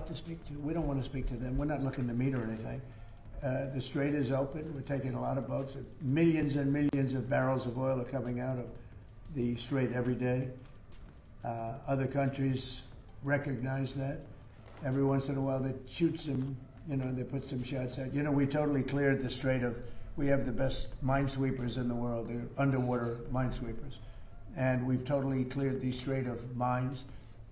lot to speak to. We don't want to speak to them. We're not looking to meet or anything. The strait is open. We're taking a lot of boats. Millions and millions of barrels of oil are coming out of the strait every day. Other countries recognize that. Every once in a while, they shoot some, they put some shots out. We totally cleared the strait of, we have the best minesweepers in the world. They're underwater minesweepers. And we've totally cleared the strait of mines.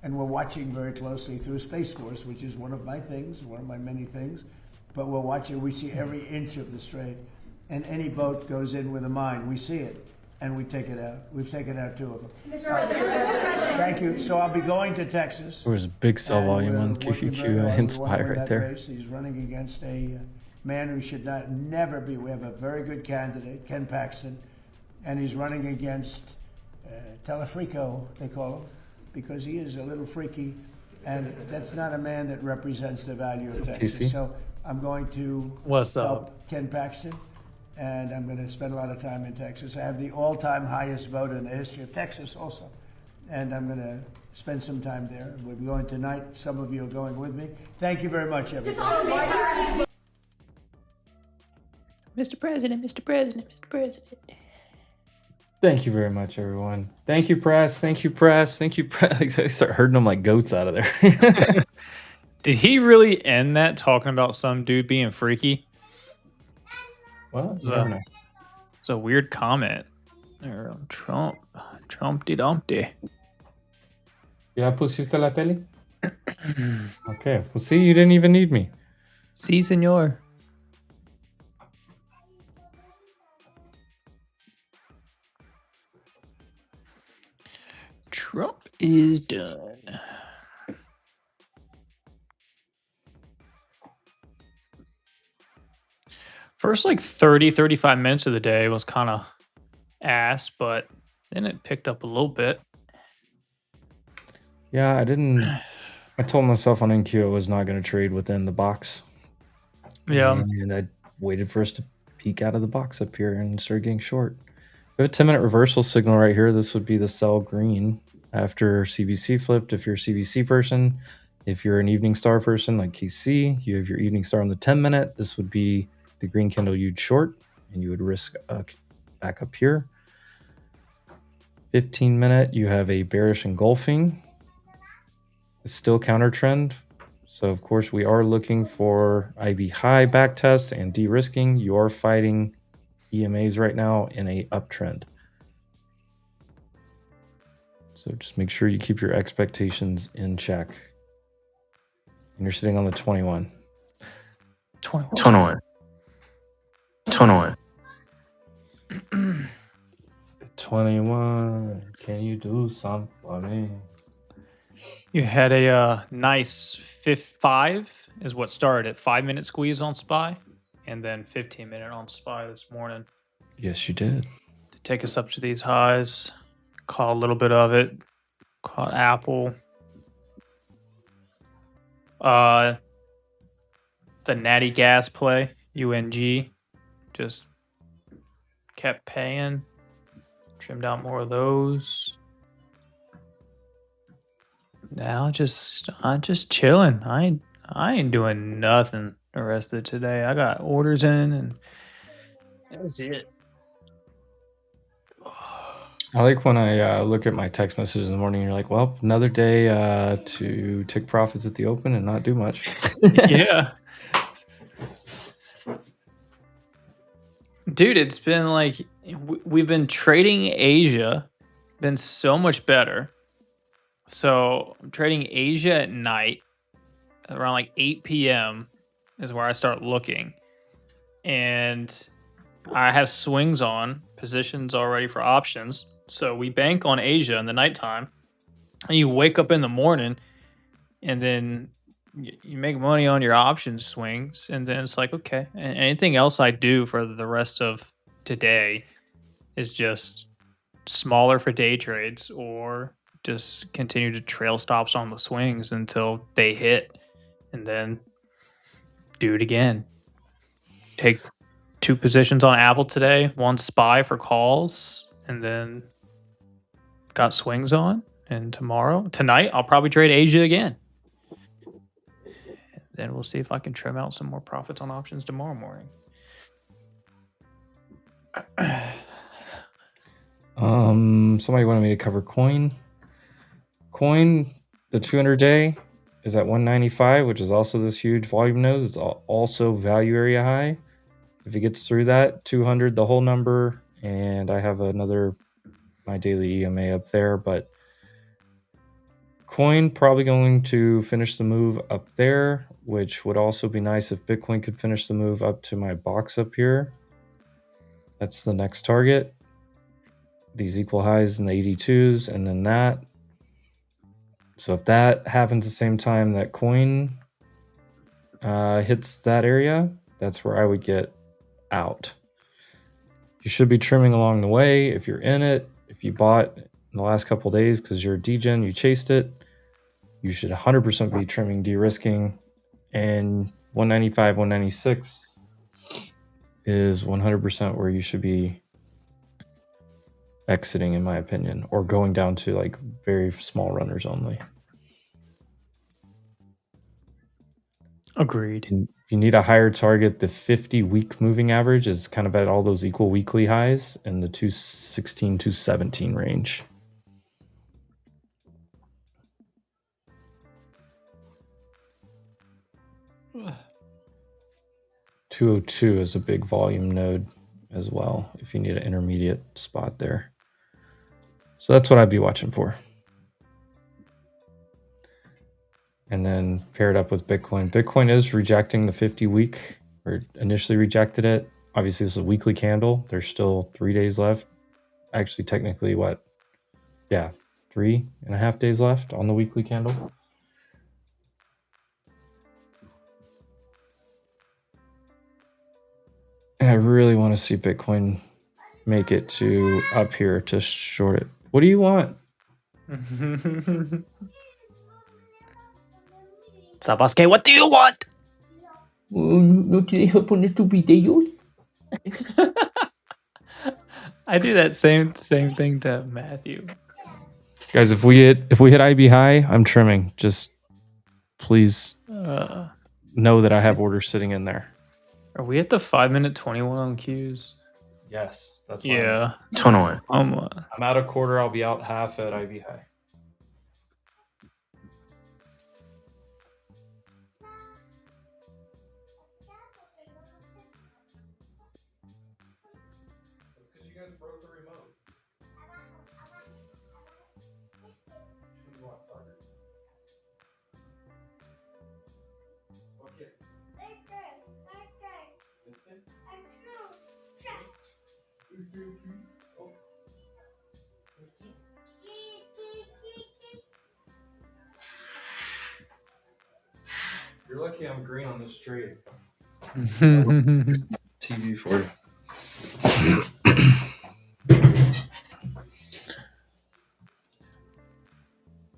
And we're watching very closely through Space Force, which is one of my things, one of my many things. But we're watching, we see every inch of the strait. And any boat goes in with a mine, we see it, and we take it out. We've taken out 2 of them. Thank you. So I'll be going to Texas. There was a big sell volume on QQQ Inspire right there. He's running against a man who should never be. We have a very good candidate, Ken Paxton, and he's running against Telefrico, they call him, because he is a little freaky, and that's not a man that represents the value of Texas. TC? So I'm going to help Ken Paxton, and I'm going to spend a lot of time in Texas. I have the all-time highest vote in the history of Texas also, and I'm going to spend some time there. We'll be going tonight. Some of you are going with me. Thank you very much, everybody. Mr. President, Mr. President, Mr. President. Thank you very much, everyone. Thank you, press. Thank you, press. Thank you, press. They start herding them like goats out of there. Did he really end that talking about some dude being freaky? Well, it's a weird comment. Trump. Trumpty Dumpty. ¿Ya pusiste la tele? Okay. Well, see, you didn't even need me. Sí, señor. Trump is done. First, 35 minutes of the day was kind of ass, but then it picked up a little bit. Yeah, I told myself on NQ I was not going to trade within the box. Yeah. And I waited for us to peek out of the box up here and start getting short. We have a 10-minute reversal signal right here. This would be the sell green after CBC flipped. If you're a CBC person, if you're an evening star person like KC, you have your evening star on the 10-minute. This would be the green candle you'd short, and you would risk back up here. 15-minute, you have a bearish engulfing. It's still counter trend. So of course we are looking for IB high back test and de-risking. You are fighting EMAs right now in a uptrend. So just make sure you keep your expectations in check. And you're sitting on the 21. 21. 21. Can you do something for me? You had a nice 5 is what started at 5-minute squeeze on SPY, and then 15-minute on SPY this morning. Yes, you did. To take us up to these highs. Caught a little bit of it. Caught Apple. The natty gas play, UNG, just kept paying. Trimmed out more of those. Now I'm just chilling. I ain't doing nothing the rest of today. I got orders in, and that's it. I like when I look at my text messages in the morning and you're like, well, another day to take profits at the open and not do much. Yeah. Dude, it's been we've been trading Asia, been so much better. So I'm trading Asia at night around 8 p.m. is where I start looking. And I have swings on, positions already for options. So we bank on Asia in the nighttime. And you wake up in the morning and then you make money on your option swings. And then it's okay. And anything else I do for the rest of today is just smaller for day trades or just continue to trail stops on the swings until they hit, and then do it again. Take 2 positions on Apple today, 1 SPY for calls, and then got swings on. And tonight, I'll probably trade Asia again. Then we'll see if I can trim out some more profits on options tomorrow morning. Somebody wanted me to cover coin. Coin, the 200-day is at 195, which is also this huge volume nose. It's also value area high. If it gets through that, 200, the whole number, and I have my daily EMA up there, but coin probably going to finish the move up there, which would also be nice if Bitcoin could finish the move up to my box up here. That's the next target. These equal highs in the 82s, and then that. So if that happens the same time that coin hits that area, that's where I would get out. You should be trimming along the way if you're in it. If you bought in the last couple of days because you're a degen, you chased it, you should 100% be trimming, de-risking. And 195, 196 is 100% where you should be exiting, in my opinion, or going down to like very small runners only. Agreed. You need a higher target. The 50-week moving average is kind of at all those equal weekly highs in the 216, 217 range. Ugh. 202 is a big volume node as well, if you need an intermediate spot there. So that's what I'd be watching for. And then pair it up with Bitcoin. Bitcoin is rejecting the 50-week, or initially rejected it. Obviously, this is a weekly candle. There's still 3 days left. Actually, technically, what? Yeah, 3.5 days left on the weekly candle. And I really want to see Bitcoin make it to up here to short it. What do you want? Sabaske, what do you want? I do that same thing to Matthew. Guys, if we hit IB high, I'm trimming. Just please know that I have orders sitting in there. Are we at the 5-minute 21 on Qs? Yes, that's yeah. 21. I'm out a quarter. I'll be out half at IB high. That's because you guys broke the remote. Okay. You're lucky I'm green on this trade. TV for you.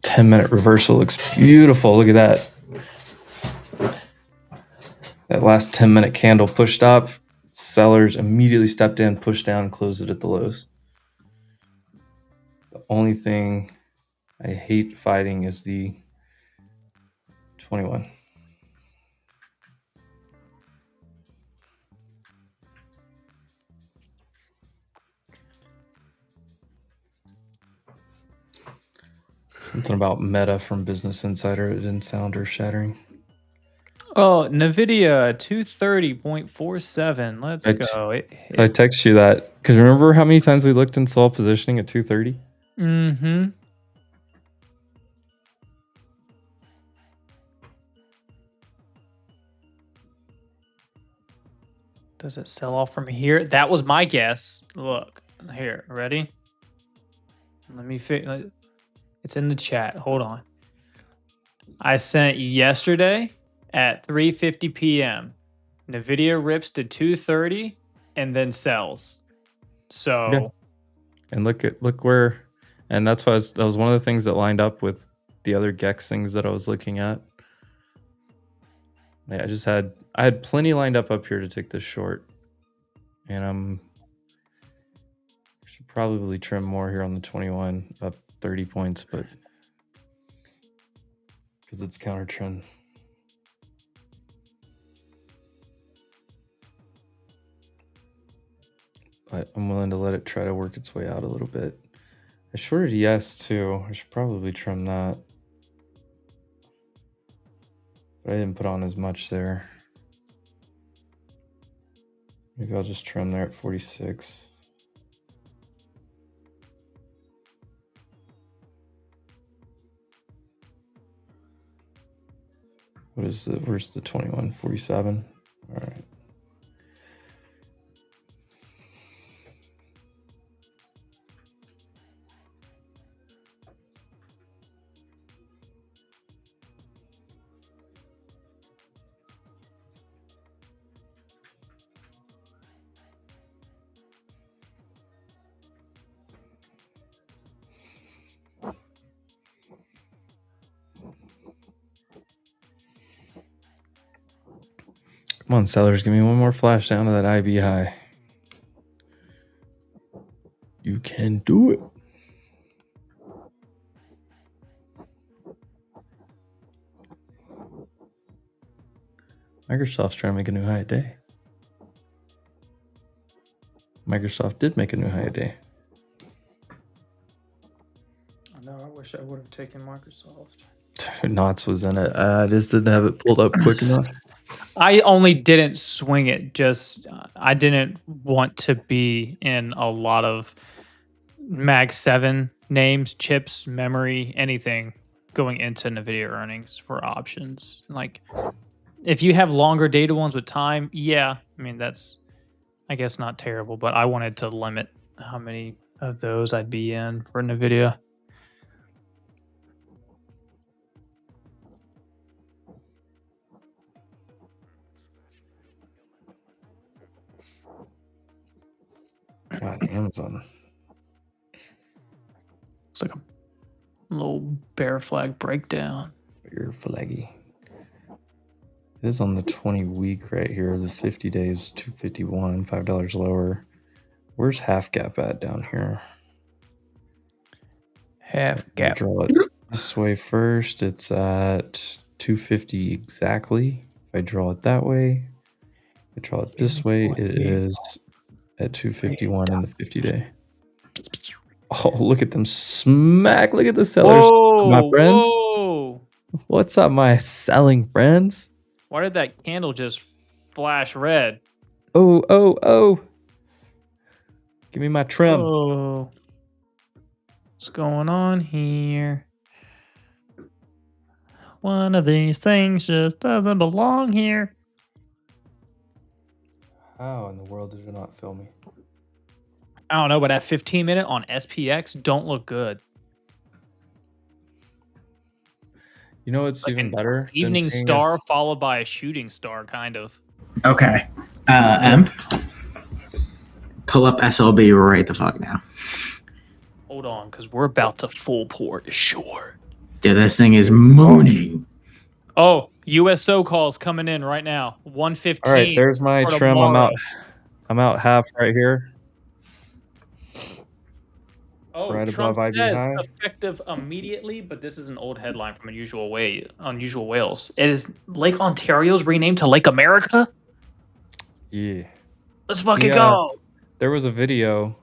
10-minute reversal looks beautiful. Look at that. That last 10-minute candle pushed up. Sellers immediately stepped in, pushed down, closed it at the lows. The only thing I hate fighting is the 21. Something about Meta from Business Insider. It didn't sound earth-shattering. Oh, NVIDIA 230.47. Let's go. I text you that because remember how many times we looked and saw positioning at 230? Mm-hmm. Does it sell off from here? That was my guess. Look here. Ready? Let me figure. It's in the chat. Hold on. I sent yesterday at 3:50 p.m. NVIDIA rips to 230 and then sells. So, yeah. And look where, and that's why that was one of the things that lined up with the other GEX things that I was looking at. Yeah, I had plenty lined up here to take this short, and should probably trim more here on the 21, up 30 points, but because it's counter trend. but I'm willing to let it try to work its way out a little bit. I shorted ES too. I should probably trim that. But I didn't put on as much there. Maybe I'll just trim there at 46. Where's the 21? 47? All right. Come on, sellers, give me one more flash down to that IB high. You can do it. Microsoft's trying to make a new high a day. Microsoft did make a new high a day. I know. I wish I would have taken Microsoft. Knots was in it. I just didn't have it pulled up quick enough. I only didn't swing it. Just I didn't want to be in a lot of Mag 7 names, chips, memory, anything going into NVIDIA earnings for options. Like, if you have longer data ones with time, yeah, I mean, that's, I guess, not terrible, but I wanted to limit how many of those I'd be in for NVIDIA. God, Amazon. It's like a little bear flag breakdown. Bear flaggy. It is on the 20 week right here. The 50 days, 251, $5 lower. Where's half gap at down here? Half gap. Draw it this way first. It's at 250 exactly. If I draw it that way, I draw it this way, it is at 251 in the 50 day. Oh, look at them smack. Look at the sellers. Whoa, my friends. Whoa. What's up, my selling friends? Why did that candle just flash red? Oh. Give me my trim. Oh. What's going on here? One of these things just doesn't belong here. How in the world did you not film me? I don't know, but at 15-minute on SPX don't look good. You know what's Like even an better? Evening star followed by a shooting star, kind of. Okay. Emp, pull up SLB right the fuck now. Hold on, because we're about to full port ashore. Dude, this thing is mooning. Oh, USO calls coming in right now. 115. All right, there's my trim. I'm out half right here. Oh, right Trump above IB says high. effective immediately, but this is an old headline from Unusual Whales. It is Lake Ontario's renamed to Lake America? Yeah. Let's fucking go. There was a video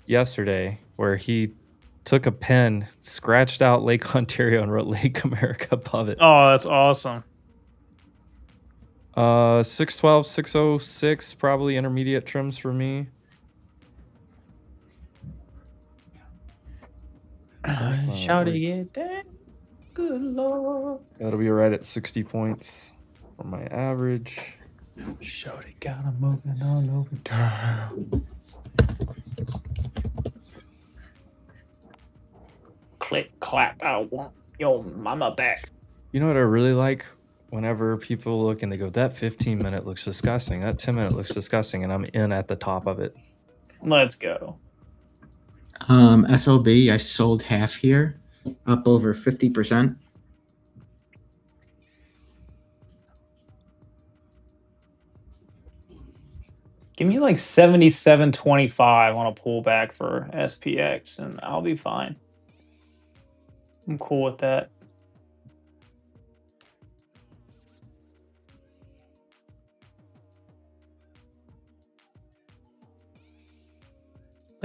yesterday where he took a pen, scratched out Lake Ontario, and wrote Lake America above it. Oh, that's awesome. 612, 606, probably intermediate trims for me. Shout it, dang. Good Lord. That'll be right at 60 points for my average. Shout it, got 'em moving all over town. Click, clack, I want your mama back. You know what I really like? Whenever people look and they go, that 15-minute looks disgusting, that 10-minute looks disgusting, and I'm in at the top of it. Let's go. SLB, I sold half here, up over 50%. Give me like 77.25 on a pullback for SPX, and I'll be fine. I'm cool with that.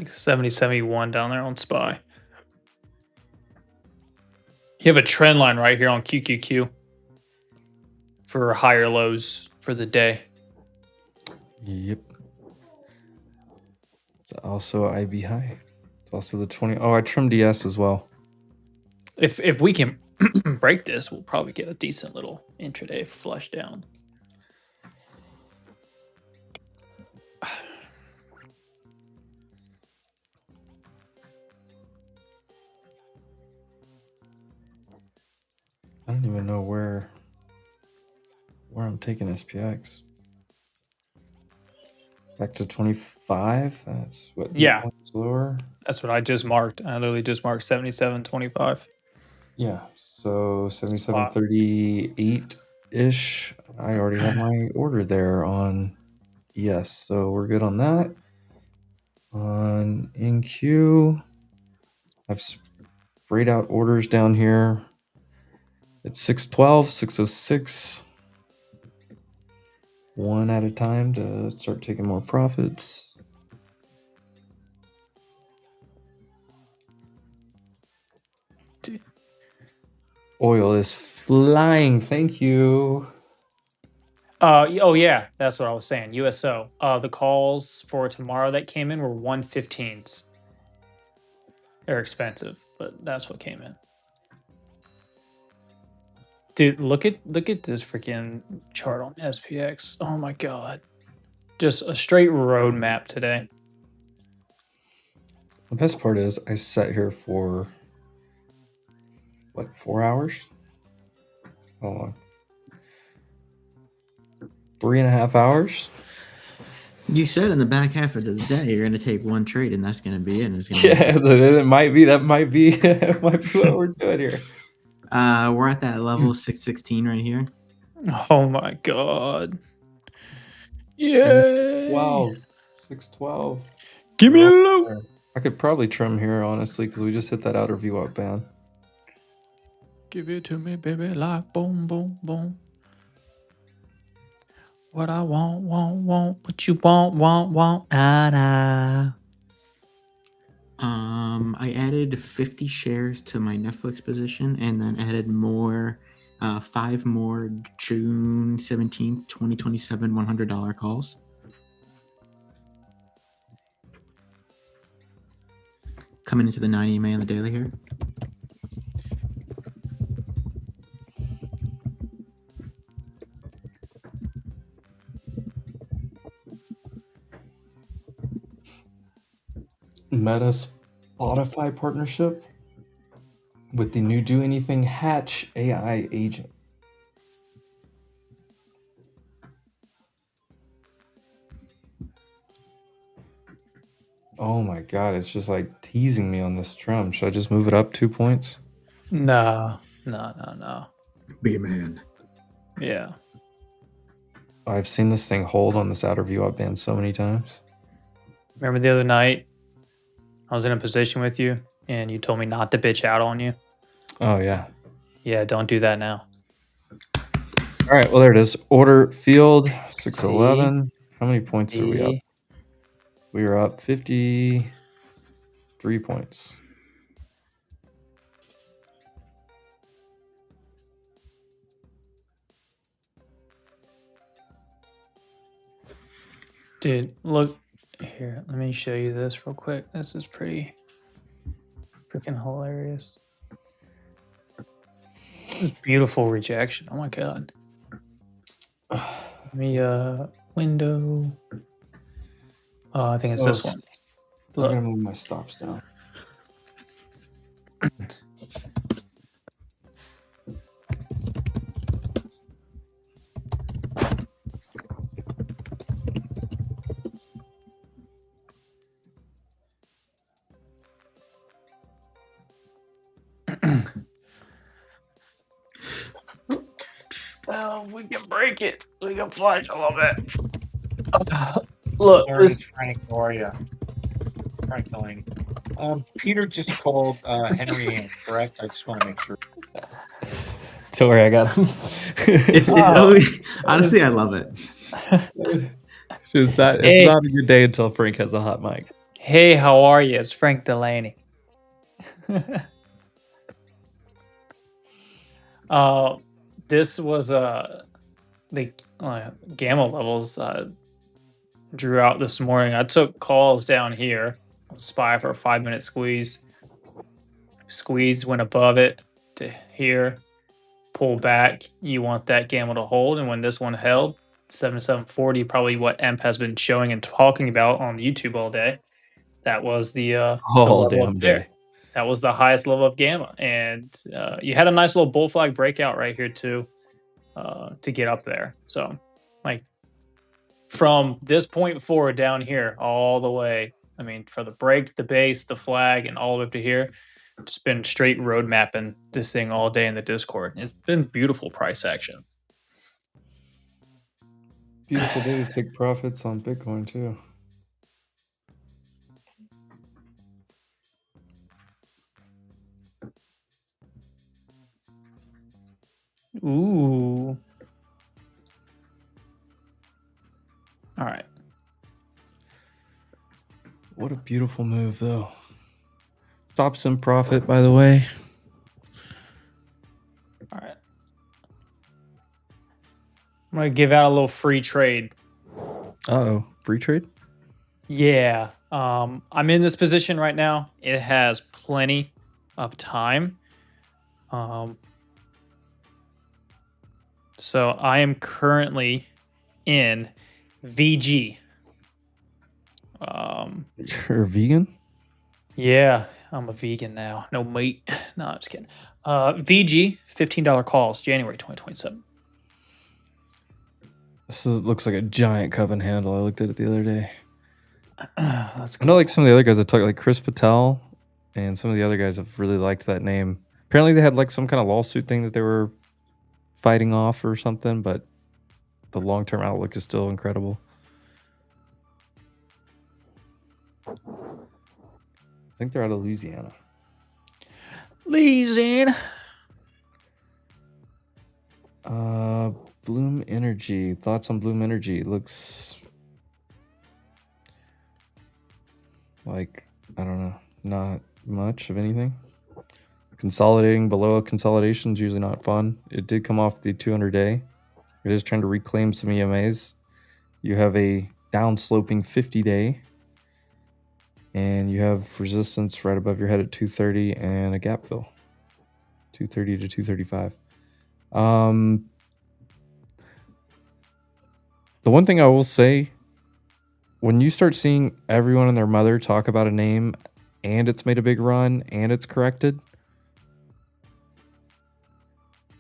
like 70, 71 down there on SPY. You have a trend line right here on QQQ for higher lows for the day. Yep. It's also IB high. It's also the 20. Oh, I trimmed DS as well. If we can break this, we'll probably get a decent little intraday flush down. I don't even know where I'm taking SPX. Back to 25. That's what? 8 Yeah. points lower. That's what I just marked. I literally just marked 77.25. Yeah. So 77.38 ish. I already have my order there on ES, so we're good on that. On NQ, I've sprayed out orders down here. It's 612, 606. One at a time to start taking more profits. Dude. Oil is flying. Thank you. Oh yeah, that's what I was saying. USO. The calls for tomorrow that came in were 115s. They're expensive, but that's what came in. Dude, look at this freaking chart on SPX. Oh my god. Just a straight roadmap today. The best part is I sat here for what, 4 hours? Hold on. 3.5 hours. You said in the back half of the day you're going to take one trade, and that's going to be it. And it's gonna Yeah, it might be. That might be. That might be what we're doing here. We're at that level 616 right here. Oh my god. Yeah. 612. 612. Give me a low. I could probably trim here, honestly, because we just hit that outer VWAP band. Give it to me, baby, like boom, boom, boom. What I want, what you want, nah. I added 50 shares to my Netflix position, and then added more, 5 more June 17th, 2027 $100 calls. Coming into the 9 EMA on the daily here. Meta Spotify partnership with the new Do Anything Hatch AI agent. Oh my god, it's just like teasing me on this trim. Should I just move it up 2 points? No. Be a man. Yeah. I've seen this thing hold on this outer VWAP band so many times. Remember the other night, I was in a position with you, and you told me not to bitch out on you? Oh, yeah. Yeah, don't do that now. All right, well, there it is. Order field, 611. How many points are we up? We are up 53 points. Dude, look here. Let me show you this real quick. This is pretty freaking hilarious. This is beautiful rejection. Oh my god. Let me window. Oh, I think it's this one. I'm gonna move my stops down. Well, if we can break it, we can flash a little bit. Look, this Frank, how are you? Frank Delaney. Peter just called Henry in, correct? I just want to make sure. Don't worry, I got him. Honestly, I love it. It's not a good day until Frank has a hot mic. Hey, how are you? It's Frank Delaney. This was the gamma levels drew out this morning. I took calls down here on SPY for a 5-minute squeeze. Squeeze went above it to here, pull back. You want that gamma to hold, and when this one held 7740, probably what Emp has been showing and talking about on YouTube all day. That was the All level damn up there. day. That was the highest level of gamma, and you had a nice little bull flag breakout right here too to get up there. So, like from this point forward down here, all the way. I mean, for the break, the base, the flag, and all the way up to here, just been straight road mapping this thing all day in the Discord. It's been beautiful price action. Beautiful day to take profits on Bitcoin too. Ooh. All right. What a beautiful move, though. Stop some profit, by the way. All right. I'm going to give out a little free trade. Uh-oh. Free trade? Yeah. I'm in this position right now. It has plenty of time. So I am currently in VG. You're a vegan? Yeah, I'm a vegan now. No meat. No, I'm just kidding. VG, $15 calls, January 2027. Looks like a giant coven handle. I looked at it the other day. Let's I know like some of the other guys I talked, like Chris Patel and some of the other guys have really liked that name. Apparently they had like some kind of lawsuit thing that they were fighting off or something, but the long-term outlook is still incredible. I think they're out of Louisiana. Louisiana. Bloom Energy. Thoughts on Bloom Energy? Looks like, I don't know, not much of anything. Consolidating below a consolidation is usually not fun. It did come off the 200-day. It is trying to reclaim some EMAs. You have a down-sloping 50-day. And you have resistance right above your head at 230 and a gap fill. 230 to 235. The one thing I will say, when you start seeing everyone and their mother talk about a name and it's made a big run and it's corrected,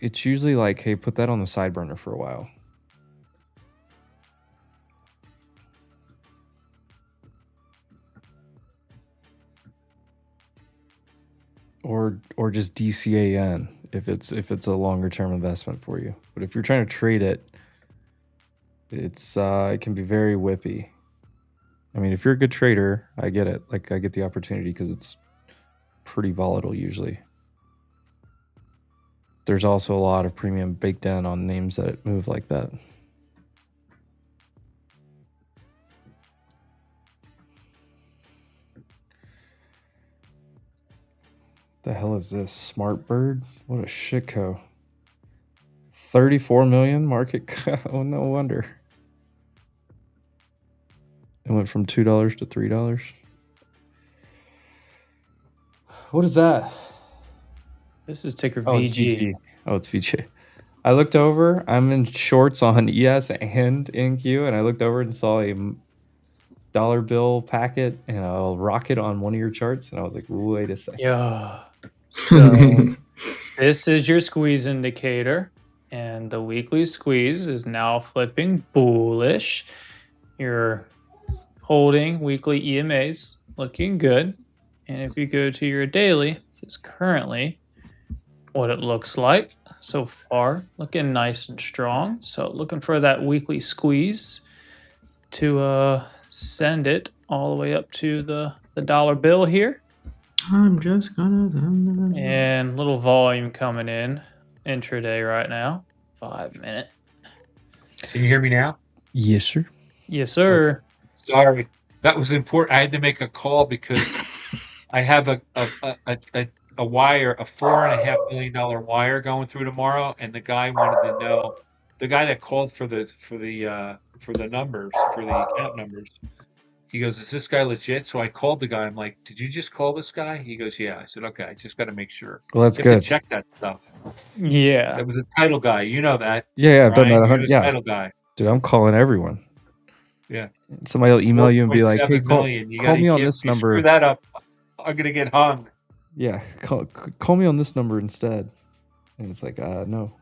it's usually like, hey, put that on the side burner for a while. Or just DCAN if it's a longer term investment for you. But if you're trying to trade it, it can be very whippy. I mean, if you're a good trader, I get it. Like, I get the opportunity because it's pretty volatile usually. There's also a lot of premium baked in on names that move like that. The hell is this? Smart Bird? What a shitco. 34 million market cap. Oh, no wonder. It went from $2 to $3. What is that? This is ticker Oh, it's VG. VG. Oh, it's VG. I looked over. I'm in shorts on ES and NQ, and I looked over and saw a dollar bill packet and a rocket on one of your charts, and I was like, wait a second. Yeah. So this is your squeeze indicator, and the weekly squeeze is now flipping bullish. You're holding weekly EMAs, looking good. And if you go to your daily, this is currently what it looks like so far, looking nice and strong. So looking for that weekly squeeze to send it all the way up to the dollar bill here. I'm just gonna. And little volume coming in intraday right now. 5 minute. Can you hear me now? Yes, sir. Yes, sir. Sorry. That was important. I had to make a call because I have a wire, a $4.5 million wire going through tomorrow, and the guy wanted to know, the guy that called for the numbers, for the account numbers. He goes, "Is this guy legit?" So I called the guy. I'm like, "Did you just call this guy?" He goes, "Yeah." I said, "Okay, I just got to make sure." Well, that's You have good. to check that stuff. Yeah. That was a title guy. You know that. Yeah, I've done Ryan, that. you're the Yeah, title guy. dude, I'm calling everyone. Yeah. Somebody will email you and be like, "Hey, 4.7 call million. You call gotta me on get, this you screw number." that up, I'm gonna get hung. Yeah, call me on this number instead. And it's like, no.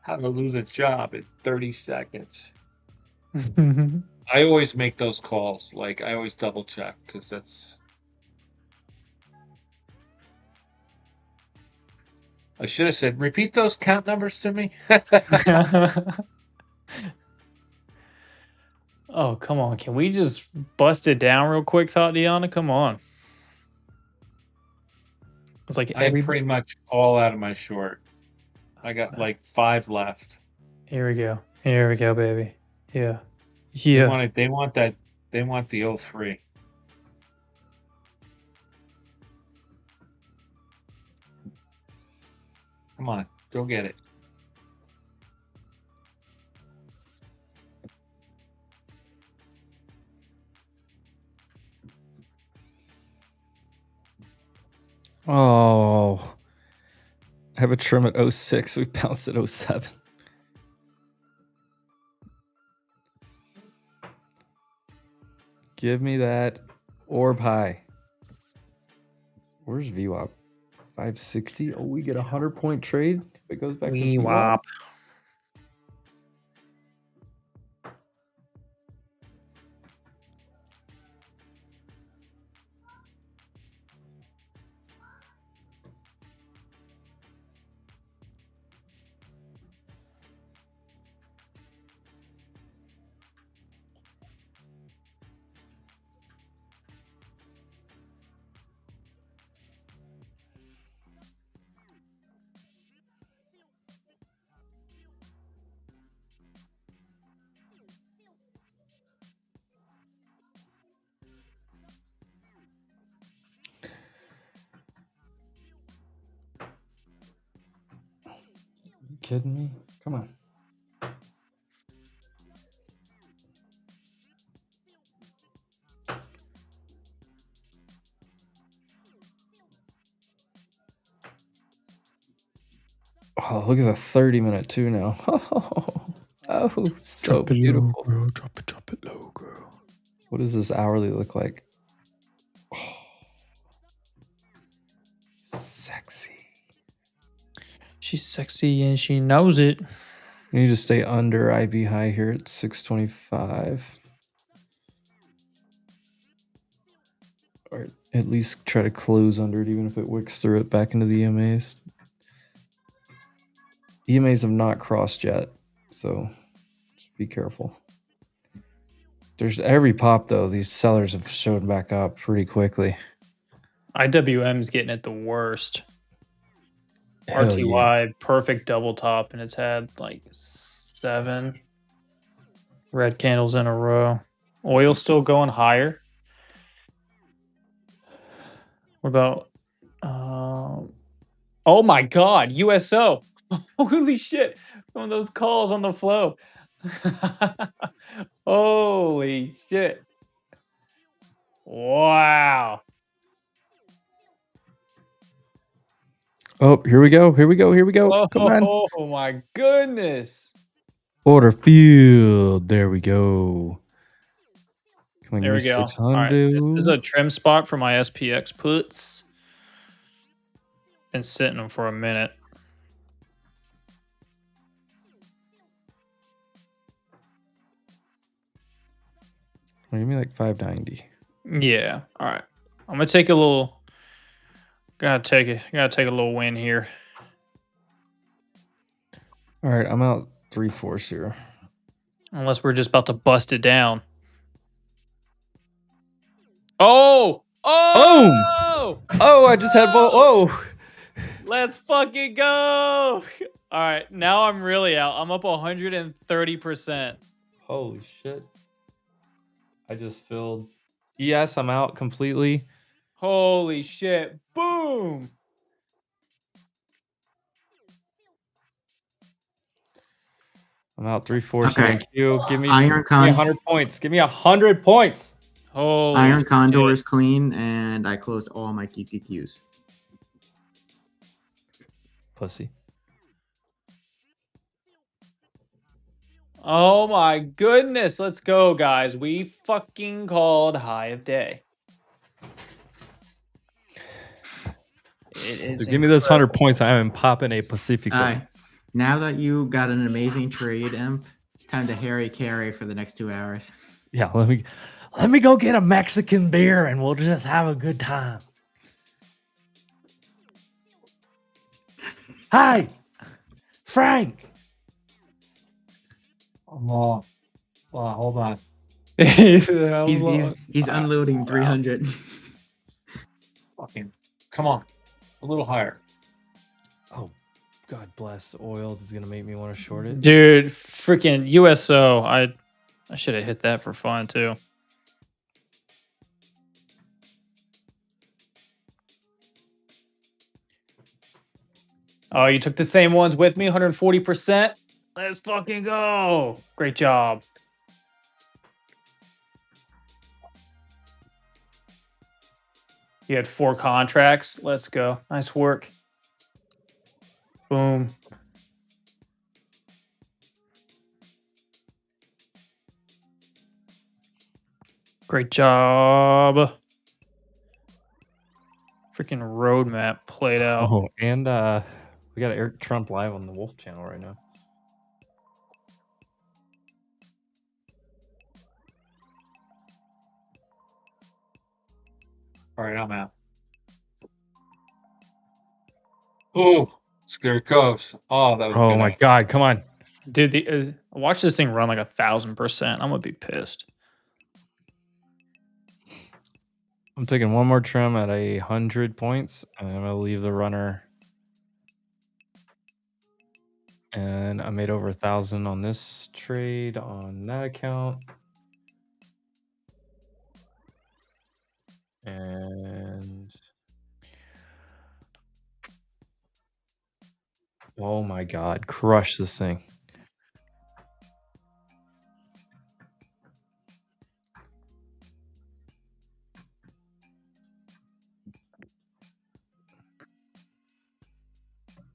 How to lose a job in 30 seconds. I always make those calls. Like, I always double check because that's. I should have said, repeat those count numbers to me. Oh, come on. Can we just bust it down real quick, Thotiana? Come on. It's like I'm pretty much all out of my short. I got like 5 left. Here we go. Here we go, baby. Yeah. They Yeah. want it. They want that. They want the 03. Come on, go get it. Oh, I have a trim at 06. We bounced at 07. Give me that orb high. Where's VWAP? 560. Oh, we get a 100-point trade if it goes back to VWAP. You kidding me? Come on. Oh, look at the 30-minute too now. Oh, so beautiful. Low, girl. Drop it low, girl. What does this hourly look like? Oh, sexy. She's sexy and she knows it. You need to stay under IB high here at 625. Or at least try to close under it, even if it wicks through it back into the EMAs. EMAs have not crossed yet, so just be careful. There's every pop, though. These sellers have shown back up pretty quickly. IWM's getting it the worst. Hell RTY, perfect double top, and it's had like 7 red candles in a row. Oil still going higher. What about, oh my God, USO. Holy shit. One of those calls on the flow. Holy shit. Wow. Oh, here we go. Here we go. Here we go. Oh, Come on. oh my goodness. Order field. There we go. Come on, There we give me go. All 600. right. This is a trim spot for my SPX puts. Been sitting them for a minute. Give me like 590. Yeah. All right. I'm gonna take a little. Gotta take a little win here. All right, I'm out 3/4 here. Unless we're just about to bust it down. Oh! Oh! Oh, I just had ball. Oh, Let's fucking go! All right, now I'm really out. I'm up 130%. Holy shit. I just filled. Yes, I'm out completely. Holy shit. Boom. I'm out 3/4 Okay. in Q. Give me Iron 100 points. Give me 100 points. Holy Iron shit. Condor is clean, and I closed all my QQQs. Pussy. Oh my goodness. Let's go, guys. We fucking called high of day. It is So give me those 100 incredible. points. I am popping a Pacifico. All right. Now that you got an amazing trade, Imp, it's time to Harry carry for the next 2 hours. Yeah, let me go get a Mexican beer and we'll just have a good time. Hi, Frank. Hold on. He's unloading 300. Fucking, come on. A little higher. Oh, God bless. Oil is gonna make me want to short it. Dude, freaking USO. I should have hit that for fun too. Oh, you took the same ones with me, 140%. Let's fucking go. Great job. You had 4 contracts. Let's go. Nice work. Boom. Great job. Freaking roadmap played out. Oh, and we got Eric Trump live on the Wolf channel right now. All right, I'm out. Oh, scary coves. Oh, that was Oh good. my God, come on. Dude, watch this thing run like 1,000%. I'm gonna be pissed. I'm taking one more trim at 100 points, and I'm gonna leave the runner. And I made over 1,000 on this trade on that account. And oh my God, crush this thing.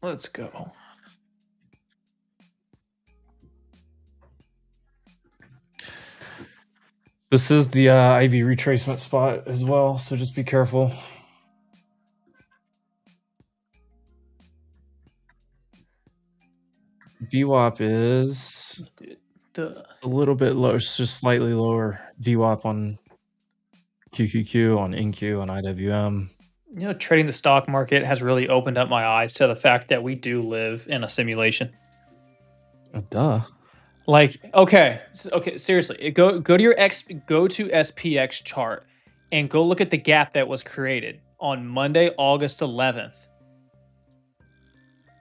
Let's go. This is the IB retracement spot as well, so just be careful. VWAP is a little bit low, it's just slightly lower VWAP on QQQ, on NQ, on IWM. You know, trading the stock market has really opened up my eyes to the fact that we do live in a simulation. Duh. Like, okay, seriously, go to your SPX chart and go look at the gap that was created on Monday, August 11th.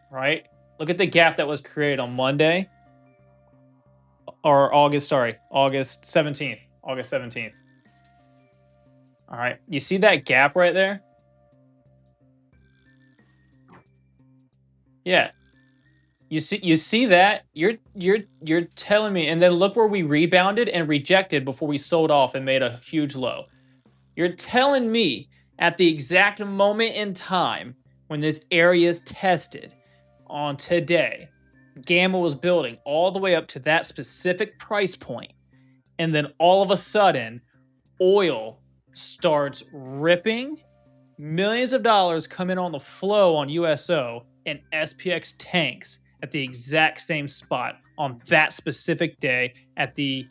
Right? Look at the gap that was created on Monday or August 17th. August 17th. All right. You see that gap right there? Yeah. You see that? You're telling me, and then look where we rebounded and rejected before we sold off and made a huge low. You're telling me at the exact moment in time when this area is tested on today, Gamma was building all the way up to that specific price point, and then all of a sudden, oil starts ripping, millions of dollars come in on the flow on USO, and SPX tanks at the exact same spot on that specific day at the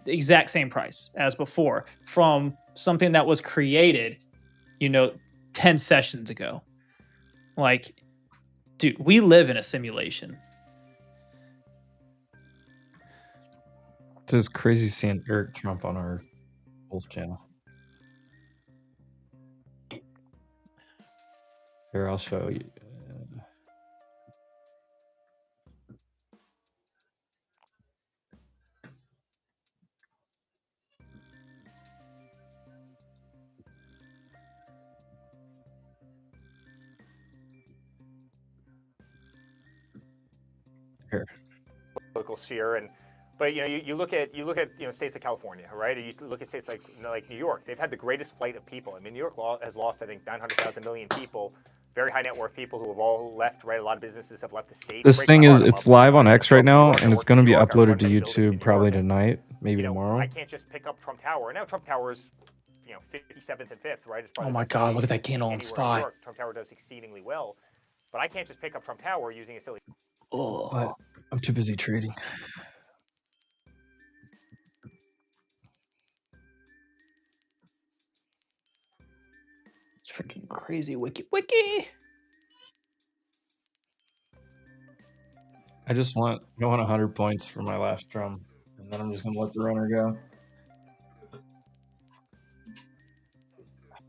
exact same price as before from something that was created, 10 sessions ago. Like, dude, we live in a simulation. It's crazy seeing Eric Trump on our Wolf channel. Here, I'll show you. Here. political sphere. But you look at states like California, right? Or you look at states like New York. They've had the greatest flight of people. I mean, New York has lost, I think, 900,000 million people, very high net worth people who have all left. Right, a lot of businesses have left the state. This thing is, it's live on X right now, and it's going to be uploaded to YouTube probably tonight, maybe tomorrow. I can't just pick up Trump Tower. Now Trump Tower is 57th and 5th, right? Oh my God, look at that candle on SPY. Trump Tower does exceedingly well, but I can't just pick up Trump Tower using a silly. Oh, I'm too busy trading. It's freaking crazy, wiki. I just want 100 points for my last drum, and then I'm just gonna let the runner go.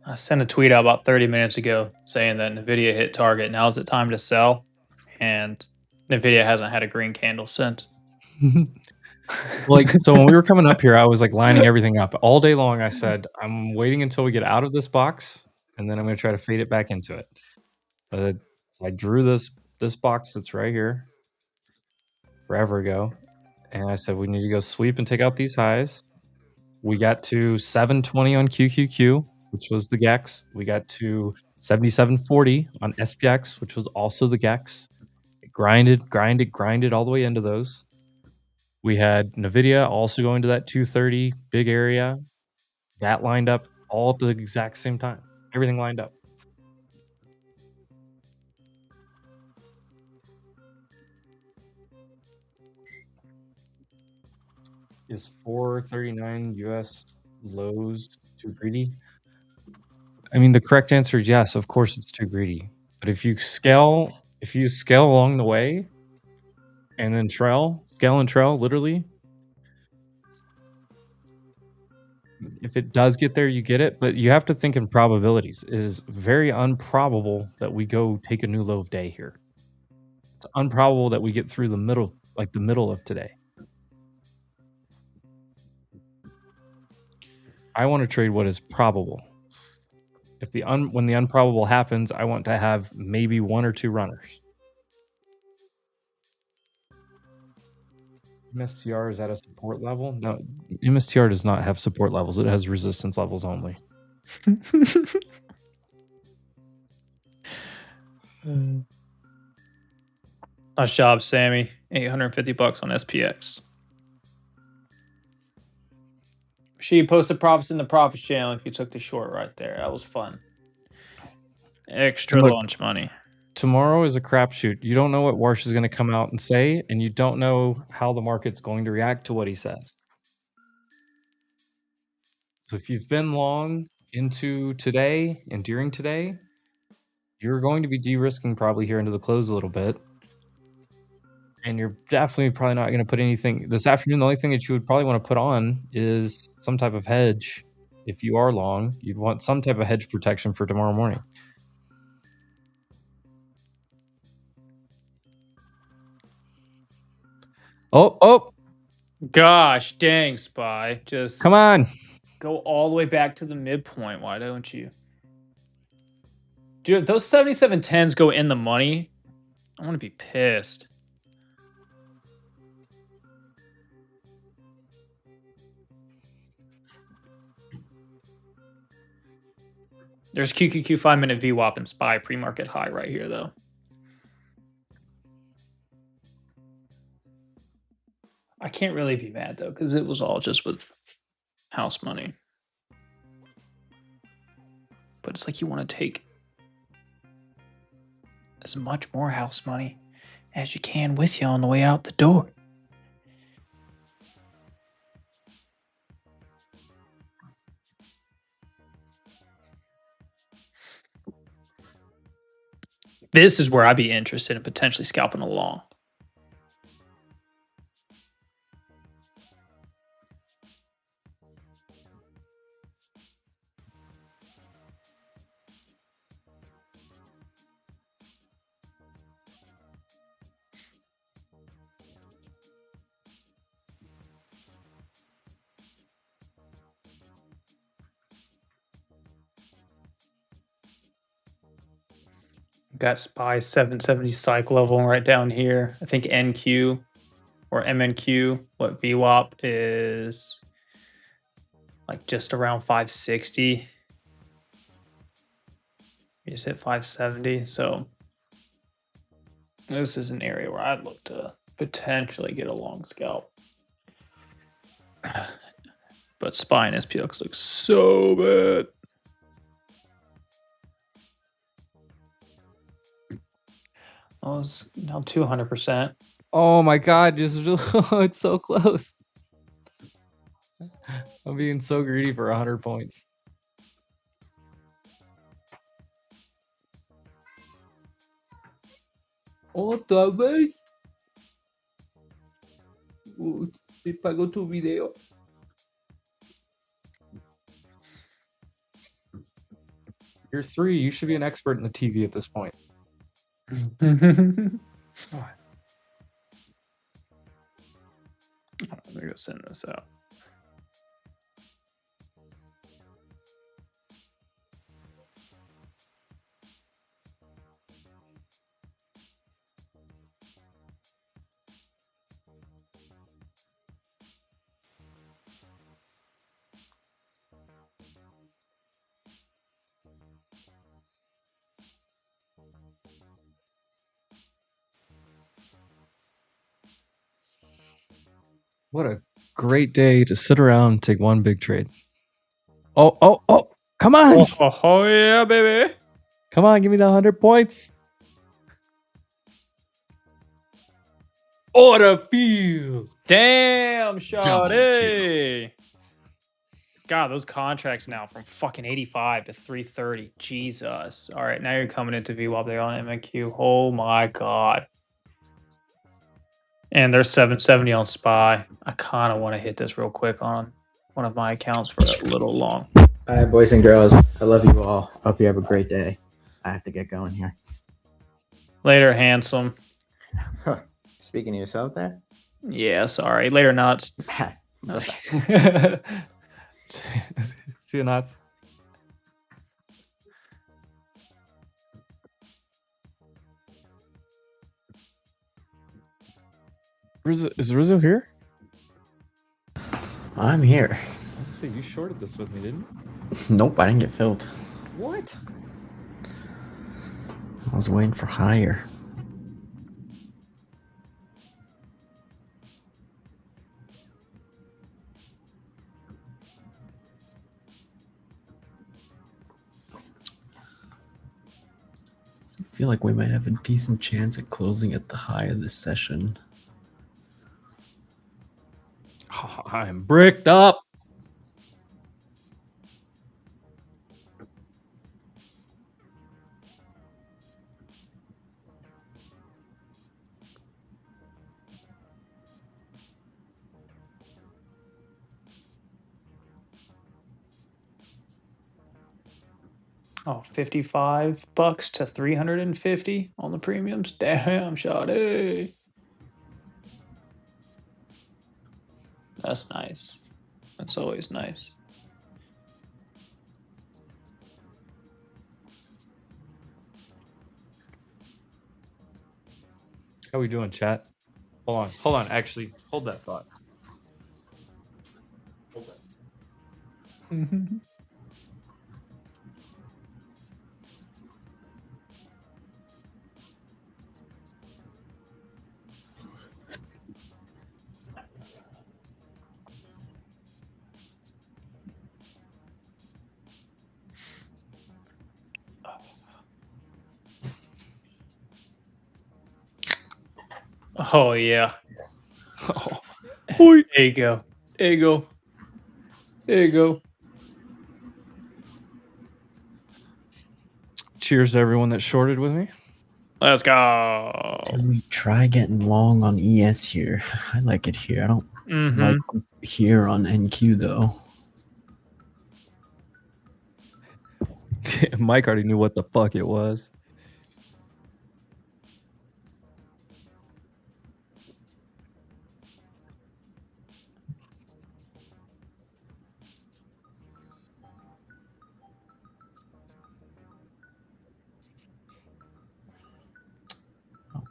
I sent a tweet out about 30 minutes ago saying that NVIDIA hit target. Now's the time to sell, and NVIDIA hasn't had a green candle since. Like, so when we were coming up here, I was like lining everything up all day long. I said, I'm waiting until we get out of this box, and then I'm going to try to fade it back into it. But I drew this box that's right here forever ago, and I said we need to go sweep and take out these highs. We got to 720 on QQQ, which was the GEX. We got to 7740 on SPX, which was also the GEX. It grinded all the way into those. We had NVIDIA also going to that 230 big area. That lined up all at the exact same time. Everything lined up. Is 439 US lows too greedy? I mean, the correct answer is yes. Of course, it's too greedy. But if you scale along the way, and then scale and trail, literally. If it does get there, you get it. But you have to think in probabilities. It is very improbable that we go take a new low of day here. It's improbable that we get through the middle, like the middle of today. I want to trade what is probable. If when the improbable happens, I want to have maybe one or two runners. MSTR is at a support level? No, MSTR does not have support levels. It has resistance levels only. Nice job, Sammy. $850 on SPX. She posted profits in the profits channel if you took the short right there. That was fun. Extra launch money. Tomorrow is a crapshoot. You don't know what Warsh is going to come out and say, and you don't know how the market's going to react to what he says. So if you've been long into today and during today, you're going to be de-risking probably here into the close a little bit. And you're definitely probably not going to put anything this afternoon. The only thing that you would probably want to put on is some type of hedge. If you are long, you'd want some type of hedge protection for tomorrow morning. Oh. Gosh, dang, SPY. Just come on. Go all the way back to the midpoint. Why don't you? Dude, if those 7710s go in the money, I want to be pissed. There's QQQ 5-minute VWAP and SPY pre-market high right here, though. I can't really be mad, though, because it was all just with house money. But it's like you want to take as much more house money as you can with you on the way out the door. This is where I'd be interested in potentially scalping along. Got SPY 770 cycle level right down here. I think NQ or MNQ, what VWAP is like just around 560. You just hit 570. So this is an area where I'd look to potentially get a long scalp. But SPY and SPX looks so bad. Oh, it's now 200%. Oh my god, it's so close. I'm being so greedy for 100 points. Otra vez. Te pago tu video. You're 3. You should be an expert in the TV at this point. Let me go send this out. What a great day to sit around and take one big trade. Oh, come on. Oh yeah, baby. Come on, give me the 100 points. Order field. Damn, shawty. God, those contracts now from fucking 85 to 330. Jesus. All right, now you're coming into VWAP there on MNQ. Oh my god. And there's 770 on SPY. I kind of want to hit this real quick on one of my accounts for a little long. All right, boys and girls. I love you all. Hope you have a great day. I have to get going here. Later, handsome. Speaking to yourself there? Yeah, sorry. Later, nuts. See you, nuts. Is Rizzo here? I'm here. I was gonna say, you shorted this with me, didn't you? Nope, I didn't get filled. What? I was waiting for higher. I feel like we might have a decent chance at closing at the high of this session. Oh, I'm bricked up. Oh, $55 to 350 on the premiums. Damn, shawty. That's nice. That's always nice. How we doing, chat? Hold on. Actually, hold that thought. Hold that. Oh, yeah. Oh. There you go. There you go. There you go. Cheers to everyone that shorted with me. Let's go. Can we try getting long on ES here? I like it here. I don't like here on NQ though. Mike already knew what the fuck it was.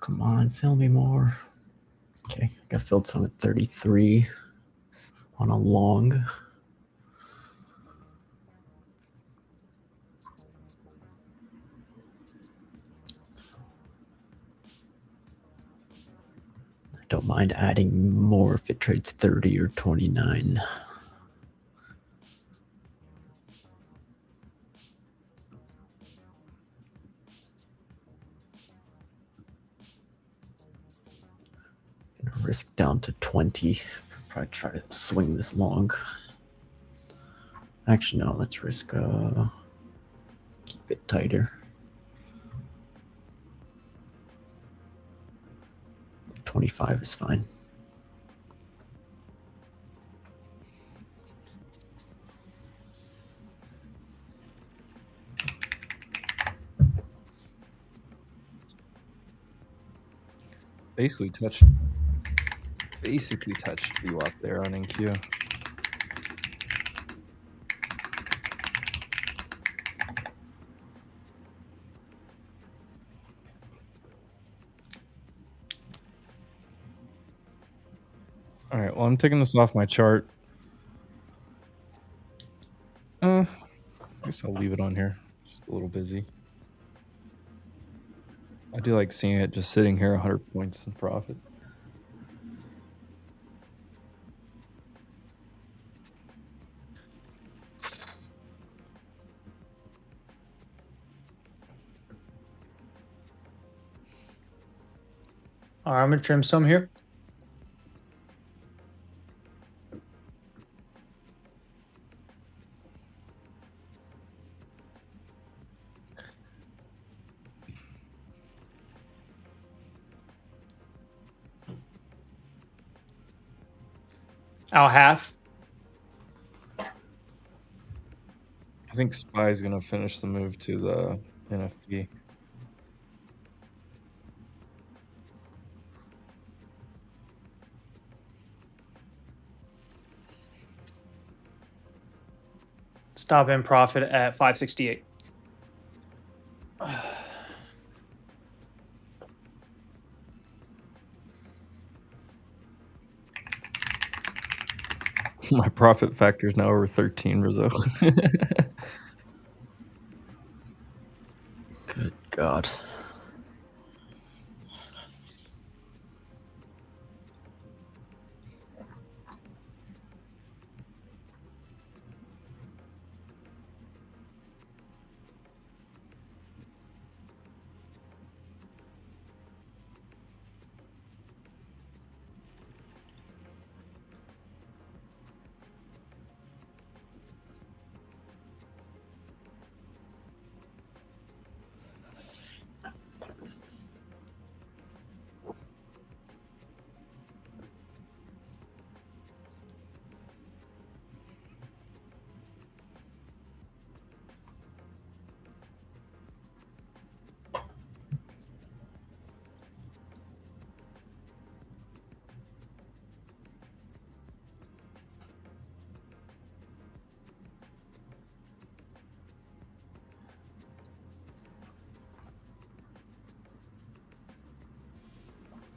come on, fill me more. Okay, I got filled some at 33 on a long. I don't mind adding more if it trades 30 or 29. Risk down to 20. Probably try to swing this long. Actually, no, let's risk keep it tighter. 25 is fine. Basically touched VWAP there on NQ. All right, well, I'm taking this off my chart. I guess I'll leave it on here. Just a little busy. I do like seeing it just sitting here 100 points in profit. All right, I'm gonna trim some here. I'll half. I think SPY is going to finish the move to the NFP. Stop in profit at 568. My profit factor is now over 13, Rizzo. Good God.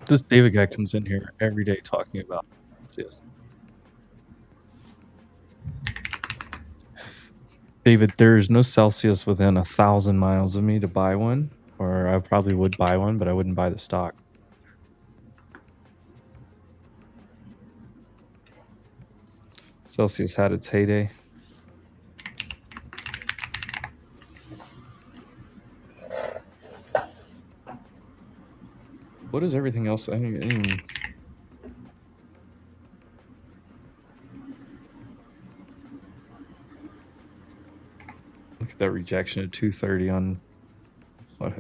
This David guy comes in here every day talking about this. David, there's no Celsius within 1,000 miles of me to buy one, or I probably would buy one, but I wouldn't buy the stock. Celsius had its heyday. What is everything else? I didn't even... Look at that rejection at 230 on... What?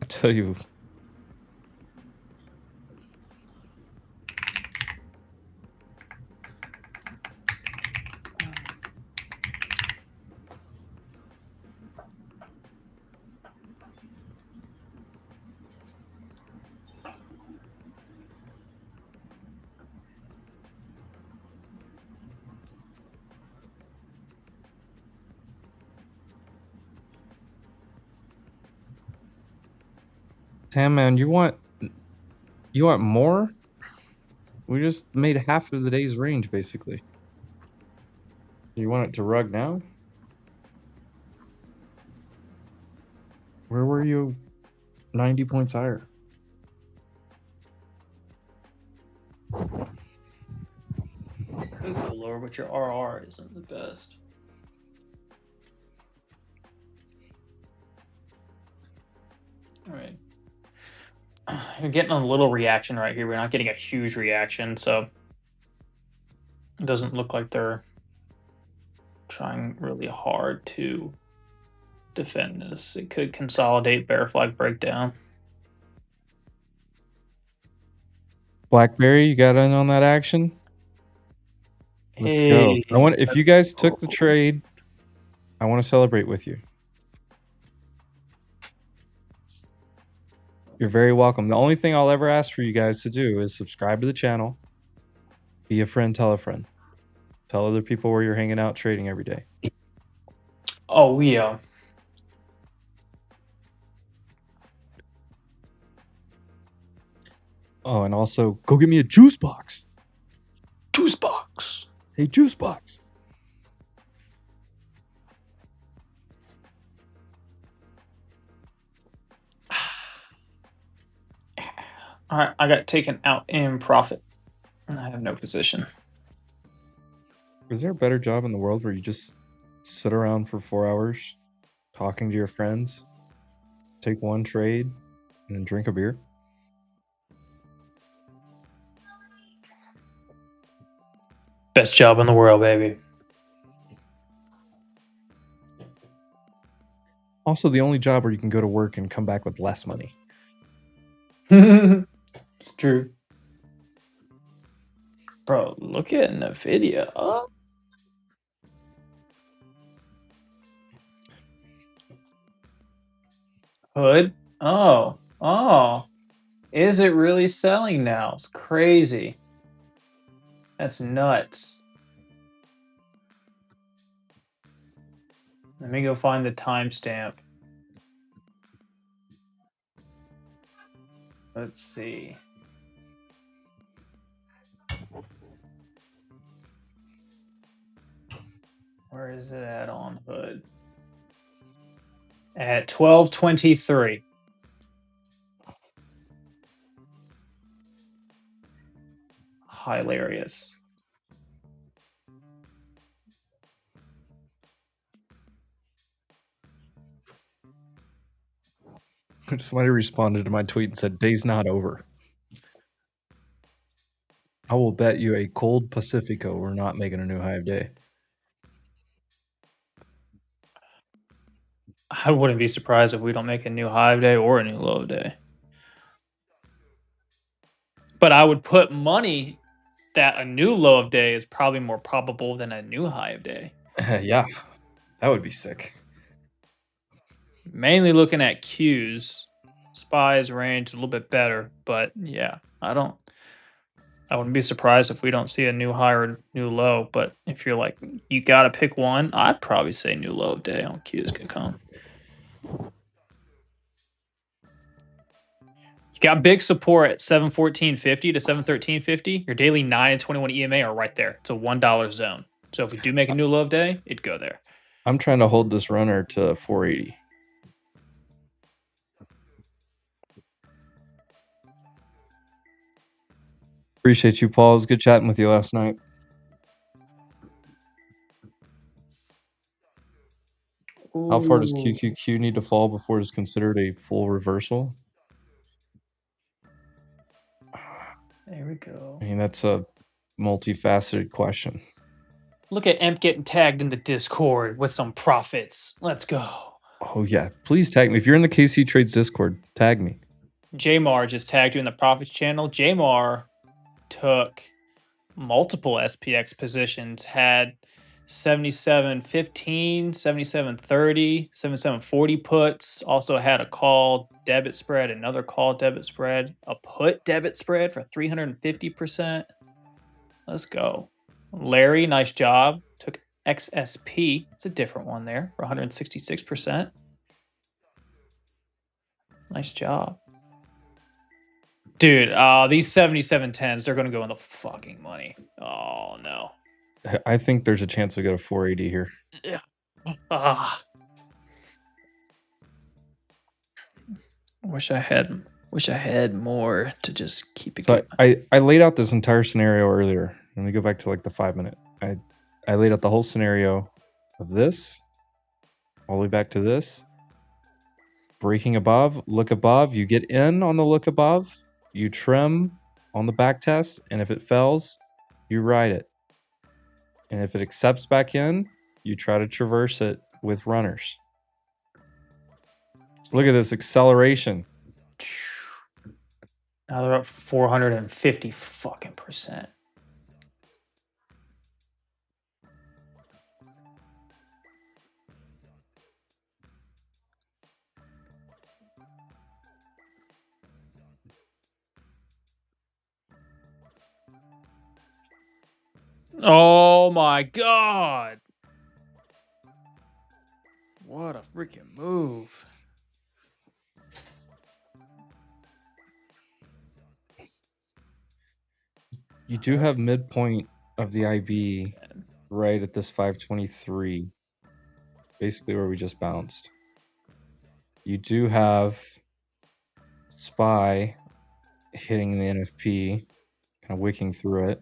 I tell you... Tam, man, you want more? We just made half of the day's range, basically. You want it to rug now? Where were you 90 points higher? Could go lower, but your RR isn't the best. All right. You're getting a little reaction right here. We're not getting a huge reaction, so it doesn't look like they're trying really hard to defend this. It could consolidate, bear flag breakdown. Blackberry, you got in on that action? Let's go. I want, if you guys took the trade, I want to celebrate with you. You're very welcome. The only thing I'll ever ask for you guys to do is subscribe to the channel, be a friend, tell a friend. Tell other people where you're hanging out trading every day. Oh, yeah. Oh, and also go get me a juice box. Juice box. Hey, juice box. All right, I got taken out in profit. I have no position. Is there a better job in the world where you just sit around for 4 hours talking to your friends, take one trade, and then drink a beer? Best job in the world, baby. Also, the only job where you can go to work and come back with less money. It's true. Bro, look at NVIDIA. Oh. Hood? Oh. Oh. Is it really selling now? It's crazy. That's nuts. Let me go find the timestamp. Let's see. Where is it at on Hood? At 12:23. Hilarious. Somebody responded to my tweet and said, "Day's not over." I will bet you a cold Pacifico we're not making a new high of day. I wouldn't be surprised if we don't make a new high of day or a new low of day. But I would put money that a new low of day is probably more probable than a new high of day. Yeah, that would be sick. Mainly looking at Qs. SPY's range a little bit better, but yeah, I wouldn't be surprised if we don't see a new high or new low. But if you're like, you gotta pick one, I'd probably say new low of day on Qs could come. You got big support at 714.50 to 713.50. Your daily 9 and 21 EMA are right there. It's a $1 zone. So if we do make a new low of day, it'd go there. I'm trying to hold this runner to 480. Appreciate you, Paul. It was good chatting with you last night. How far does QQQ need to fall before it's considered a full reversal? There we go. I mean, that's a multifaceted question. Look at Emp getting tagged in the Discord with some profits. Let's go. Oh, yeah. Please tag me. If you're in the KC Trades Discord, tag me. Jamar just tagged you in the profits channel. Jamar took multiple SPX positions, had 77.15, 77.30, 77.40 puts, also had a call debit spread, another call debit spread, a put debit spread for 350%. Let's go. Larry, nice job. Took XSP. It's a different one there for 166%. Nice job. Dude, these 7710s, they're going to go in the fucking money. Oh, no. I think there's a chance we go to 480 here. Yeah. Ah. Wish I had more to just keep it So going. I laid out this entire scenario earlier. Let me go back to like the 5 minute. I laid out the whole scenario of this, all the way back to this. Breaking above, look above, you get in on the look above, you trim on the back test, and if it fails, you ride it. And if it accepts back in, you try to traverse it with runners. Look at this acceleration. Now they're up 450 fucking percent. Oh my god. What a freaking move. You do have midpoint of the IB right at this 523, basically where we just bounced. You do have SPY hitting the NFP, kind of wicking through it.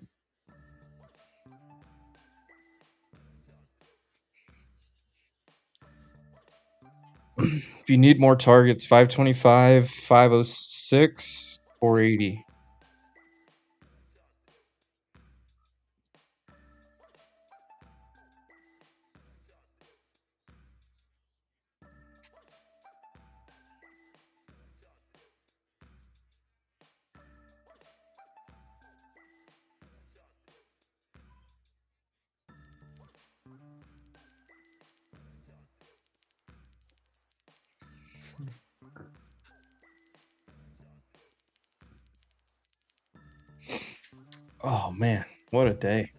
If you need more targets, 525, 506, 480. Oh man, what a day.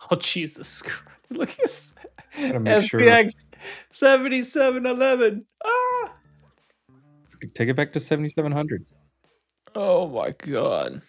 Oh Jesus Christ. Look at this. Gotta make sure. SPX 7711. Ah. Take it back to 7,700. Oh my god.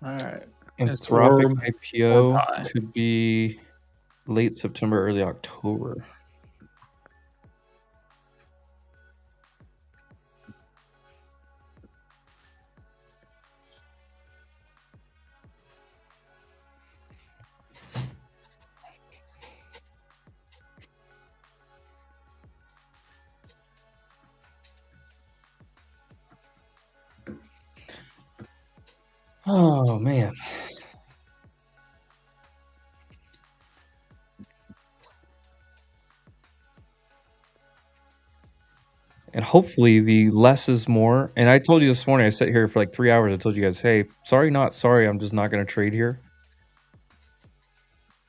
All right. Anthropic Orb IPO pie. could be late September, early October. Oh man. And hopefully the less is more. And I told you this morning, I sat here for like 3 hours. I told you guys, hey, sorry, not sorry. I'm just not going to trade here.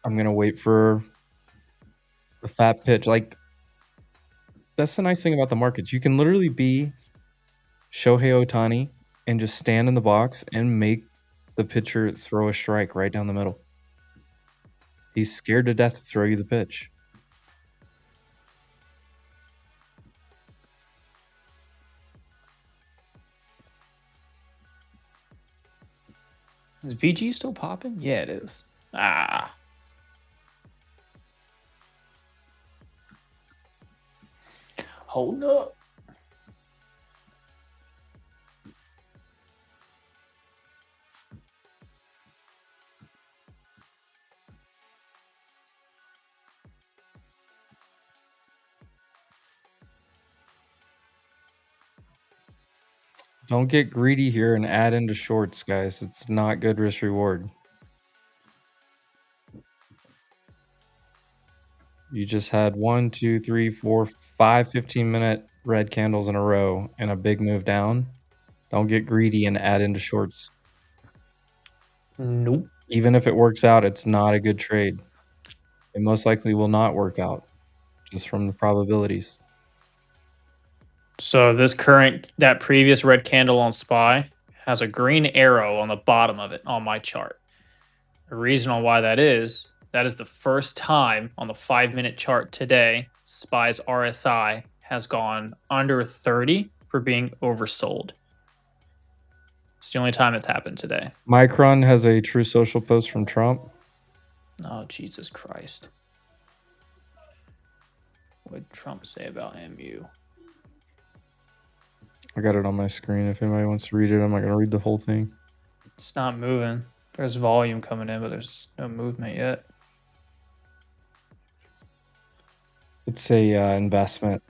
I'm going to wait for the fat pitch. Like, that's the nice thing about the markets. You can literally be Shohei Ohtani and just stand in the box and make the pitcher throw a strike right down the middle. He's scared to death to throw you the pitch. Is VG still popping? Yeah, it is. Ah. Hold up. Don't get greedy here and add into shorts, guys. It's not good risk reward. You just had 1, 2, 3, 4, 5 15-minute red candles in a row and a big move down, don't get greedy and add into shorts. Nope. Even if it works out, it's not a good trade. It most likely will not work out just from the probabilities. So that previous red candle on SPY has a green arrow on the bottom of it on my chart. The reason why that is the first time on the 5-minute chart today, SPY's RSI has gone under 30 for being oversold. It's the only time it's happened today. Micron has a True Social post from Trump. Oh, Jesus Christ. What did Trump say about MU? I got it on my screen. If anybody wants to read it, I'm not going to read the whole thing. It's not moving. There's volume coming in, but there's no movement yet. It's a investment.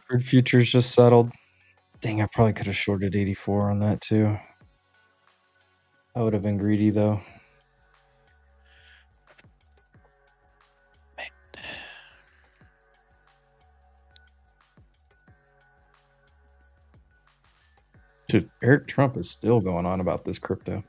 Crude futures just settled. Dang, I probably could have shorted 84 on that too. I would have been greedy though. Dude, Eric Trump is still going on about this crypto.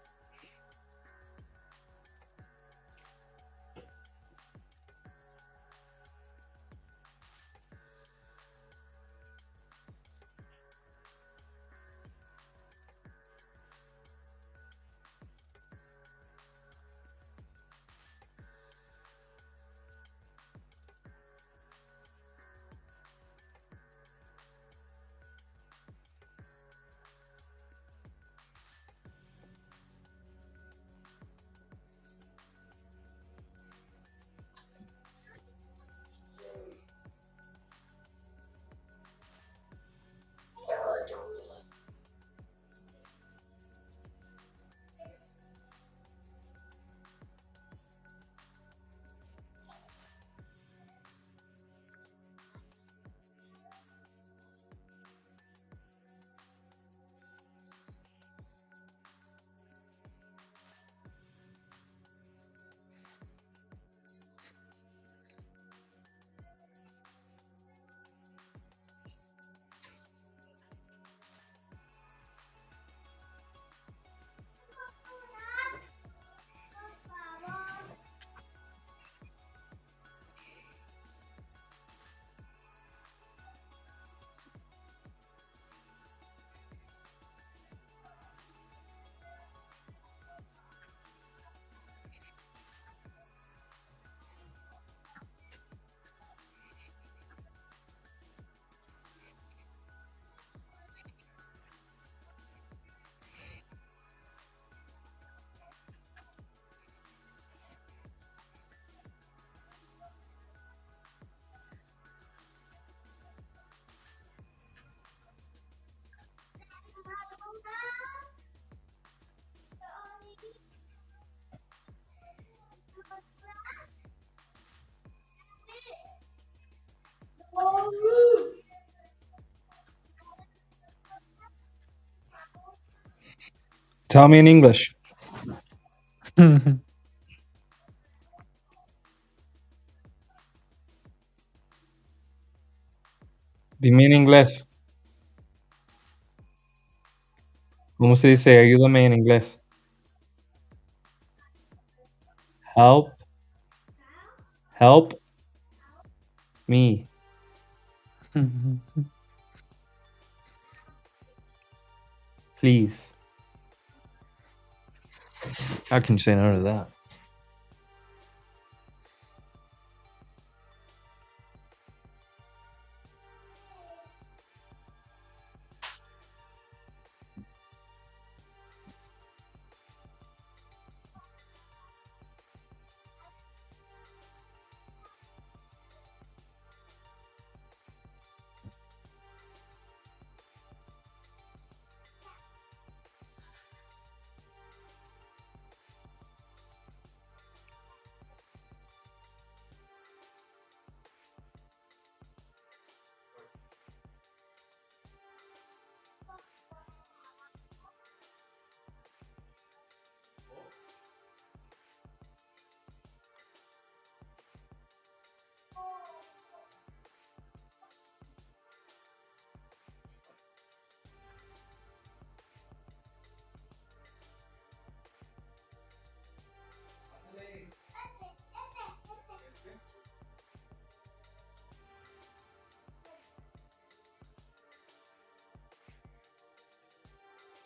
Tell me in English. Dime en inglés. ¿Cómo se dice? Ayúdame en inglés. Help. Help me. Please. How can you say no to that?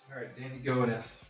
All right, Danny, go and ask.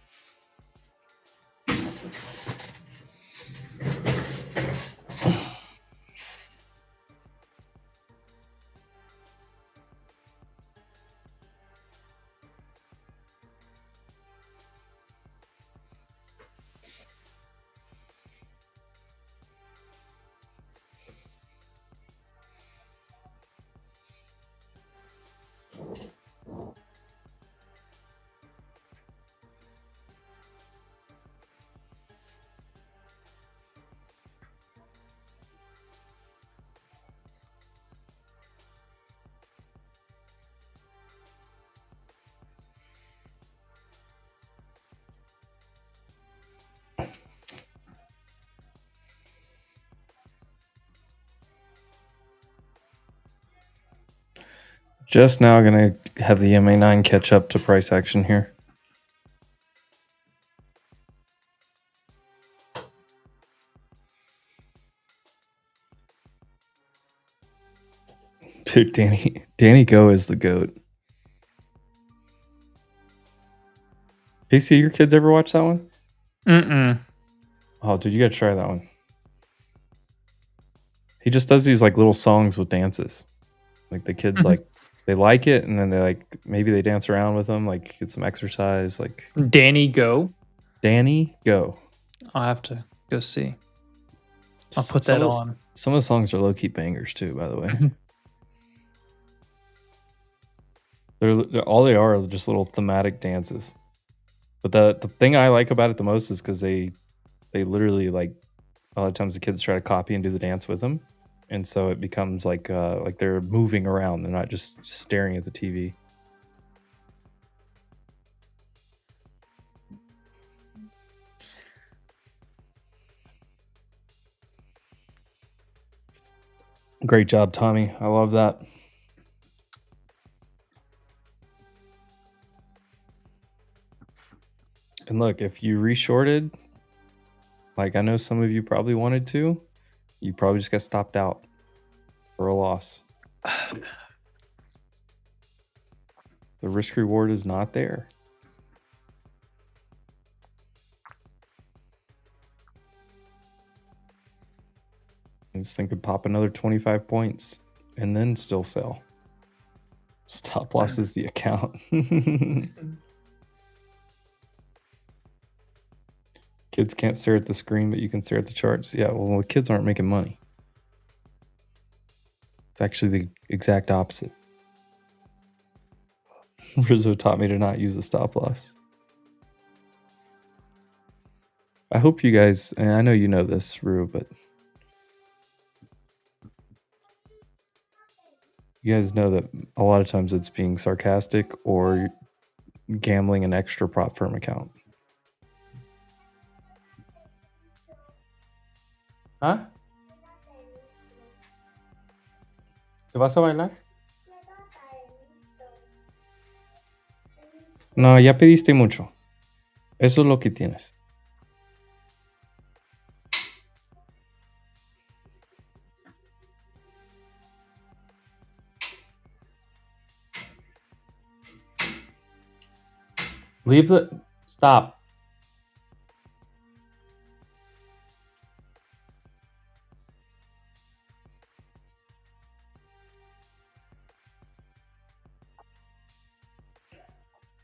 Just now gonna have the MA9 catch up to price action here. Dude, Danny Go is the GOAT. JC, your kids ever watch that one? Mm-mm. Oh, dude, you gotta try that one. He just does these like little songs with dances. Like the kids they like it, and then they maybe they dance around with them, like get some exercise. Like Danny Go. Danny Go. I'll have to go see. I'll put that on. Some of the songs are low key bangers too, by the way. they're all they are just little thematic dances. But the thing I like about it the most is because they literally like a lot of times the kids try to copy and do the dance with them, and so it becomes like they're moving around. They're not just staring at the TV. Great job, Tommy. I love that. And look, if you reshorted, like I know some of you probably wanted to, you probably just got stopped out for a loss. The risk reward is not there. This thing could pop another 25 points and then still fail. Stop loss is the account. Kids can't stare at the screen, but you can stare at the charts. Yeah, well, the kids aren't making money. It's actually the exact opposite. Rizzo taught me to not use a stop loss. I hope you guys, and I know you know this, Rue, but you guys know that a lot of times it's being sarcastic or gambling an extra prop firm account. ¿Ah? ¿Te vas a bailar? No, ya pediste mucho. Eso es lo que tienes. Leave the... Stop.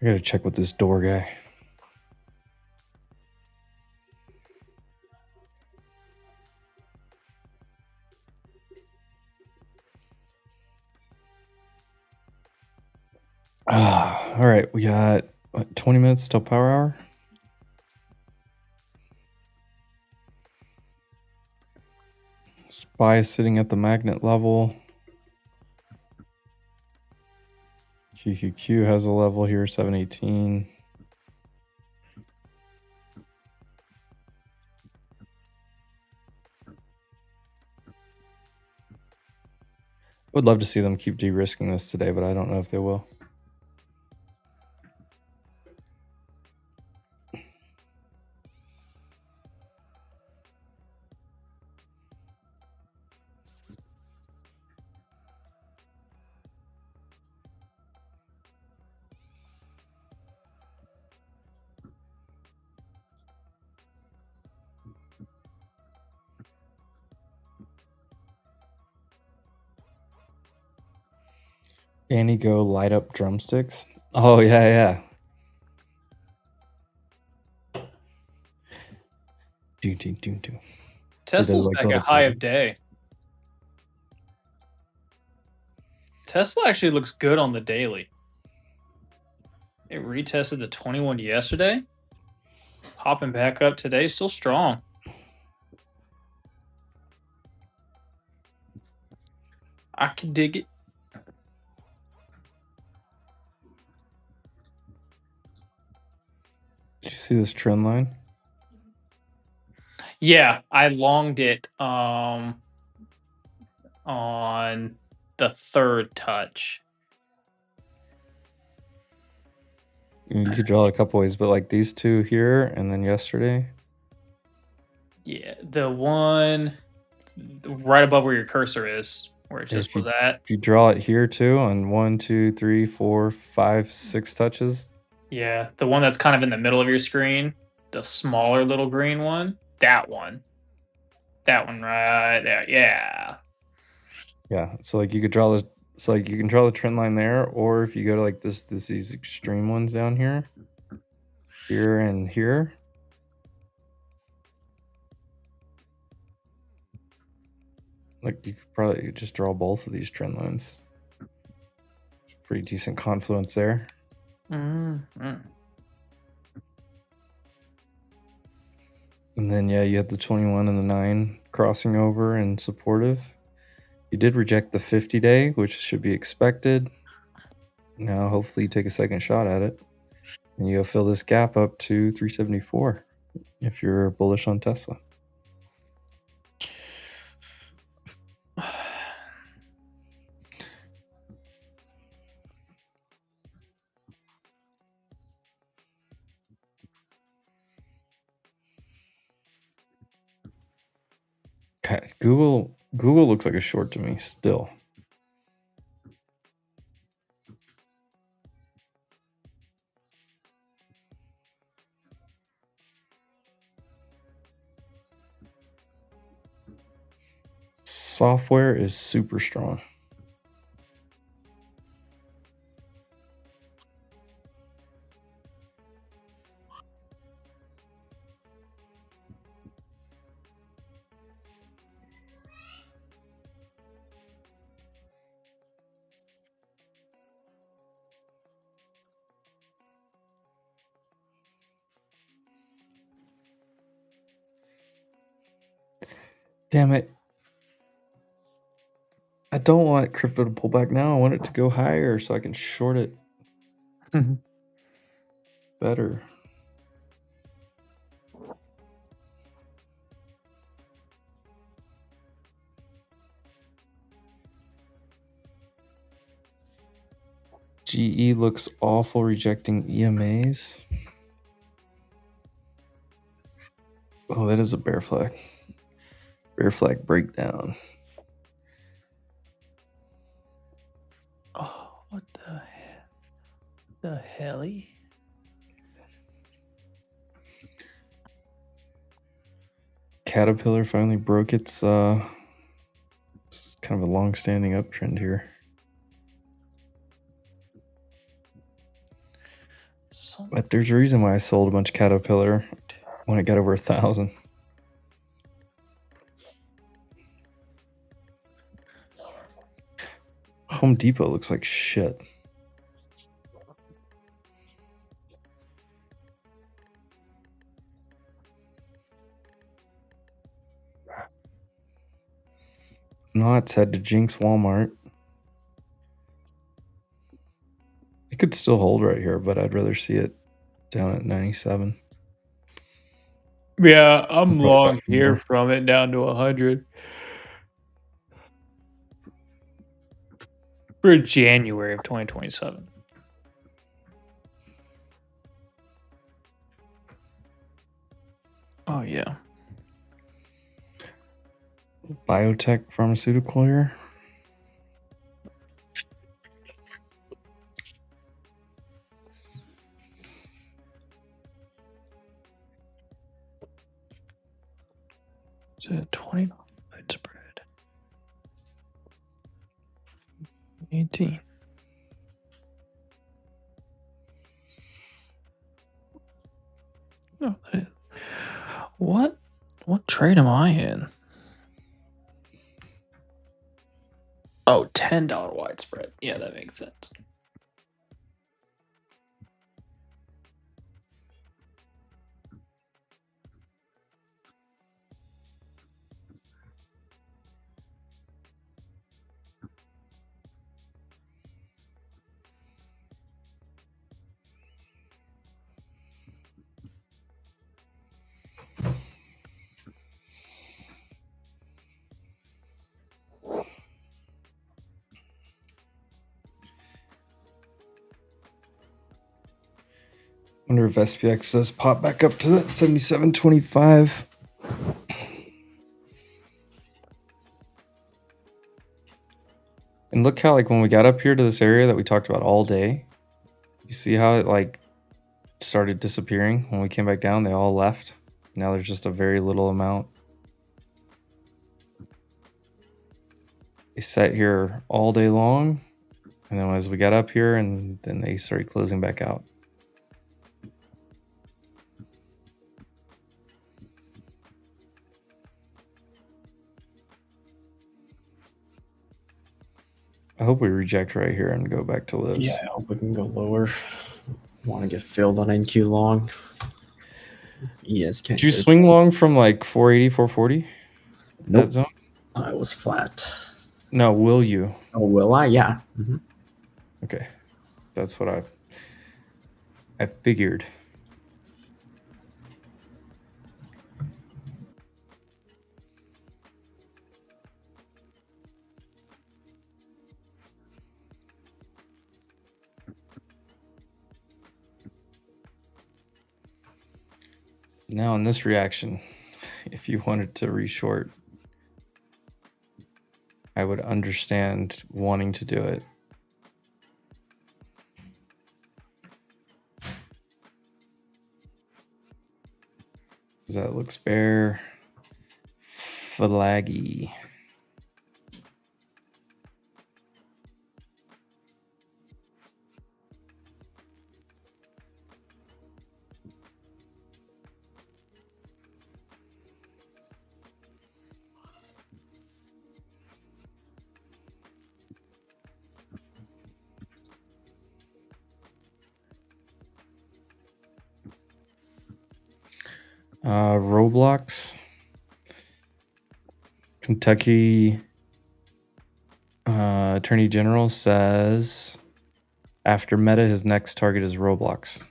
I gotta check with this door guy. All right, we got what, 20 minutes till power hour. SPY is sitting at the magnet level. QQQ has a level here, 718. Would love to see them keep de-risking this today, but I don't know if they will. Annie go light up drumsticks. Oh yeah. Do. Tesla's like back little at high buttons? of day. Tesla actually looks good on the daily. It retested the 21 yesterday. Popping back up today, still strong. I can dig it. Did you see this trend line? Yeah, I longed it on the third touch. You could draw it a couple ways, but like these two here and then yesterday. Yeah, the one right above where your cursor is, where it just was at. If you draw it here too on 1, 2, 3, 4, 5, 6 touches. Yeah, the one that's kind of in the middle of your screen, the smaller little green one. That one right there. Yeah. Yeah, so like you could draw this. So like you can draw the trend line there, or if you go to like these extreme ones down here, here and here. Like you could probably just draw both of these trend lines. Pretty decent confluence there. Mm-hmm. And then yeah, you had the 21 and the 9 crossing over and supportive. You did reject the 50-day, which should be expected. Now hopefully you take a second shot at it. And you'll fill this gap up to 374 if you're bullish on Tesla. Okay, Google looks like a short to me still. Software is super strong. Damn it. I don't want crypto to pull back now. I want it to go higher so I can short it better. GE looks awful rejecting EMAs. Oh, that is a bear flag. Bear flag breakdown. Oh, what the hell? The helly? Caterpillar finally broke its kind of a long-standing uptrend here. But there's a reason why I sold a bunch of Caterpillar when it got over 1,000. Home Depot looks like shit. Knott's had to jinx Walmart. It could still hold right here, but I'd rather see it down at 97. Yeah, I'm long here from it down to 100. For January of 2027. Oh, yeah. Biotech pharmaceutical here. Is it 20 spread? 18. Oh, what trade am I in? Oh, $10 widespread. Yeah, that makes sense. Wonder if SPX does pop back up to that 77.25. And look how, like, when we got up here to this area that we talked about all day, you see how it, like, started disappearing when we came back down? They all left. Now there's just a very little amount. They sat here all day long, and then as we got up here, and then they started closing back out. I hope we reject right here and go back to lives. Yeah, I hope we can go lower. Want to get filled on NQ long. Yes, can't. Did you swing long from like 480, 440? Nope. That zone? I was flat. No, will you? Oh, will I? Yeah. Mm-hmm. Okay. That's what I figured. Now in this reaction, if you wanted to reshort, I would understand wanting to do it. Because that looks bare flaggy. Roblox. Kentucky Attorney General says after Meta, his next target is Roblox.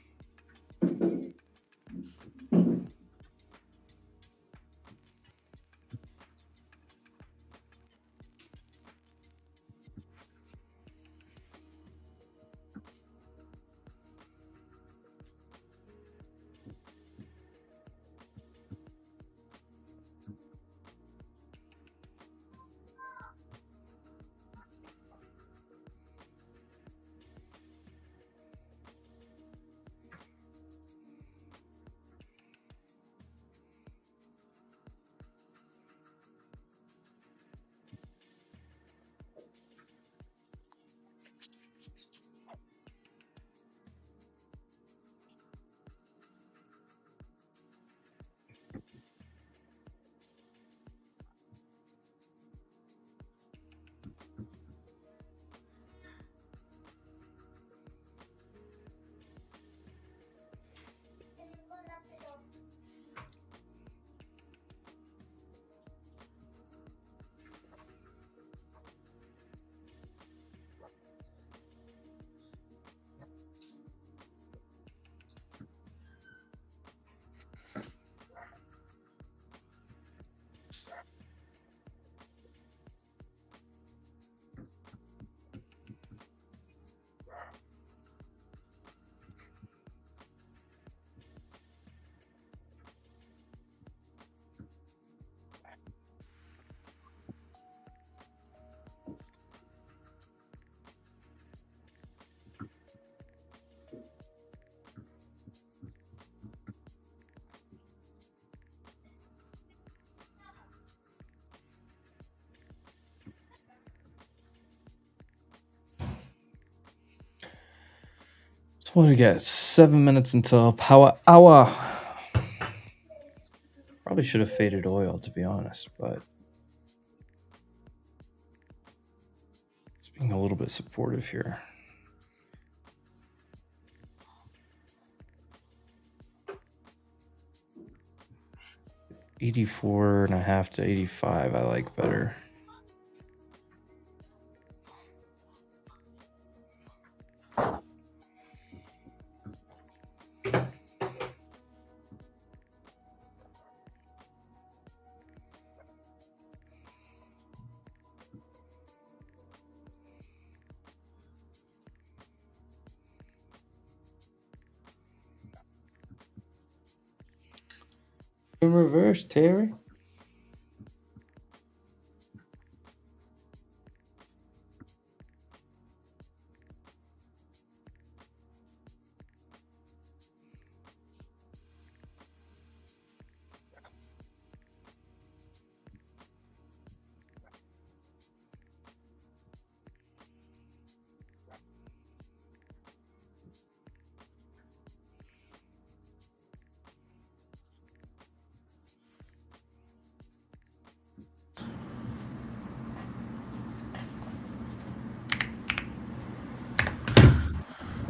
So what do we got? 7 minutes until power hour. Probably should have faded oil, to be honest, but it's being a little bit supportive here. $84.5 to 85 I like better. In reverse, Terry.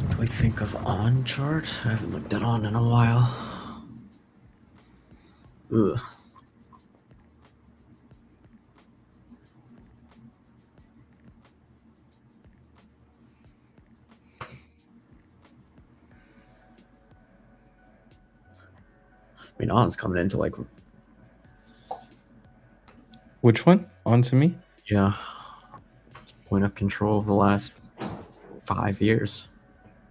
What do we think of on chart? I haven't looked at on in a while. Ugh. I mean, on's coming into like, Which one? On to me? yeah, it's point of control of the last 5 years.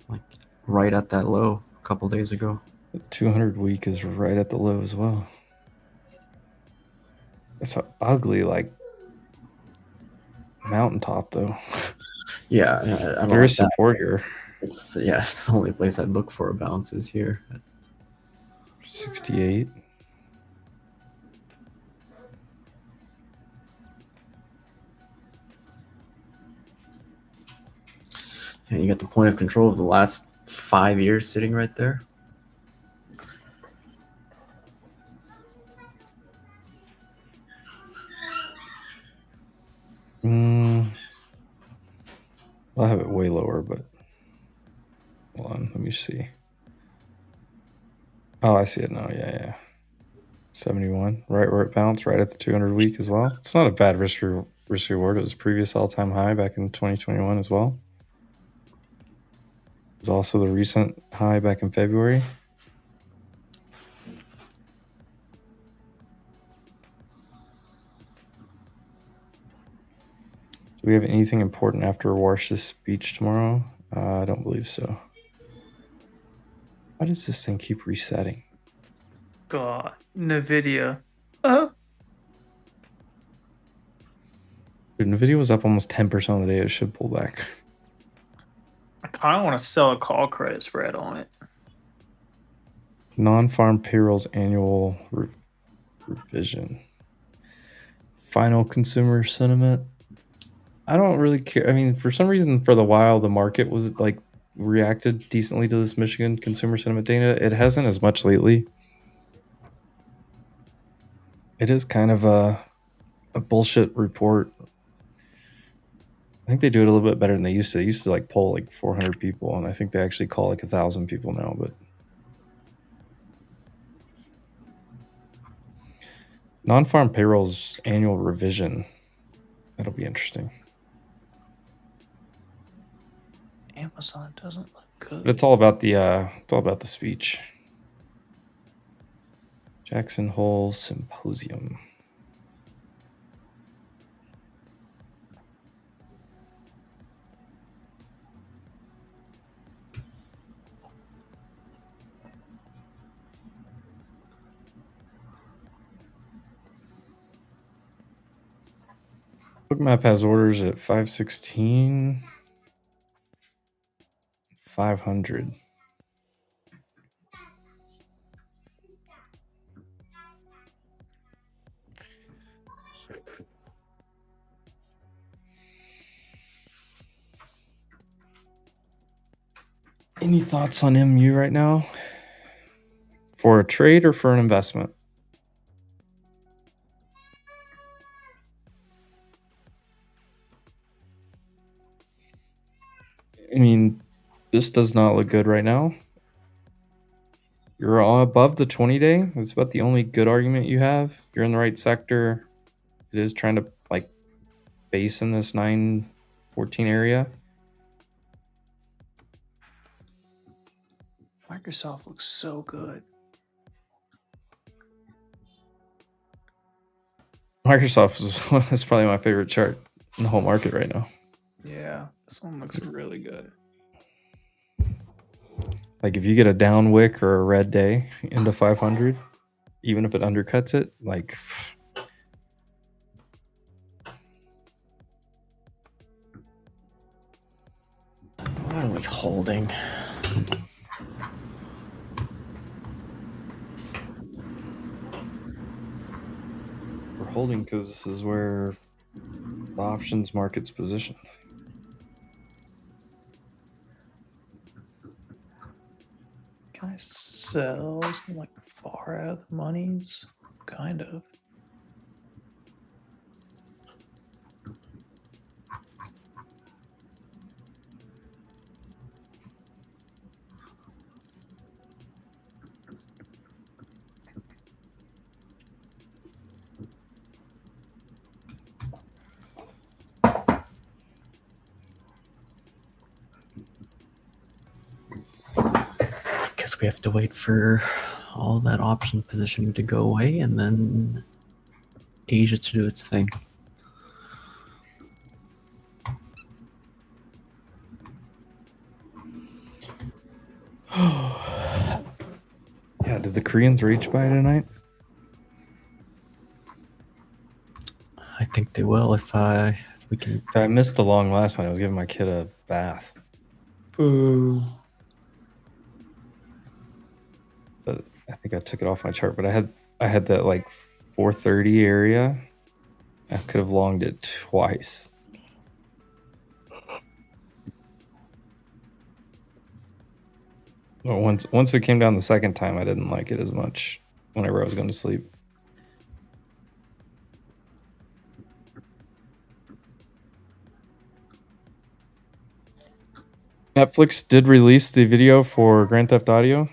Like right at that low a couple days ago. The 200 week is right at the low as well. It's an ugly, like, mountaintop, though. Yeah, I don't There like is that. support here. It's it's the only place I'd look for a bounce is here. 68. And you got the point of control of the last 5 years sitting right there. I'll have it way lower, but hold on, let me see. Oh, I see it now. Yeah. 71, right where it bounced, right at the 200 week as well. It's not a bad risk reward. It was previous all-time high back in 2021 as well. It was also the recent high back in February. Do we have anything important after Warsh's speech tomorrow? I don't believe so. Why does this thing keep resetting? God, NVIDIA. Dude, NVIDIA was up almost 10% on the day. It should pull back. I kind of want to sell a call credit spread on it. Non-farm payrolls annual revision. Final consumer sentiment. I don't really care. I mean, for some reason, for the while, the market was like reacted decently to this Michigan consumer sentiment data. It hasn't as much lately. It is kind of a bullshit report. I think they do it a little bit better than they used to. They used to like poll like 400 people, and I think they actually call like 1,000 people now. But non-farm payrolls annual revision. That'll be interesting. Amazon doesn't look good. But it's all about the speech. Jackson Hole Symposium. Bookmap has orders at 516, 500. Any thoughts on MU right now? For a trade or for an investment? I mean, this does not look good right now. You're all above the 20-day. That's about the only good argument you have. You're in the right sector. It is trying to like base in this 914 area. Microsoft looks so good. Microsoft is probably my favorite chart in the whole market right now. Yeah, this one looks really good. Like if you get a down wick or a red day into 500, even if it undercuts it, like What are we holding? we're holding because this is where the options market's positioned. Can I sell some like far out of the monies? Kind of. Guess we have to wait for all that option positioning to go away and then Asia to do its thing. Yeah, did the Koreans reach by tonight? I think they will if we can. I missed the long last night. I was giving my kid a bath. Boo. But I think I took it off my chart. But I had that like 430 area. I could have longed it twice. Well, once it came down the second time, I didn't like it as much whenever I was going to sleep. Netflix did release the video for Grand Theft Auto.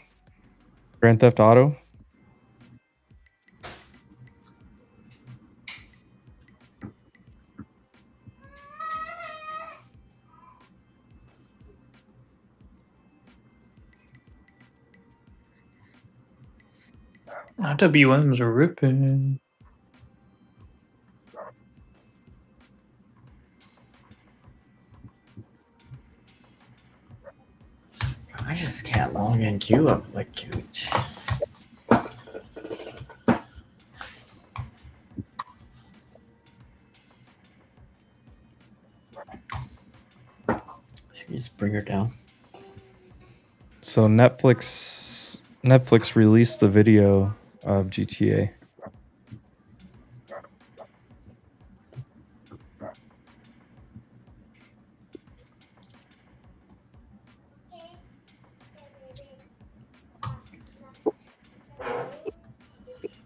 WM's ripping. I just can't long NQ up like huge. Just bring her down. So Netflix released the video of GTA.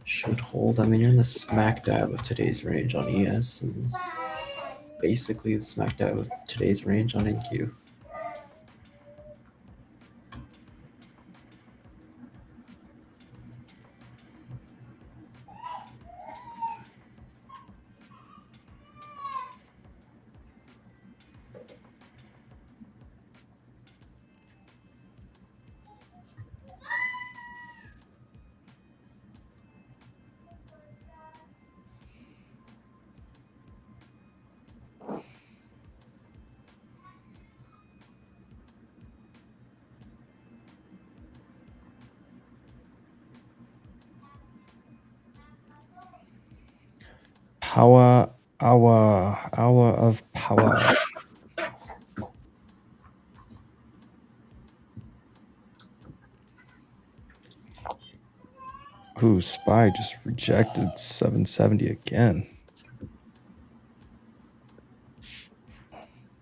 Should hold. I mean, you're in the smack dab of today's range on ES, and it's basically the smack dab of today's range on NQ. Hour of power. Ooh, SPY just rejected 770 again. All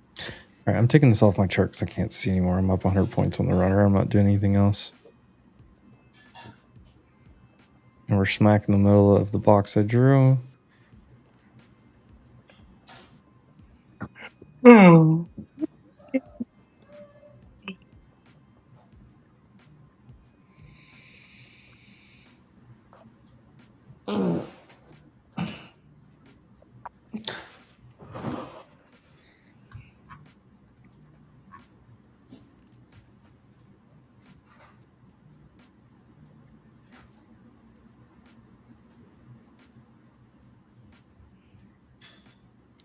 right, I'm taking this off my chart because I can't see anymore. I'm up 100 points on the runner. I'm not doing anything else. And we're smack in the middle of the box I drew.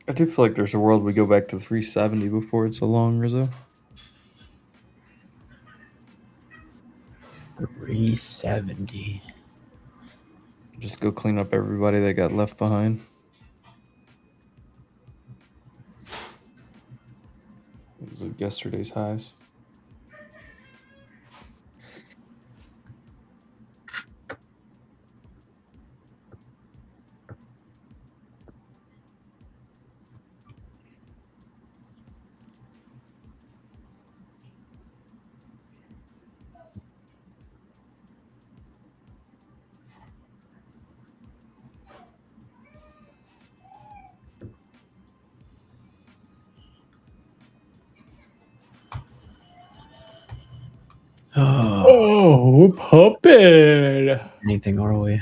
I do feel like there's a world we go back to 370 before it's so long, Rizzo. 370. Just go clean up everybody that got left behind. Those are yesterday's highs. Oh, puppet. Anything our way?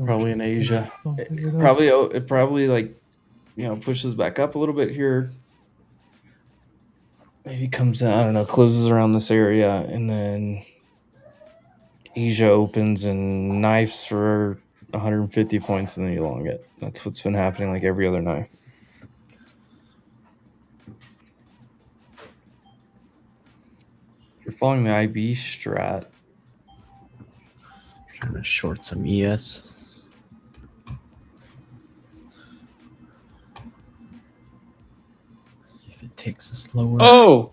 Probably in Asia. It probably like, pushes back up a little bit here. Maybe comes in, I don't know, closes around this area, and then Asia opens and knifes for 150 points, and then you long it. That's what's been happening like every other night. If you're following the IB strat, Trying to short some ES. If it takes us lower. Oh!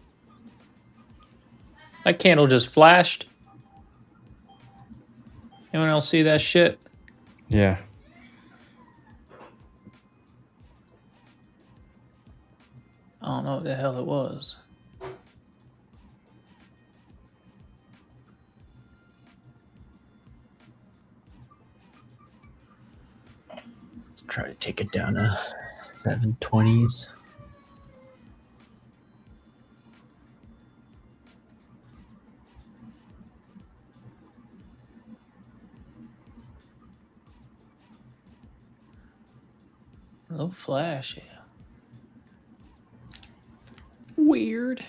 That candle just flashed. Anyone else see that shit? yeah. I don't know what the hell it was. Let's try to take it down to 720s. No flash, yeah. Weird.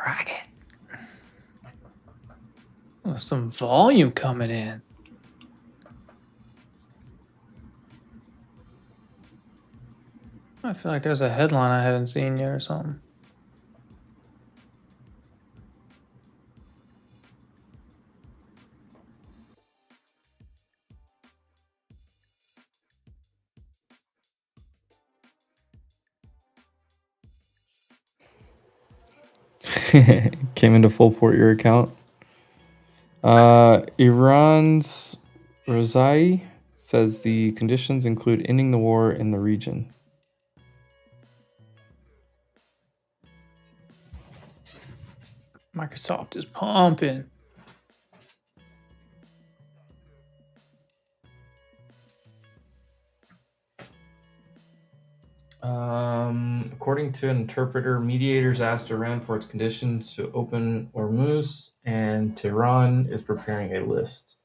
Rocket. Oh, some volume coming in. I feel like there's a headline I haven't seen yet or something. Came into full port your account. Iran's Razai says the conditions include ending the war in the region. Microsoft is pumping. According to an interpreter, mediators asked Iran for its conditions to open Hormuz, and Tehran is preparing a list.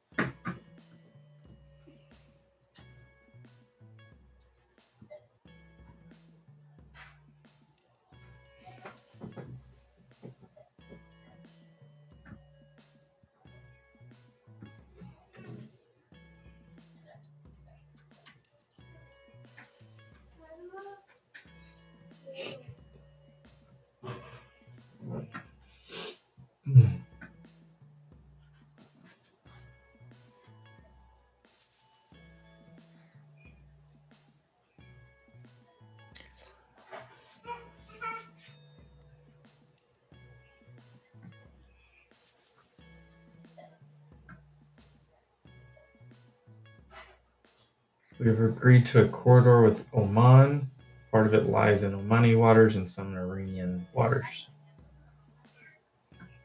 We have agreed to a corridor with Oman. Part of it lies in Omani waters and some in Iranian waters.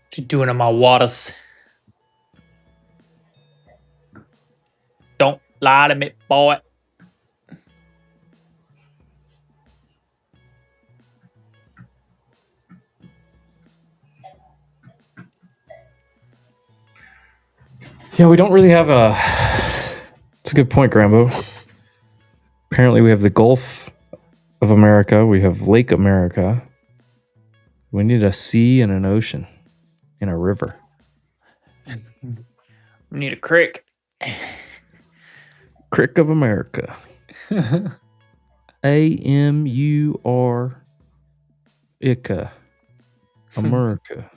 What you doing in my waters? Don't lie to me, boy. Yeah, we don't really have a... It's a good point, Grambo. Apparently we have the Gulf of America. We have Lake America. We need a sea and an ocean and a river. We need a crick. Crick of America. A-M-U-R Ica. America.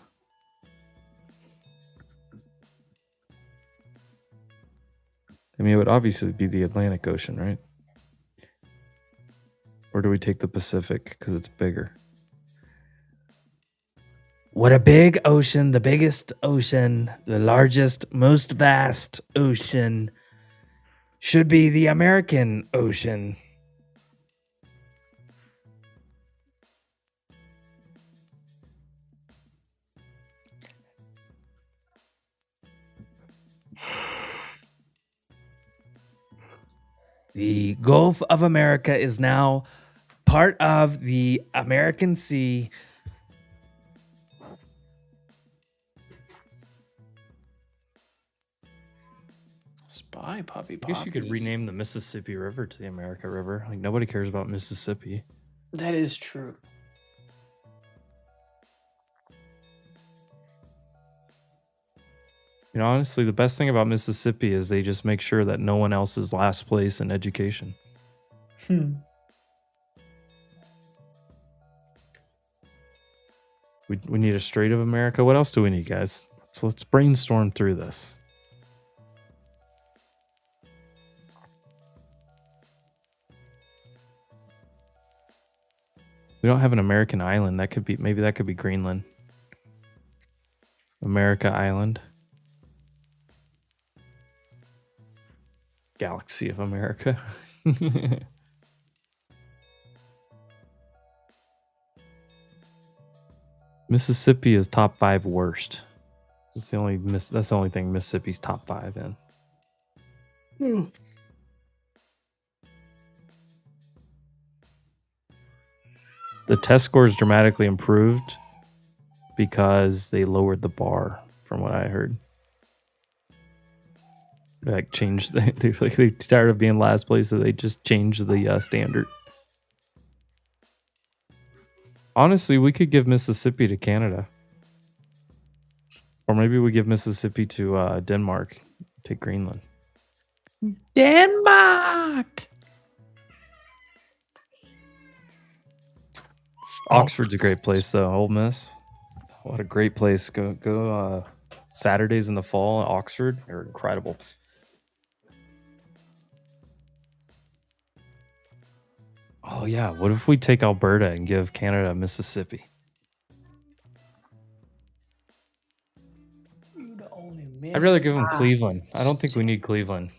I mean, it would obviously be the Atlantic Ocean, right? Or do we take the Pacific because it's bigger? What a big ocean, the biggest ocean, the largest, most vast ocean should be the American Ocean. The Gulf of America is now part of the American Sea. Spy puppy. I guess you could rename the Mississippi River to the America River. Like, nobody cares about Mississippi. That is true. You know, honestly, the best thing about Mississippi is they just make sure that no one else is last place in education. We need a Strait of America. What else do we need, guys? Let's brainstorm through this. We don't have an American island. That could be, maybe that could be Greenland. America Island. Galaxy of America. Mississippi is top 5 worst. That's the only thing Mississippi's top 5 in. The test scores dramatically improved because they lowered the bar, from what I heard. Like changed, they tired of being last place, so they just changed the standard. Honestly, we could give Mississippi to Canada. Or maybe we give Mississippi to Denmark, take Greenland. Denmark! Oxford's a great place, though. Ole Miss. What a great place. Go Saturdays in the fall at Oxford are incredible. Oh, yeah. What if we take Alberta and give Canada Mississippi? I'd rather give them Cleveland. I don't think we need Cleveland.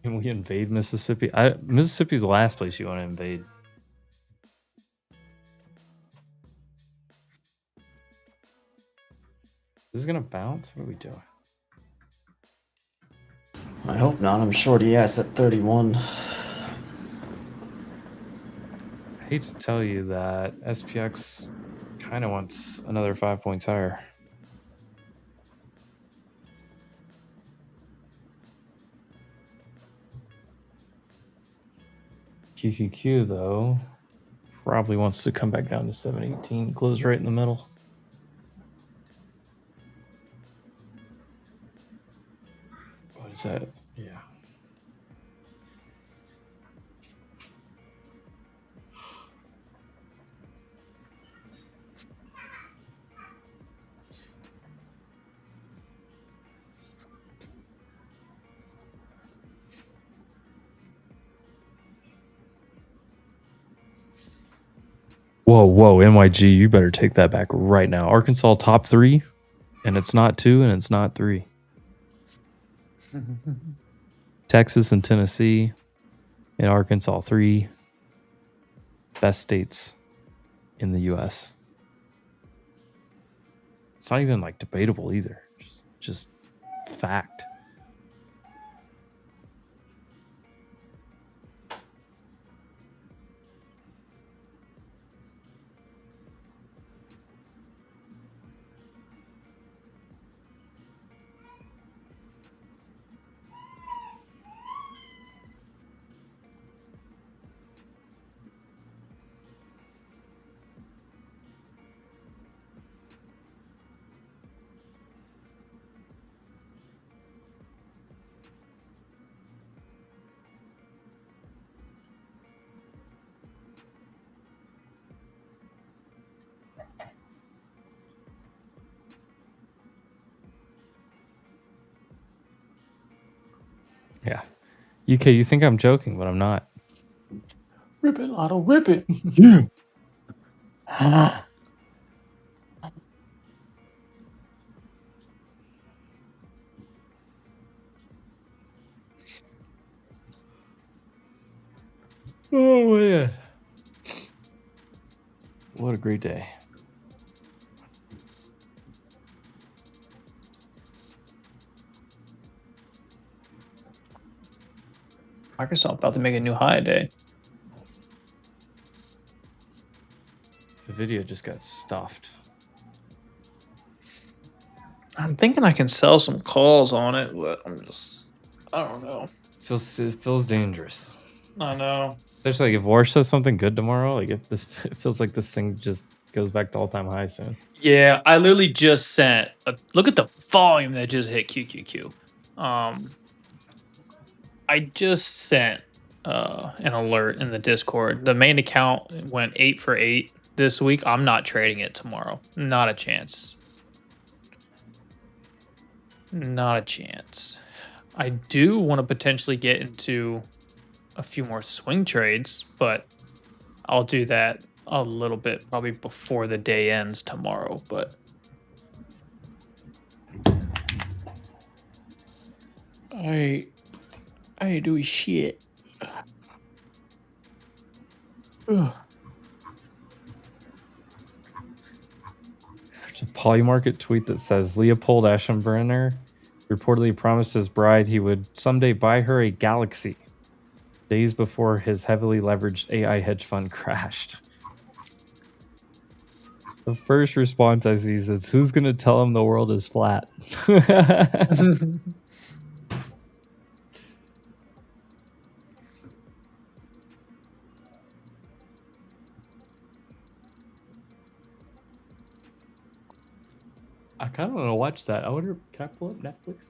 Can we invade Mississippi? Mississippi's the last place you want to invade. Is this gonna bounce? What are we doing? I hope not. I'm shorty ass at 31. I hate to tell you that SPX kind of wants another 5 points higher. QQQ, though, probably wants to come back down to 718, close right in the middle. What is that? Yeah. Whoa, NYG, you better take that back right now. Arkansas top 3, and it's not 2, and it's not 3. Texas and Tennessee and Arkansas, 3 best states in the U.S. It's not even like debatable either. Just fact. Yeah. UK, you think I'm joking, but I'm not. Rip it, Lotto, rip it. Yeah. Oh, man. What a great day. Microsoft about to make a new high today. NVIDIA just got stuffed. I'm thinking I can sell some calls on it, but I don't know. It feels dangerous. I know. Especially like if War says something good tomorrow, like if this, it feels like this thing just goes back to all-time high soon. Yeah, I literally just sent look at the volume that just hit QQQ. I just sent an alert in the Discord. The main account went 8 for 8 this week. I'm not trading it tomorrow. Not a chance. Not a chance. I do want to potentially get into a few more swing trades, but I'll do that a little bit probably before the day ends tomorrow, but I ain't doing shit. Ugh. There's a Polymarket tweet that says Leopold Aschenbrenner reportedly promised his bride he would someday buy her a Galaxy days before his heavily leveraged AI hedge fund crashed. The first response I see is, who's going to tell him the world is flat? I kind of want to watch that. I wonder, can I pull up Netflix?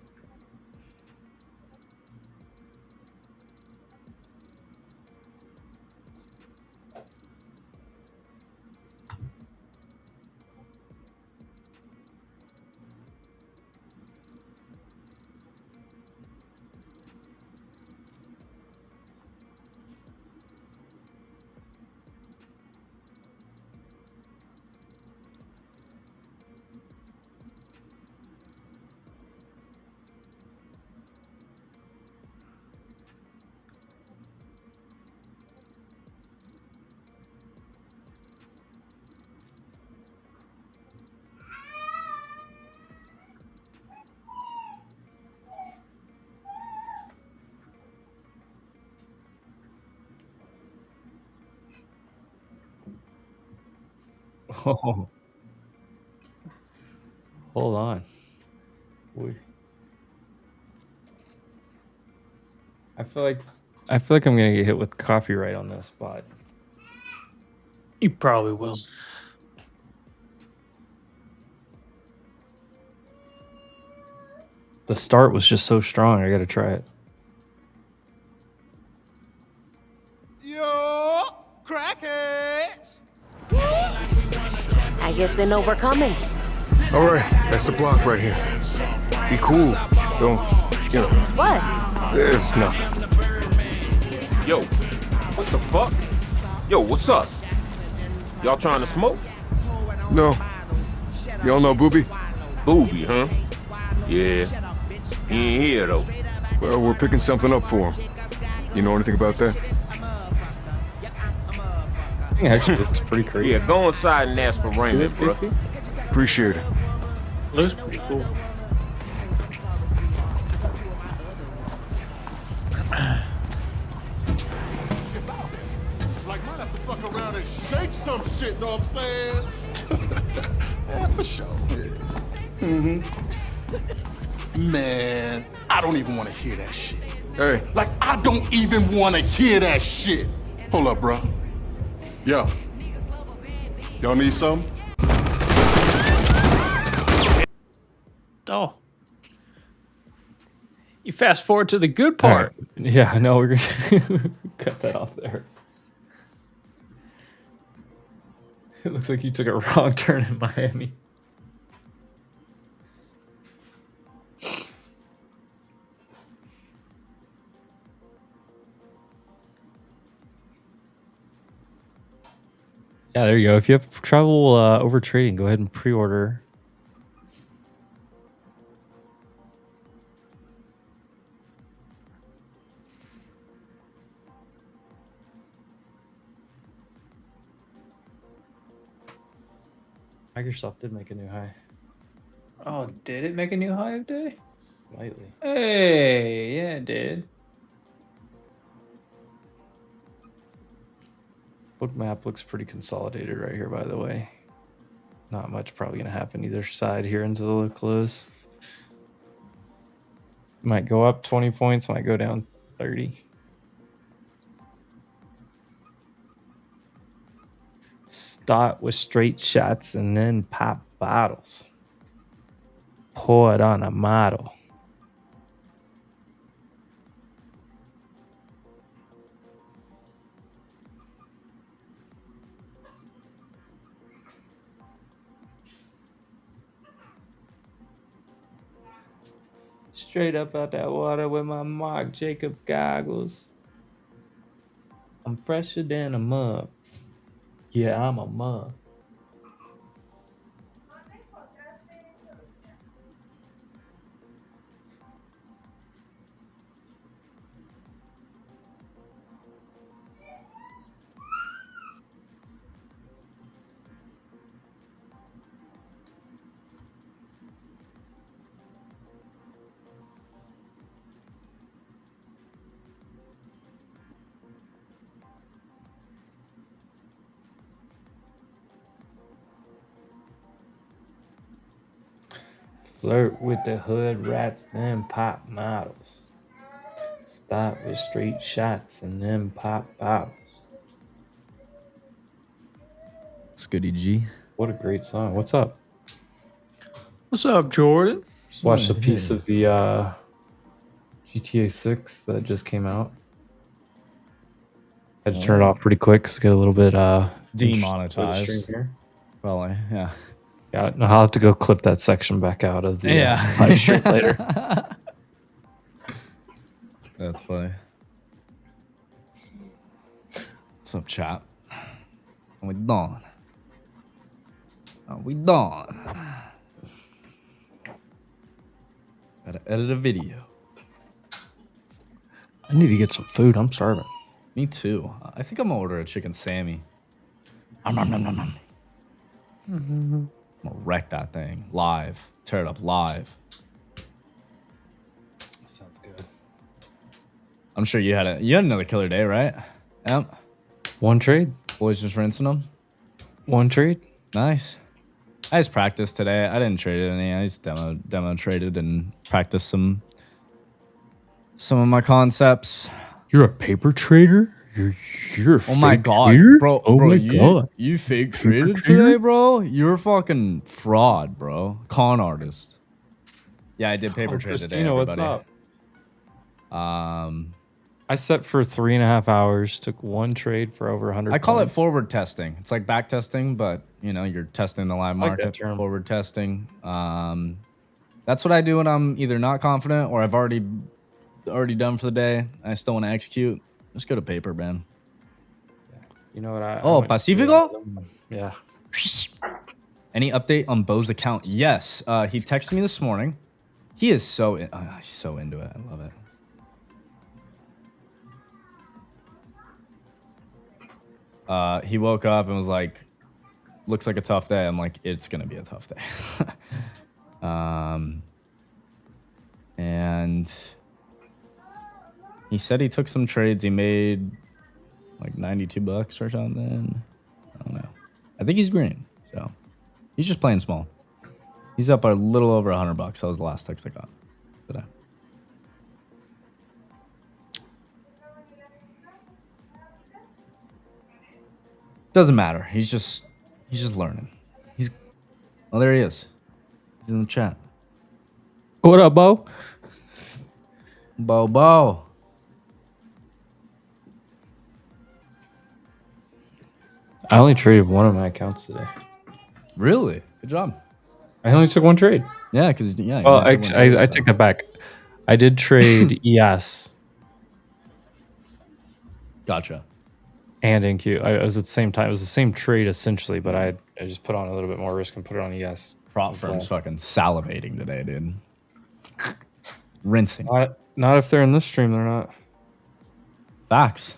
Oh, hold on. I feel like I'm gonna get hit with copyright on this spot. You probably will. The start was just so strong. I gotta try it. Yo, crackheads! I guess they know we're coming. All right, that's the block right here. Be cool. Don't, you know. What? Nothing. Yo, what the fuck? Yo, what's up? Y'all trying to smoke? No. Y'all know Booby? Booby, huh? Yeah. He ain't here, though. Well, we're picking something up for him. You know anything about that? This thing actually looks pretty crazy. Yeah, go inside and ask for See Raymond, this, bro. Casey? Appreciate it. Looks pretty cool. Like, might have to fuck around and shake some shit, know what I'm saying? Yeah, for sure. Yeah. Man, I don't even want to hear that shit. Hey, Like, I don't even want to hear that shit. Hold up, bro. Yo. Y'all need something? Oh. You fast forward to the good All part. right. Yeah, no, we're gonna cut that off there. It looks like you took a wrong turn in Miami. Yeah, there you go. If you have trouble over trading, go ahead and pre-order. Microsoft did make a new high. Oh, did it make a new high of day? Slightly. Hey, yeah, it did. Bookmap looks pretty consolidated right here, by the way. Not much probably going to happen either side here into the close. Might go up 20 points, might go down 30. Start with straight shots and then pop bottles. Pour it on a model. Straight up out that water with my Marc Jacob goggles. I'm fresher than a mug. Yeah, I'm a mug. Flirt with the hood rats, then pop models. Start with straight shots and then pop bottles. It's goody G. What a great song. What's up? What's up, Jordan? Just watched a piece of the GTA 6 that just came out. Had to turn it off pretty quick because get a little bit Demonetized. here. Probably, yeah. Yeah, no, I'll have to go clip that section back out of the live stream later. That's funny. What's up, chat? Are we done? Are we done? Gotta edit a video. I need to get some food. I'm starving. Me too. I think I'm gonna order a chicken Sammy. Nom, nom, nom, nom, nom. I'm gonna wreck that thing live. Tear it up live. Sounds good. I'm sure you had another killer day, right? Yep. One trade. Boys just rinsing them. One trade. Nice. I just practiced today. I didn't trade any. I just demo traded and practiced some of my concepts. You're a paper trader? You're a Oh my fake god, trader? bro! Oh bro, my you, god! you fake Paper traded trader? today, bro? You're a fucking fraud, bro. Con artist. Yeah, I did paper trade today. Christina, what's Everybody. up? I set for 3.5 hours. Took one trade for over 100. I call it points. forward testing. It's like back testing, but you know you're testing the live I like that market. term. Forward testing. That's what I do when I'm either not confident or I've already done for the day. I still want to execute. Just go to paper, man. You know what? I Oh, went to, Pacifico? Yeah. Any update on Bo's account? Yes. He texted me this morning. He is so he's so into it. I love it. He woke up and was like, looks like a tough day. I'm like, it's going to be a tough day. And he said he took some trades. He made like $92 or something. I don't know. I think he's green. So he's just playing small. He's up a little over $100. That was the last text I got today. Doesn't matter. He's just learning. Oh, there he is. He's in the chat. What up, Bo? Bo. I only traded one of my accounts today. Really? Good job. I only took one trade. Yeah, because you Well, only took one trade, I so. take that back. I did trade ES Gotcha. and NQ. It was at the same time. It was the same trade essentially, but I just put on a little bit more risk and put it on ES. Prop firm's fucking salivating today, dude. Rinsing. Not if they're in this stream, they're not. Facts.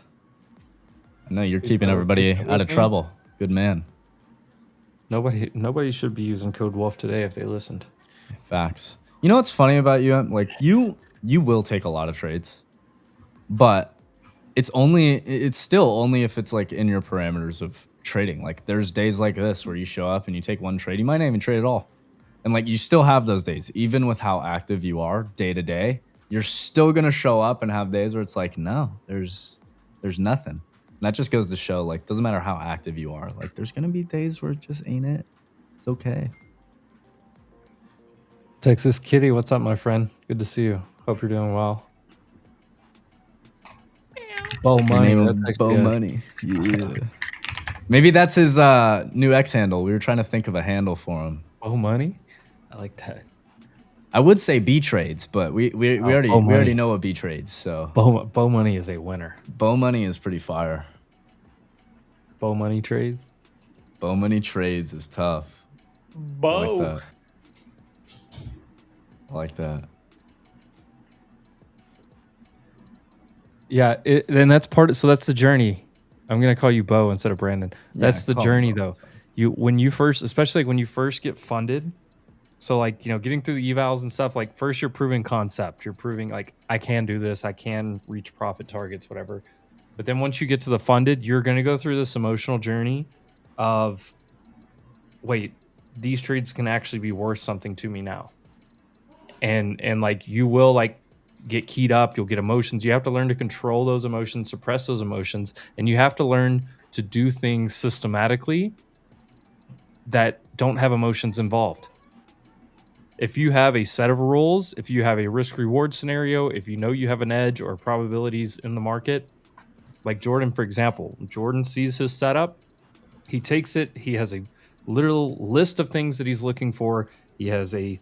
I know you're keeping everybody out of trouble. Good man. Nobody should be using code WOLF today if they listened. Facts. You know what's funny about you? Like you will take a lot of trades, but it's still only if it's like in your parameters of trading. Like there's days like this where you show up and you take one trade. You might not even trade at all. And like you still have those days, even with how active you are day to day, you're still gonna show up and have days where it's like, no, there's nothing. And that just goes to show, like, doesn't matter how active you are. Like, there's gonna be days where it just ain't it. It's okay. Texas Kitty, what's up, my friend? Good to see you. Hope you're doing well. Bo Money. Bo Money. Yeah. Maybe that's his new X handle. We were trying to think of a handle for him. Bo Money? I like that. I would say B trades, but we already know what B trades. So Bo Money is a winner. Bo Money is pretty fire. Bo Money trades. Bo Money trades is tough. Bo. I like that. Yeah, then that's so that's the journey. I'm gonna call you Bo instead of Brandon. That's the journey, though. When you first, especially like when you first get funded. So like, getting through the evals and stuff, like first you're proving concept. You're proving like, I can do this. I can reach profit targets, whatever. But then once you get to the funded, you're going to go through this emotional journey of, wait, these trades can actually be worth something to me now. And like, you will like get keyed up. You'll get emotions. You have to learn to control those emotions, suppress those emotions. And you have to learn to do things systematically that don't have emotions involved. If you have a set of rules, if you have a risk reward scenario, if you know you have an edge or probabilities in the market, like Jordan, for example, Jordan sees his setup, he takes it, he has a literal list of things that he's looking for. He has a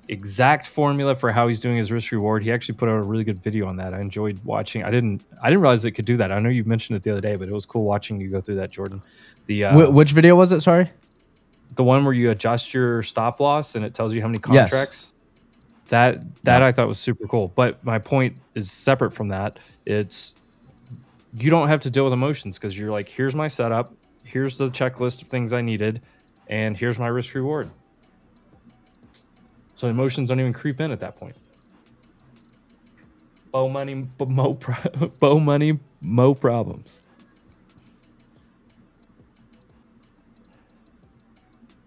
exact formula for how he's doing his risk reward. He actually put out a really good video on that. I enjoyed watching. I didn't realize it could do that. I know you mentioned it the other day, but it was cool watching you go through that, Jordan. Which video was it? Sorry. The one where you adjust your stop loss and it tells you how many contracts. Yes. That I thought was super cool. But my point is separate from that. It's you don't have to deal with emotions because you're like, here's my setup, here's the checklist of things I needed, and here's my risk reward. So emotions don't even creep in at that point. Bo money, mo problems.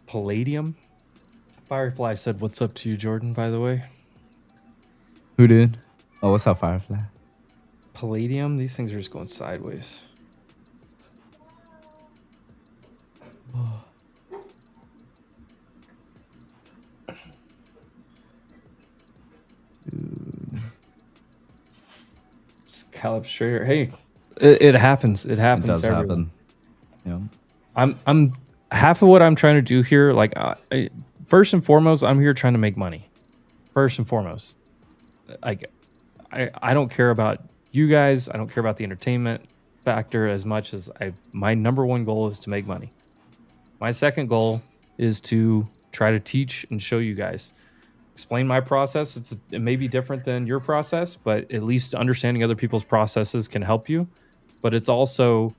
Palladium. Firefly said, "What's up to you, Jordan?" By the way, who did? Oh, what's up, Firefly? Palladium. These things are just going sideways. Dude. Scallop Strayer. Hey, it happens. It happens. It does happen. Yeah. I'm half of what I'm trying to do here. Like, first and foremost, I'm here trying to make money. First and foremost, like, I don't care about you guys. I don't care about the entertainment factor as much as my number one goal is to make money. My second goal is to try to teach and show you guys, explain my process. It may be different than your process, but at least understanding other people's processes can help you. But it's also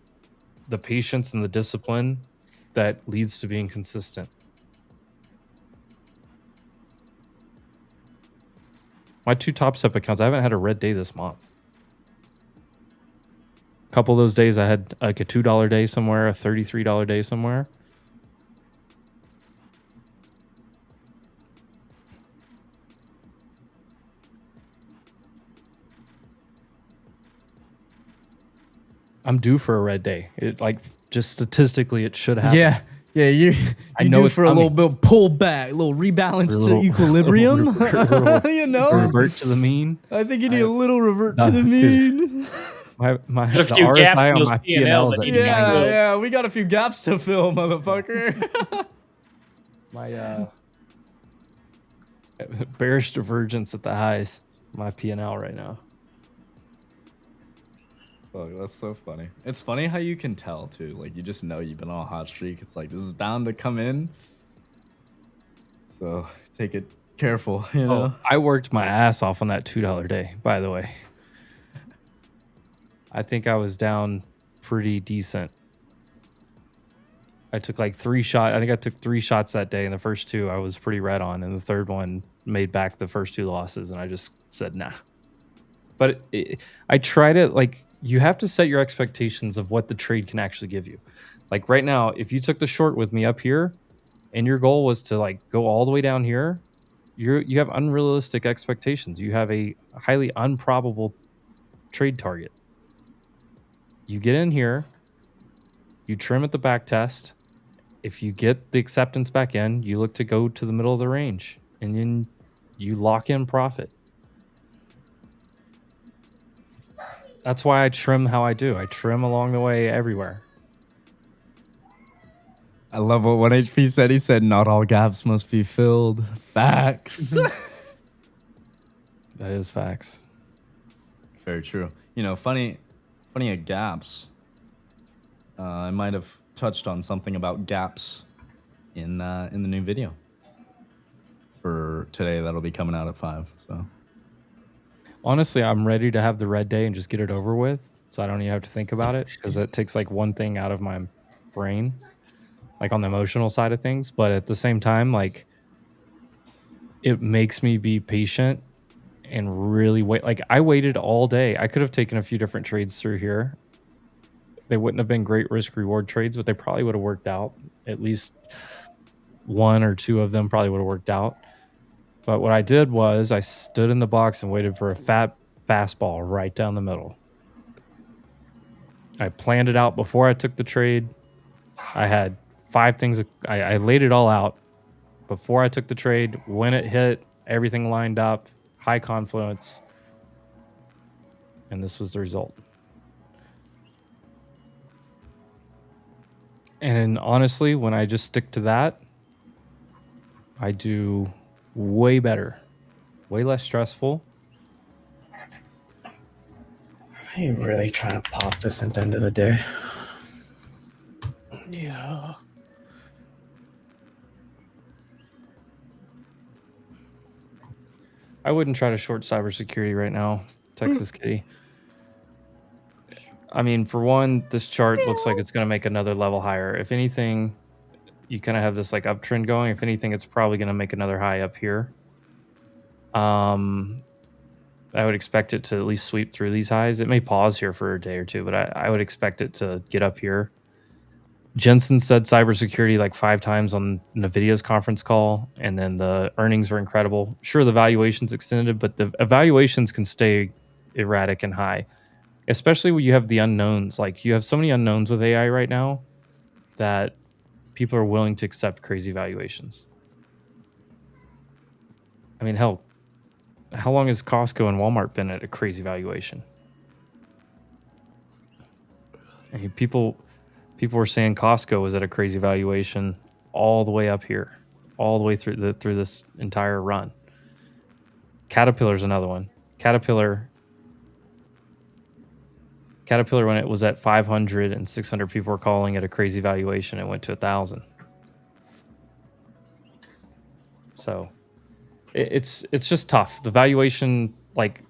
the patience and the discipline that leads to being consistent. My 2 Top Step accounts, I haven't had a red day this month. A couple of those days I had like a $2 day somewhere, a $33 day somewhere. I'm due for a red day. It like just statistically it should happen. Yeah. Yeah, you know do it's for a little coming. bit pull back, a little rebalance to equilibrium. You know, Revert to the mean. I think you need a little revert to the dude. mean. My There's a the few gaps RSI in on those my P&Ls P&L is that at need to be 90. filled. Yeah, we got a few gaps to fill, motherfucker. My bearish divergence at the highs. My P&L right now. Fuck, that's so funny. It's funny how you can tell too. Like you just know you've been on a hot streak. It's like this is bound to come in. So take it careful, you know. Oh, I worked my ass off on that $2 day, by the way. I think I was down pretty decent. I took like 3 shots. I think I took 3 shots that day, and the first 2 I was pretty red on, and the third one made back the first 2 losses, and I just said nah. But I tried it. Like, you have to set your expectations of what the trade can actually give you. Like right now, if you took the short with me up here, and your goal was to like go all the way down here, you have unrealistic expectations. You have a highly improbable trade target. You get in here, you trim at the back test. If you get the acceptance back in, you look to go to the middle of the range, and then you lock in profit. That's why I trim how I do. I trim along the way everywhere. I love what 1HP said. He said, not all gaps must be filled. Facts. That is facts. Very true. You know, funny at gaps. I might have touched on something about gaps in the new video for today. That'll be coming out at 5. So Honestly, I'm ready to have the red day and just get it over with, so I don't even have to think about it, because it takes like one thing out of my brain, like on the emotional side of things. But at the same time, like, it makes me be patient and really wait. Like, I waited all day. I could have taken a few different trades through here. They wouldn't have been great risk reward trades, but they probably would have worked out. At least 1 or 2 of them probably would have worked out. But what I did was I stood in the box and waited for a fat fastball right down the middle. I planned it out before I took the trade. I had 5 things. I laid it all out before I took the trade. When it hit, everything lined up, high confluence. And this was the result. And honestly, when I just stick to that, I do way better, way less stressful. Are you really trying to pop this at the end of the day? Yeah. I wouldn't try to short cybersecurity right now, Texas Kitty. I mean, for one, this chart looks like it's going to make another level higher. If anything, you kind of have this like uptrend going. If anything, it's probably going to make another high up here. I would expect it to at least sweep through these highs. It may pause here for a day or two, but I would expect it to get up here. Jensen said cybersecurity like 5 times on NVIDIA's conference call, and then the earnings were incredible. Sure, the valuation's extended, but the evaluations can stay erratic and high, especially when you have the unknowns. Like, you have so many unknowns with AI right now that people are willing to accept crazy valuations. I mean, hell, how long has Costco and Walmart been at a crazy valuation? I mean, people were saying Costco was at a crazy valuation all the way up here, all the way through this entire run. Caterpillar's another one. Caterpillar, when it was at 500 and 600, people were calling it a crazy valuation. It went to 1,000. So it's just tough. The valuation, like,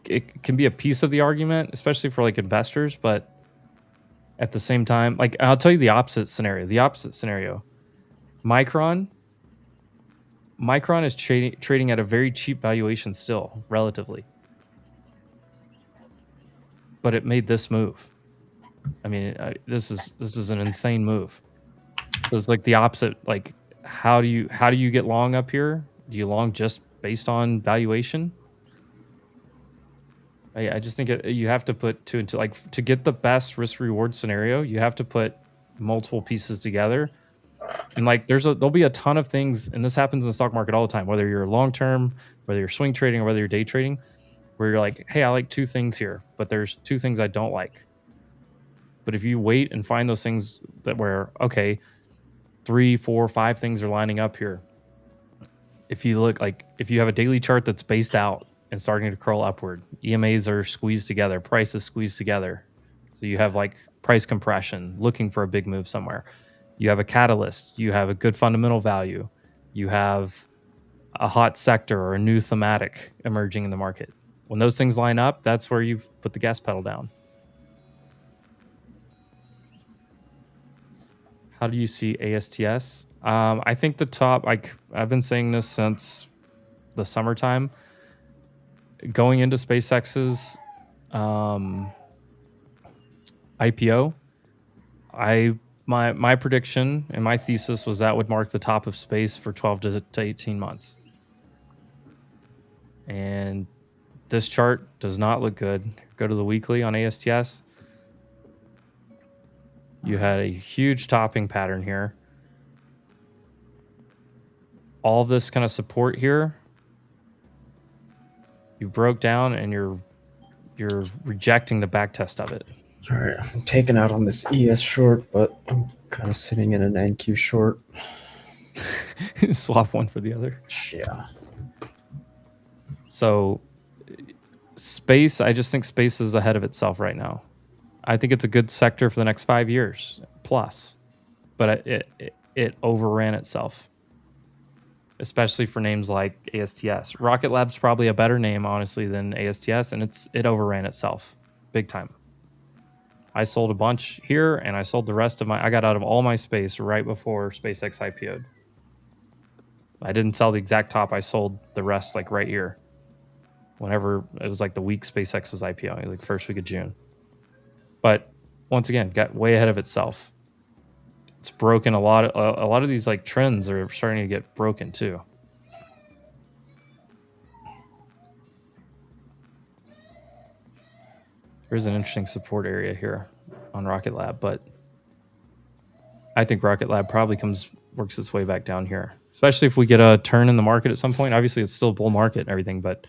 it can be a piece of the argument, especially for like investors, but At the same time, like I'll tell you the opposite scenario. The opposite scenario, Micron is trading at a very cheap valuation still, relatively. But it made this move. I mean, this is an insane move. So it's like the opposite. Like, how do you get long up here? Do you long just based on valuation? I just think you have to put two into, like, to get the best risk reward scenario, you have to put multiple pieces together. And like there'll be a ton of things, and this happens in the stock market all the time, whether you're long term, whether you're swing trading, or whether you're day trading, where you're like, hey, I like two things here, but there's two things I don't like. But if you wait and find those things that where, okay, 3, 4, 5 things are lining up here. If you look, like, if you have a daily chart that's based out and starting to curl upward, EMAs are squeezed together, prices squeezed together. So you have like price compression, looking for a big move somewhere. You have a catalyst, you have a good fundamental value, you have a hot sector or a new thematic emerging in the market. When those things line up, that's where you put the gas pedal down. How do you see ASTS? I think the top, like I've been saying this since the summertime, going into SpaceX's IPO, my prediction and my thesis was that would mark the top of space for 12 to 18 months. And this chart does not look good. Go to the weekly on ASTS. You had a huge topping pattern here. All this kind of support here, you broke down and you're rejecting the back test of it. All right, I'm taking out on this ES short, but I'm kind of sitting in an NQ short. Swap one for the other. Yeah. So space, I just think space is ahead of itself right now. I think it's a good sector for the next 5 years plus, but it overran itself, especially for names like ASTS. Rocket Lab's probably a better name, honestly, than ASTS, and it overran itself big time. I sold a bunch here, and I sold the rest of I got out of all my space right before SpaceX IPO'd. I didn't sell the exact top. I sold the rest like right here. Whenever it was like the week SpaceX was IPOing, like first week of June. But once again, got way ahead of itself. It's broken a lot of these like trends are starting to get broken too. There's an interesting support area here on Rocket Lab, but I think Rocket Lab probably works its way back down here, especially if we get a turn in the market at some point. Obviously, it's still a bull market and everything, but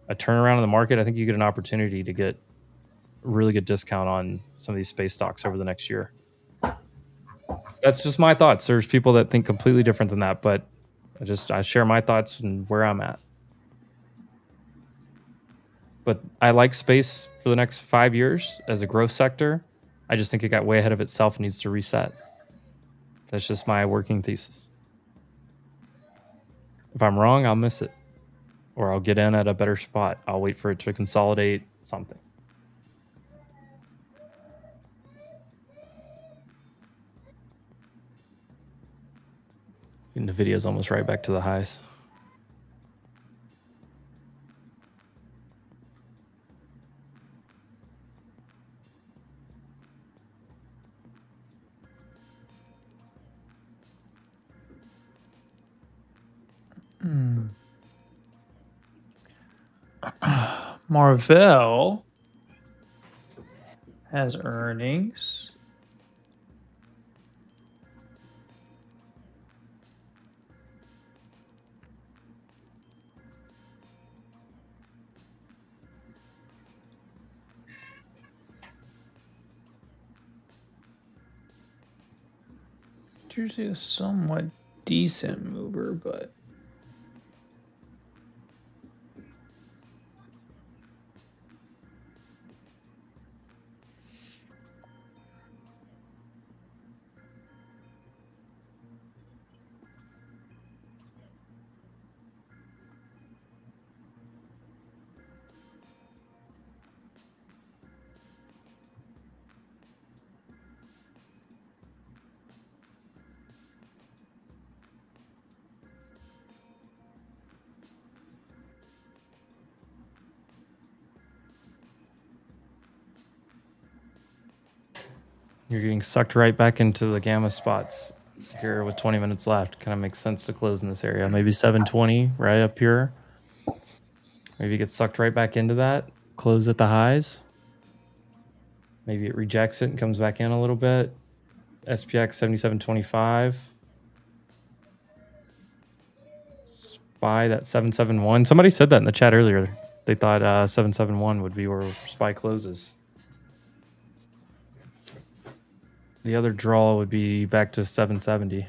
a turnaround in the market, I think you get an opportunity to get a really good discount on some of these space stocks over the next year. That's just my thoughts. There's people that think completely different than that, but I share my thoughts and where I'm at. But I like space for the next 5 years as a growth sector. I just think it got way ahead of itself and needs to reset. That's just my working thesis. If I'm wrong, I'll miss it. Or I'll get in at a better spot. I'll wait for it to consolidate something. NVIDIA's almost right back to the highs. Marvell has earnings. It's usually a somewhat decent mover, but You're getting sucked right back into the gamma spots here with 20 minutes left. Kind of makes sense to close in this area. Maybe 720 right up here. Maybe get sucked right back into that. Close at the highs. Maybe it rejects it and comes back in a little bit. SPX 7725. SPY that 771. Somebody said that in the chat earlier. They thought 771 would be where SPY closes. The other draw would be back to 770.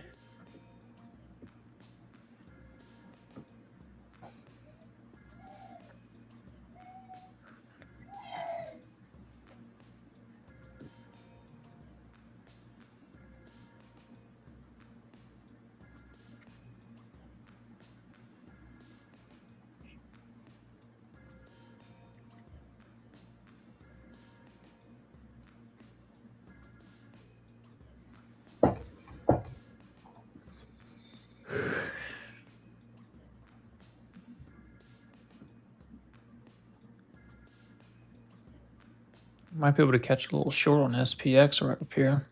Might be able to catch a little short on SPX right up here.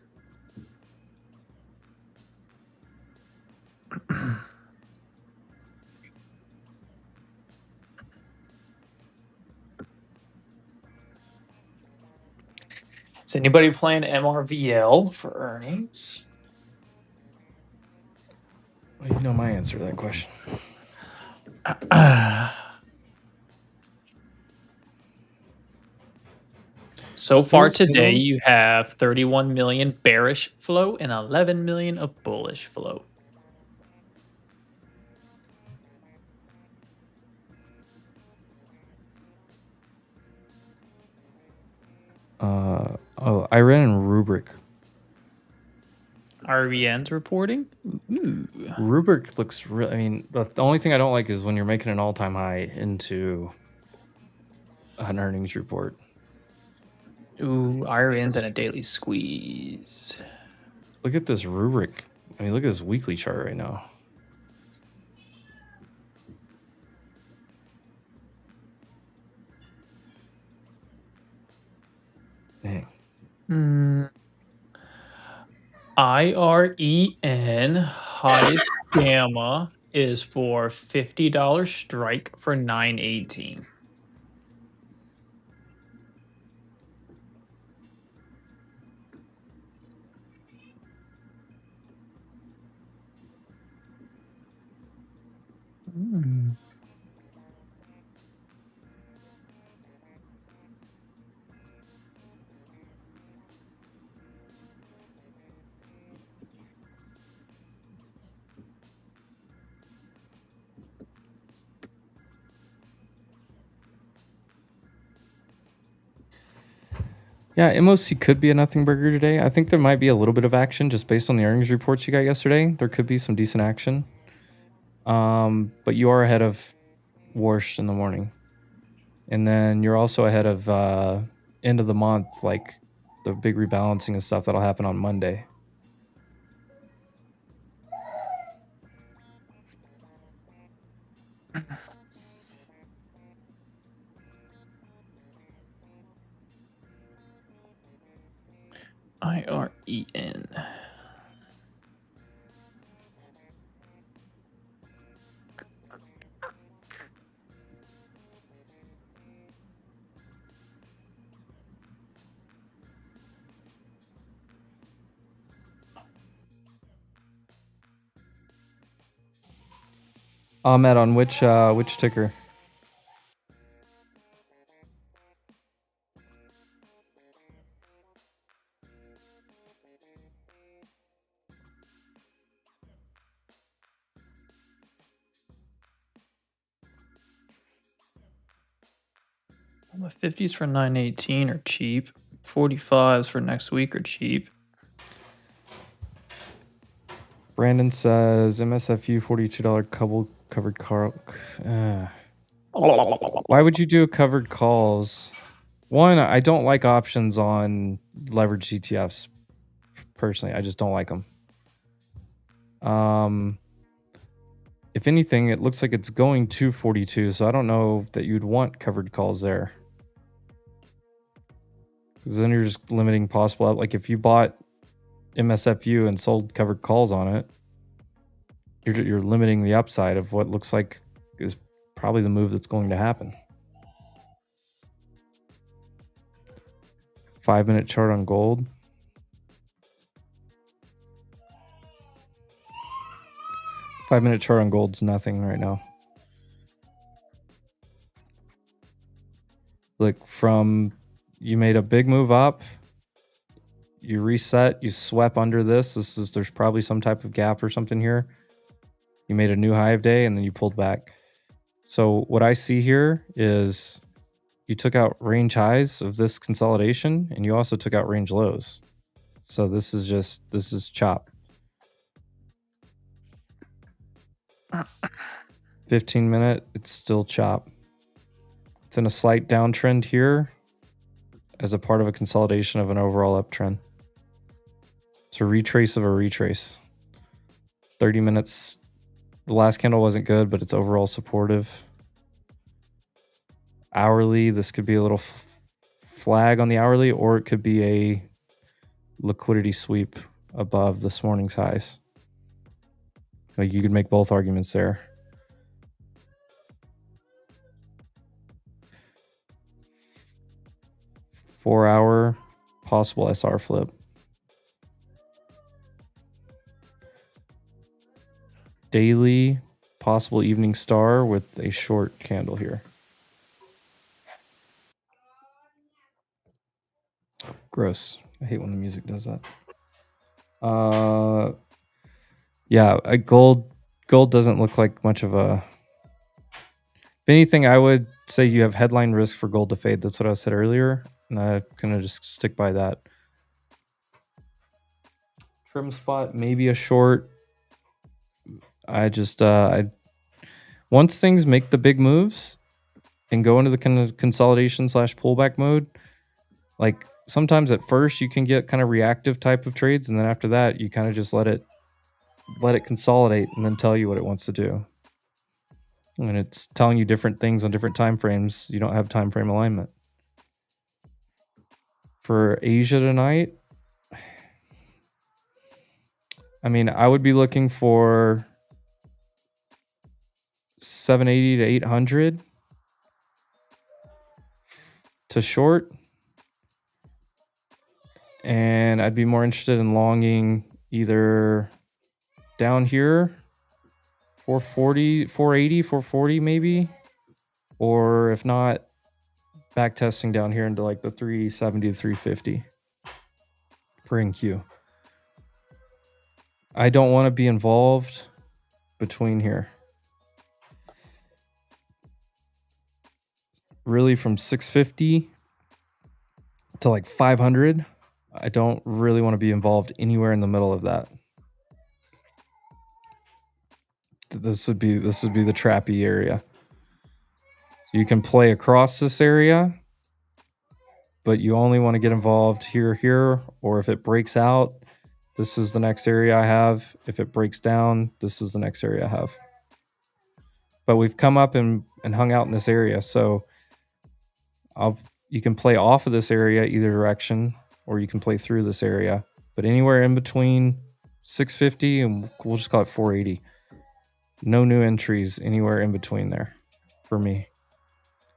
Is anybody playing MRVL for earnings? Well, you know my answer to that question. So far today, you have 31 million bearish flow and 11 million of bullish flow. Iran and Rubric. RVN's reporting. Ooh. Rubric looks really. I mean, the only thing I don't like is when you're making an all-time high into an earnings report. Ooh, RVN's in a daily squeeze. Look at this Rubric. I mean, look at this weekly chart right now. Dang. IREN highest gamma is for $50 strike for 918. Yeah, MOC could be a nothing burger today. I think there might be a little bit of action just based on the earnings reports you got yesterday. There could be some decent action. But you are ahead of Warsh in the morning. And then you're also ahead of end of the month, like the big rebalancing and stuff that'll happen on Monday. IREN. Ahmed, on which ticker? The 50s for 918 are cheap. 45s for next week are cheap. Brandon says MSFU $42 covered call. Why would you do covered calls? One, I don't like options on leveraged ETFs. Personally, I just don't like them. If anything, it looks like it's going to 42, so I don't know that you'd want covered calls there. Because then you're just limiting possible. Like if you bought MSFU and sold covered calls on it, you're limiting the upside of what looks like is probably the move that's going to happen. 5-minute chart on gold. Five-minute chart on gold's nothing right now. Look, from you made a big move up, you reset, you swept under this. There's probably some type of gap or something here. You made a new high of day and then you pulled back. So what I see here is you took out range highs of this consolidation and you also took out range lows. So this is chop. 15-minute, it's still chop. It's in a slight downtrend here as a part of a consolidation of an overall uptrend. It's a retrace of a retrace. 30 minutes, the last candle wasn't good, but it's overall supportive. Hourly, this could be a little flag on the hourly, or it could be a liquidity sweep above this morning's highs. Like you could make both arguments there. Four-hour possible SR flip. Daily possible evening star with a short candle here. Gross. I hate when the music does that. Yeah, gold doesn't look like much of a... If anything, I would say you have headline risk for gold to fade. That's what I said earlier, and I'm gonna just stick by that. Trim spot, maybe a short. Once things make the big moves and go into the kind of consolidation / pullback mode, like sometimes at first you can get kind of reactive type of trades, and then after that you kind of just let it consolidate and then tell you what it wants to do. And it's telling you different things on different time frames. You don't have time frame alignment. For Asia tonight, I mean, I would be looking for 780 to 800 to short. And I'd be more interested in longing either down here, 440, 480, 440 maybe. Or if not, back testing down here into like the 370 to 350 for NQ. I don't want to be involved between here. Really from 650 to like 500, I don't really want to be involved anywhere in the middle of that. This would be the trappy area. You can play across this area, but you only want to get involved here, or if it breaks out, this is the next area I have. If it breaks down, this is the next area I have. But we've come up and hung out in this area, so you can play off of this area either direction, or you can play through this area. But anywhere in between 650 and we'll just call it 480. No new entries anywhere in between there for me.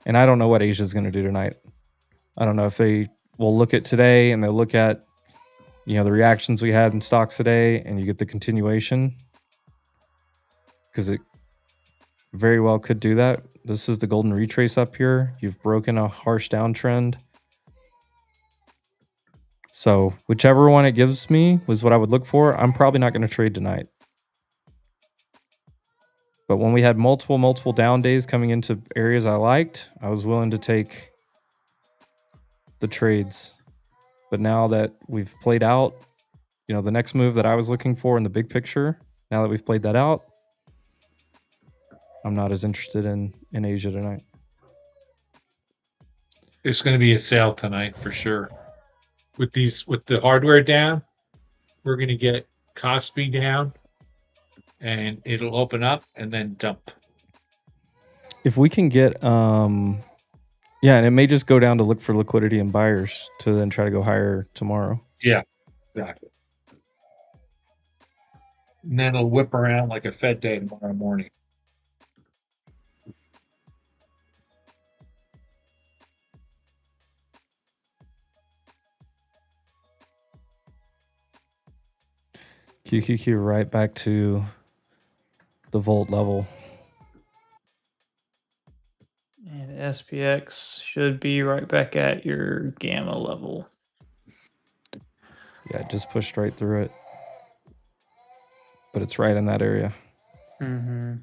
And I don't know what Asia's going to do tonight. I don't know if they will look at today and they'll look at, you know, the reactions we had in stocks today and you get the continuation. Because it very well could do that. This is the golden retrace up here. You've broken a harsh downtrend. So whichever one it gives me was what I would look for. I'm probably not going to trade tonight. But when we had multiple down days coming into areas I liked, I was willing to take the trades. But now that we've played out, you know, the next move that I was looking for in the big picture, now that we've played that out, I'm not as interested in Asia tonight. There's going to be a sale tonight for sure. With the hardware down, we're going to get Kospi down, and it'll open up and then dump. If we can get Yeah, and it may just go down to look for liquidity and buyers to then try to go higher tomorrow. Yeah, exactly. And then it'll whip around like a Fed day tomorrow morning. QQQ right back to the volt level. And SPX should be right back at your gamma level. Yeah, it just pushed right through it. But it's right in that area. Mm-hmm.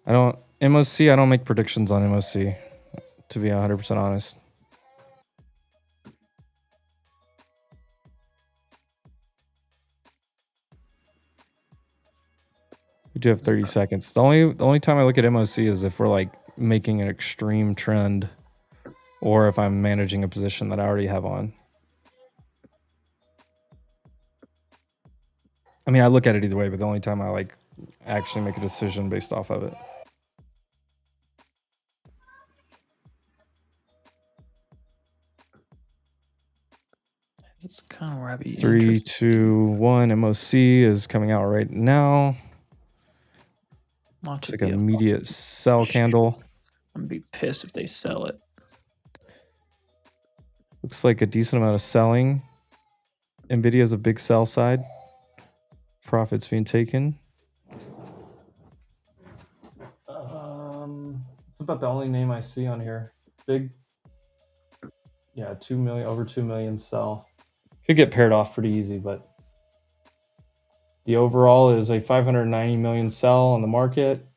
I don't make predictions on MOC, to be 100% honest. We do have 30 seconds. The only time I look at MOC is if we're like making an extreme trend or if I'm managing a position that I already have on. I mean, I look at it either way, but the only time I like actually make a decision based off of it. It's kind of where I'd be 3, 2, 1. MOC is coming out right now. Watch It's it like be an a immediate sell candle. I'm gonna be pissed if they sell it. Looks like a decent amount of selling. NVIDIA is a big sell side. Profits being taken. It's about the only name I see on here. Big. Yeah, 2 million, over 2 million sell. Could get paired off pretty easy, but the overall is a 590 million sell on the market,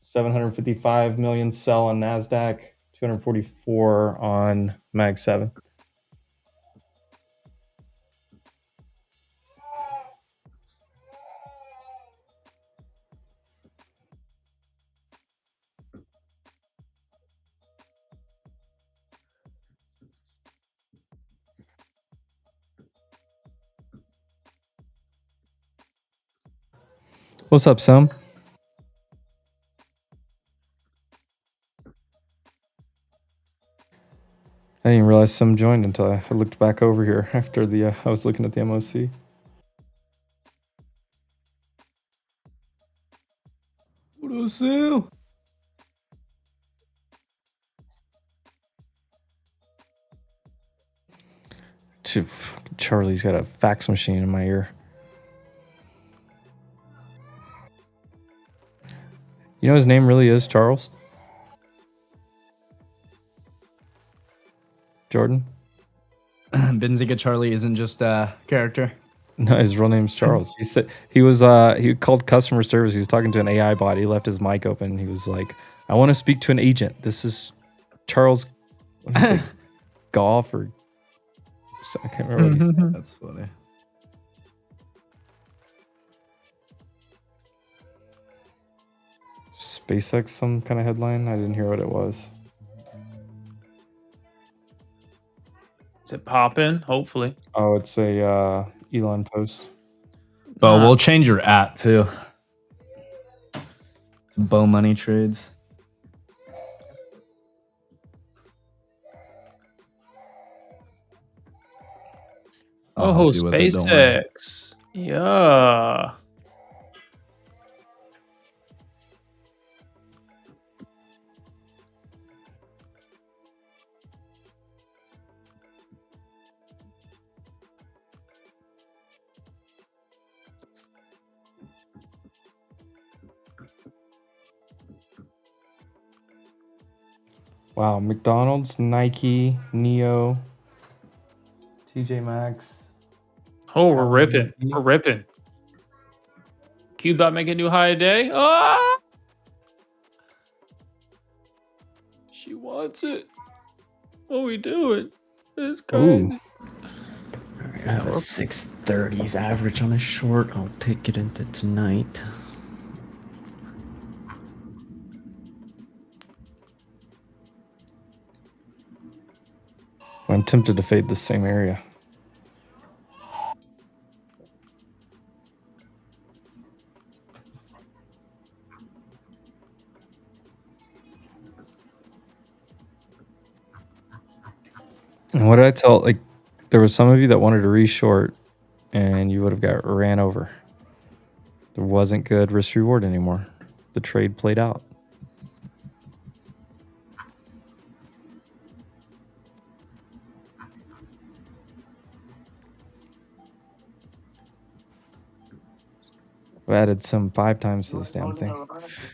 755 million sell on NASDAQ, 244 on Mag 7. What's up, Sam? I didn't realize some joined until I looked back over here after the I was looking at the MOC. What up, Sam? Charlie's got a fax machine in my ear. You know his name really is Charles? Jordan? Benziga Charlie isn't just a character. No, his real name's Charles. He said he called customer service. He was talking to an AI bot. He left his mic open. He was like, "I want to speak to an agent. This is Charles." What did he say? Golf or I can't remember what he said. That's funny. SpaceX, some kind of headline. I didn't hear what it was. Is it popping? Hopefully. Oh, it's a Elon post. But we'll change your at too. To Bow Money Trades. I'll Oh, help you with it, don't worry. SpaceX. Yeah. Wow, McDonald's, Nike, Neo, TJ Maxx. Oh, we're ripping. We're ripping. QBot make a new high today. Ah! She wants it. What are we doing? It's crazy. I have a 630s average on a short. I'll take it into tonight. I'm tempted to fade the same area. And what did I tell? Like, there was some of you that wanted to re-short, and you would have got ran over. There wasn't good risk reward anymore. The trade played out. I added some 5 times to this damn thing.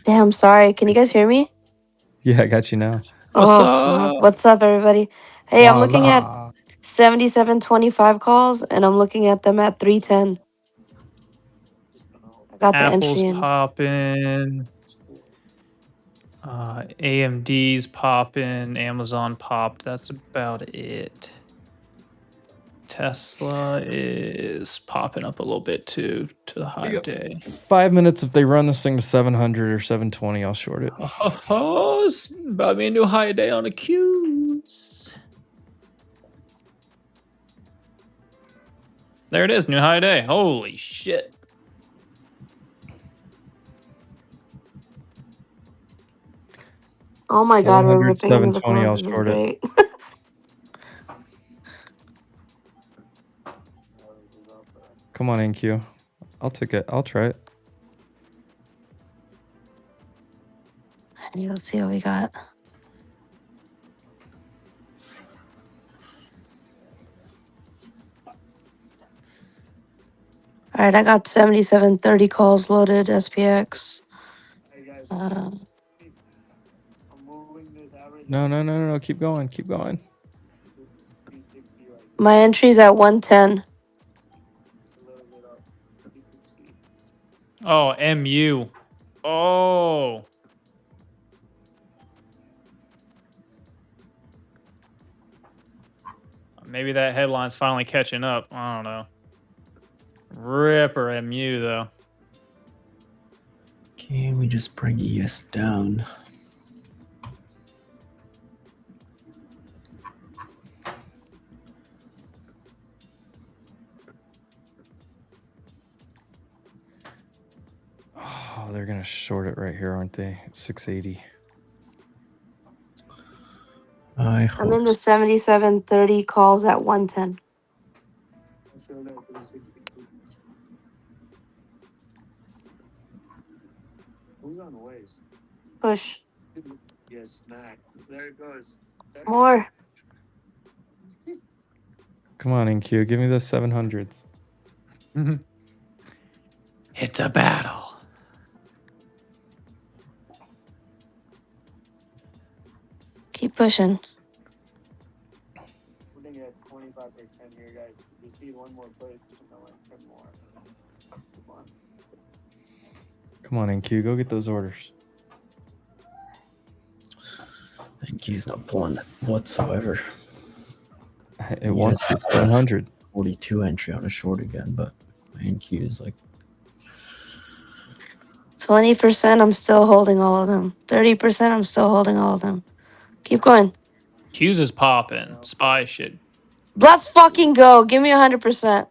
Damn, sorry. Can you guys hear me? Yeah, I got you now. What's Oh, up? what's up, everybody? Hey, I'm looking at Voila. 7725 calls, and I'm looking at them at 310. I got the Apple's entry in. popping. AMD's popping. Amazon popped. That's about it. Tesla is popping up a little bit too to the high day. 5 minutes if they run this thing to 700 or 720, I'll short it. Oh, it's about to be a new high day on the Qs. There it is, new high day. Holy shit. Oh my god, we're ripping into the 720, I'll close. This is short it. great. Come on, NQ. I'll take it. I'll try it. Hey, let's see what we got. All right, I got 7730 calls loaded, SPX. No. Keep going. Keep going. My entry's at 110. Oh, MU. Oh. Maybe that headline's finally catching up. I don't know. Ripper MU, though. Can we just bring ES down? Oh, they're going to short it right here, aren't they? 680. I I'm in the 7730 calls at 110. Push. More. Come on, NQ. Give me the 700s. It's a battle. Keep pushing. Come on, NQ. Go get those orders. NQ's not pulling whatsoever. It wants it 700. 42 entry on a short again, but my NQ is like 20%, I'm still holding all of them. 30%, I'm still holding all of them. Keep going. Q's is popping. Spy shit. Let's fucking go. Give me 100%.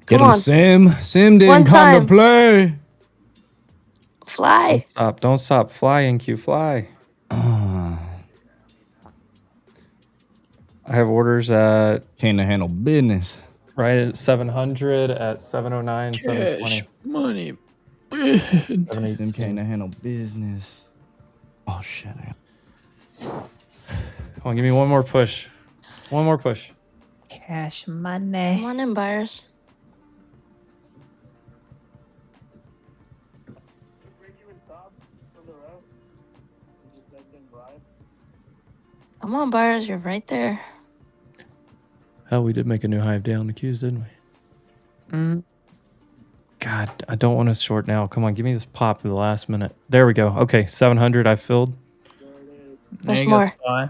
Get Come him, on. Sim. Sim One didn't come to time. play. Fly. Don't stop. Fly, NQ. Fly. I have orders at Can't handle business. right at 700, at 709, Cash 720. money. Sim can't handle business. Oh shit. Come on, give me one more push. One more push. Cash money. Come on in, buyers. Come on, buyers. You're right there. Hell, we did make a new high day on the Qs, didn't we? God, I don't want to short now. Come on, give me this pop at the last minute. There we go. Okay, 700 I filled. There Push you more. go, Spy.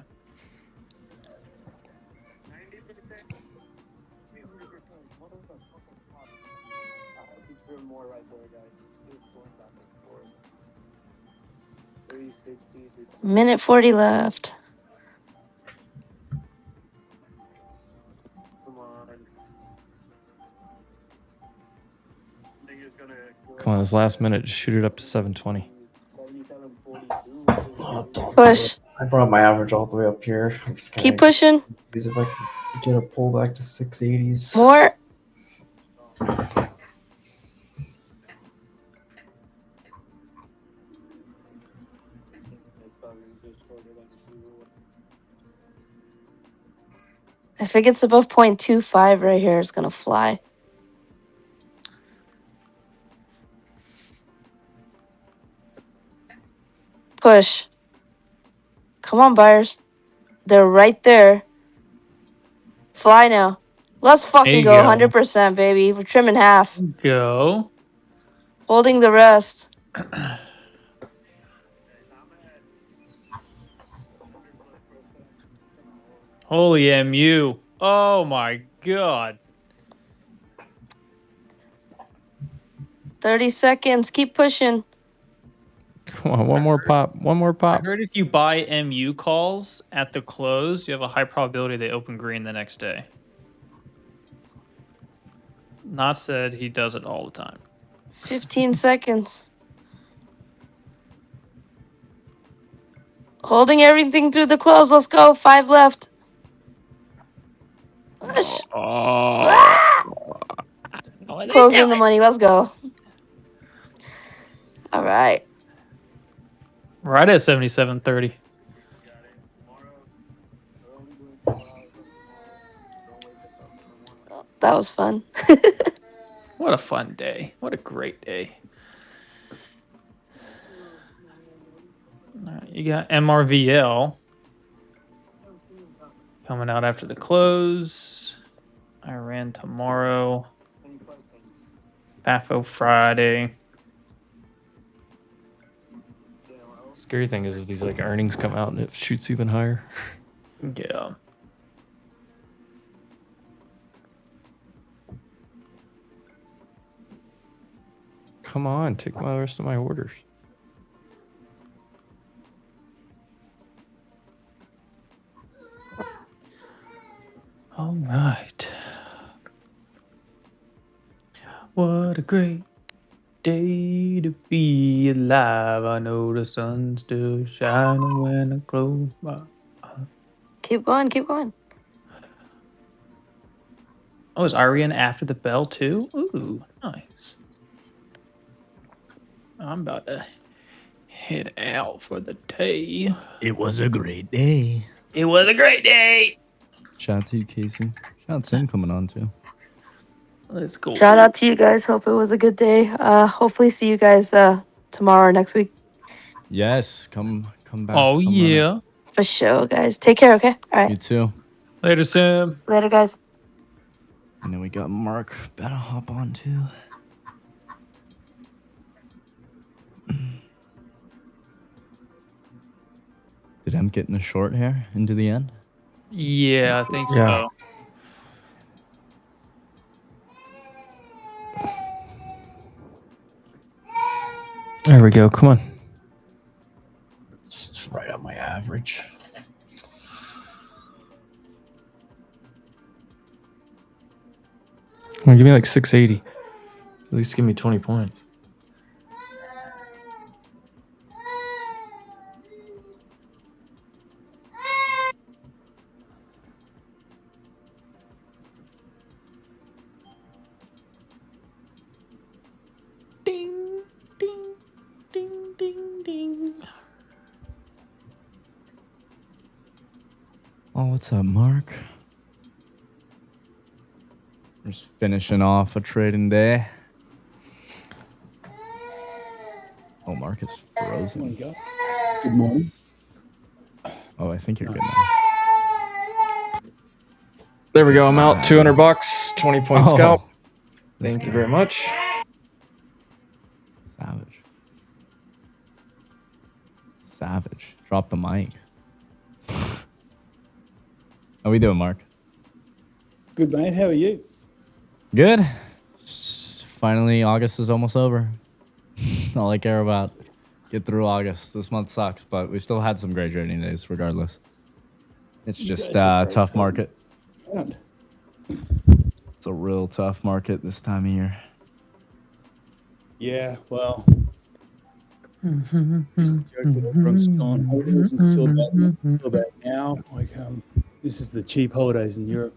Minute 40 left. Come on, this last minute, just shoot it up to 720. oh, don't Push. I brought my average all the way up here. I'm just Keep pushing. Because if I can get a pullback to 680s. More. If it gets above 0.25 right here, it's gonna fly. Push. Come on, buyers. They're right there. Fly now. Let's fucking go. 100%, baby. We're trimming half. Go. Holding the rest. Holy MU. Oh my god. 30 seconds. Keep pushing. Come on, one more pop. One more I pop. heard if you buy MU calls at the close, you have a high probability they open green the next day. Not said he does it all the time. 15 seconds. Holding everything through the close. Let's go. 5 left. Push. Closing the money. Let's go. All right. Right at 77.30. That was fun. What a fun day. What a great day. All right, you got MRVL coming out after the close. Iran tomorrow. FAFO Friday. Scary thing is if these like earnings come out and it shoots even higher. Yeah. Come on, take my rest of my orders. All right. What a great day to be alive. I know the sun's still shining when I close my eyes. Keep going. Keep going. Oh, is Arian after the bell too? Ooh, nice. I'm about to head out for the day. It was a great day. It was a great day. Shout out to you, Casey. Shout out to Tim coming on too. Let's go. Shout out to you guys. Hope it was a good day. Hopefully see you guys tomorrow or next week. Yes, come back. Oh, come yeah. For sure, guys. Take care, okay? All right. You too. Later, Sam. Later, guys. And then we got Mark. Better hop on too. Did M get in a short here into the end? Yeah, I think Yeah. so. There we go. Come on. It's right on my average. Come on, give me like 680. At least give me 20 points. Ding, ding, ding, ding, ding. Oh, what's up, Mark? Just finishing off a trading day. Oh, Mark is frozen. Good morning. Oh, I think you're good now. There we go. I'm out. $200. 20 point Oh, scalp. this Thank you guy. very much. Savage. Savage. Drop the mic. How we doing, Mark? Good, mate. How are you? Good. Finally, August is almost over. All I care about. Get through August. This month sucks, but we still had some great trading days regardless. It's just a tough market. Around. It's a real tough market this time of year. Yeah, well, Just a joke that everyone's still on holidays and still about now. Like, this is the cheap holidays in Europe.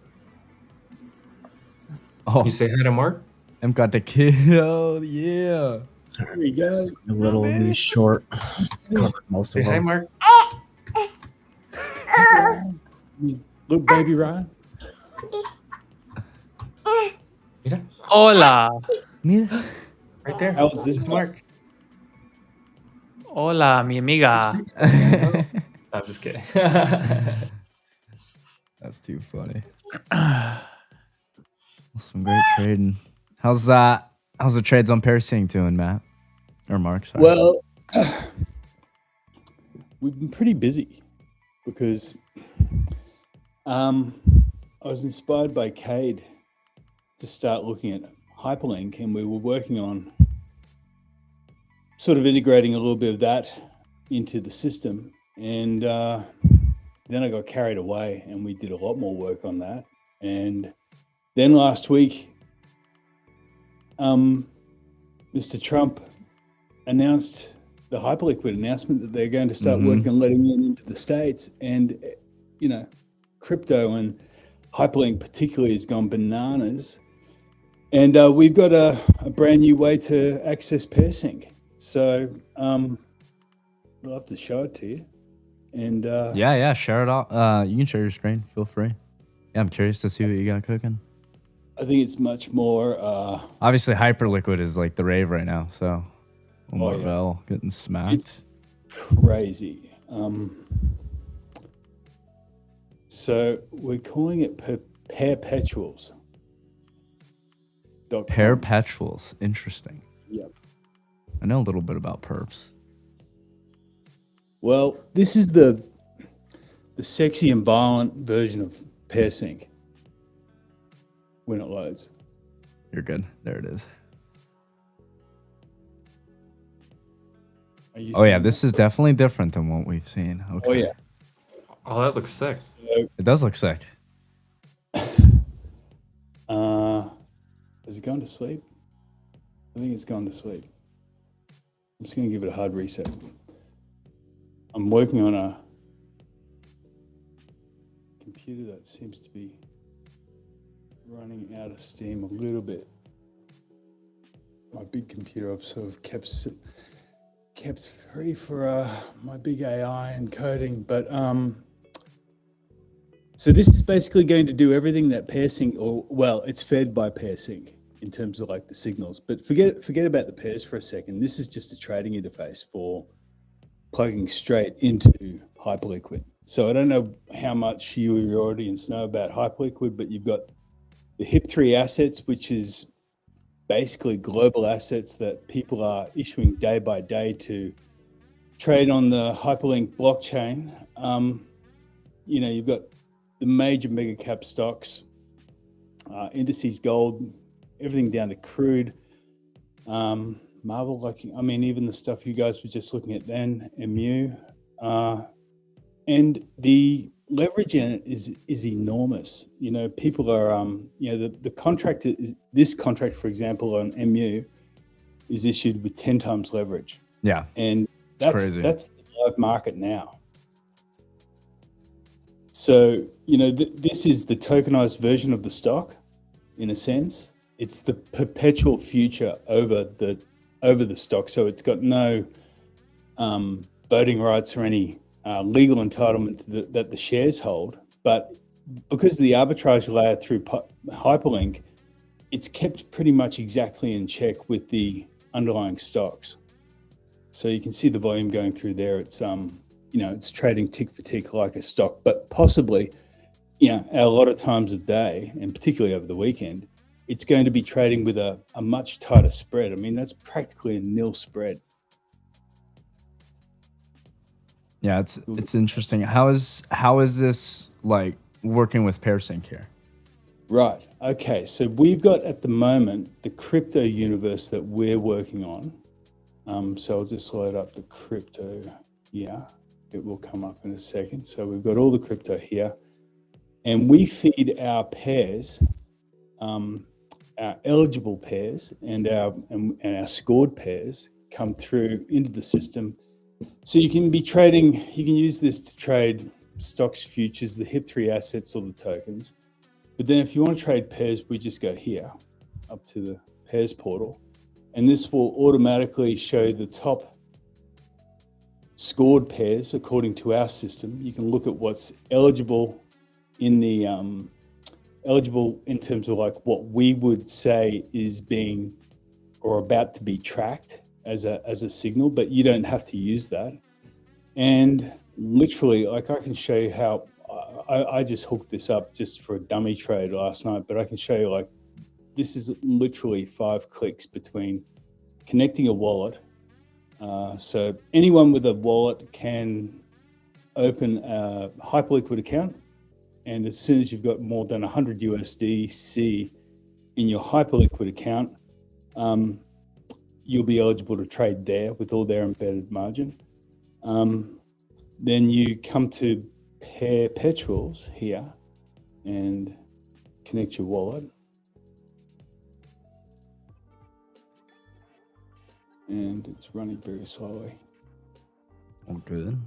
Oh, You say hi to Mark? I'm got the kill. Yeah. There you go. A little of these short. Covered most Say of hi, them. Mark. Look, baby Ryan. Mira, Hola. Mira. right there. How was this, It's Mark. Hola, mi amiga. I'm just kidding. That's too funny. Some great trading. How's the trades on Parsing doing, Matt? Or Mark, sorry. Well, we've been pretty busy because I was inspired by Cade to start looking at hyperlink, and we were working on sort of integrating a little bit of that into the system. And then I got carried away, and we did a lot more work on that. And then last week, Mr. Trump announced the hyperliquid announcement that they're going to start working on letting it into the States. And, you know, crypto and hyperlink particularly has gone bananas. And we've got a brand new way to access PairSync. So I'll have to show it to you. And yeah, share it all. You can share your screen. Feel free. Yeah, I'm curious to see what you got cooking. I think it's much more. Obviously, Hyperliquid is like the rave right now. So, Marvel getting smacked. It's crazy. So we're calling it perpetuals. Perpetuals. Interesting. Yep. I know a little bit about perps. Well, this is the sexy and violent version of PairSync when it loads. You're good. There it is. Oh yeah, this is definitely different than what we've seen. Okay. Oh yeah. Oh, that looks sick. So, It does look sick. has it gone to sleep? I think it's gone to sleep. I'm just going to give it a hard reset. I'm working on a computer that seems to be running out of steam a little bit. My big computer I've sort of kept free for my big AI and coding, but so this is basically going to do everything that PairSync, or well, it's fed by PairSync in terms of like the signals. But forget about the pairs for a second. This is just a trading interface for plugging straight into Hyperliquid. So I don't know how much you or your audience know about Hyperliquid, but you've got the HIP3 assets, which is basically global assets that people are issuing day by day to trade on the Hyperlink blockchain. You know, you've got the major mega cap stocks, indices, gold, everything down to crude, Marvel, like, I mean, even the stuff you guys were just looking at then, MU, and the leverage in it is enormous. You know, people are, you know, the contract is, this contract, for example, on MU is issued with 10 times leverage. Yeah. And it's crazy. That's the live market now. So, you know, this is the tokenized version of the stock, in a sense. It's the perpetual future over the stock. So it's got no voting rights or any legal entitlement that the shares hold. But because of the arbitrage layer through Hyperlink, it's kept pretty much exactly in check with the underlying stocks. So you can see the volume going through there. It's you know, it's trading tick for tick like a stock, but possibly, you know, a lot of times of day, and particularly over the weekend, it's going to be trading with a much tighter spread. I mean, that's practically a nil spread. Yeah, it's interesting. How is this like working with PairSync here? Right. Okay. So we've got at the moment the crypto universe that we're working on. So I'll just load up the crypto. Yeah, it will come up in a second. So we've got all the crypto here, and we feed our pairs, our eligible pairs, and our scored pairs come through into the system. So you can be trading, you can use this to trade stocks, futures, the HIP3 assets, or the tokens. But then if you want to trade pairs, we just go here up to the pairs portal. And this will automatically show the top scored pairs according to our system. You can look at what's eligible in the eligible in terms of like what we would say is being or about to be tracked as a signal, but you don't have to use that. And literally, like I can show you how I just hooked this up just for a dummy trade last night, but I can show you like this is literally 5 clicks between connecting a wallet. So anyone with a wallet can open a Hyperliquid account, and as soon as you've got more than 100 USDC in your Hyperliquid account, you'll be eligible to trade there with all their embedded margin. Then you come to pair perpetuals here and connect your wallet. And it's running very slowly. Oh, good.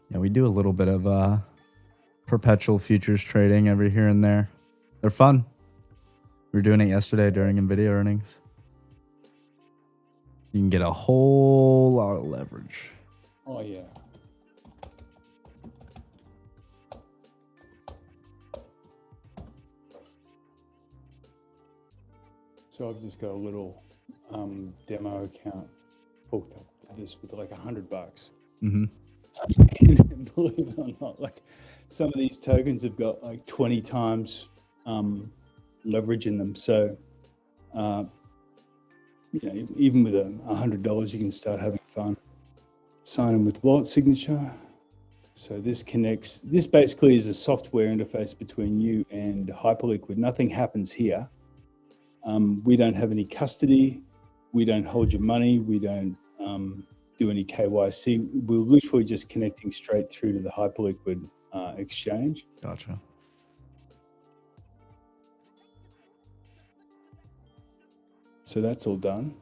Yeah, we do a little bit of perpetual futures trading every here and there. They're fun. We were doing it yesterday during NVIDIA earnings. You can get a whole lot of leverage. Oh, yeah. So I've just got a little demo account hooked up to this with like $100. Mm-hmm. And believe it or not, like some of these tokens have got like 20 times leverage in them. So, you know, even with $100, you can start having fun. Sign in with wallet signature. So this connects. This basically is a software interface between you and Hyperliquid. Nothing happens here. We don't have any custody. We don't hold your money. We don't do any KYC. We're literally just connecting straight through to the Hyperliquid exchange. Gotcha. So that's all done.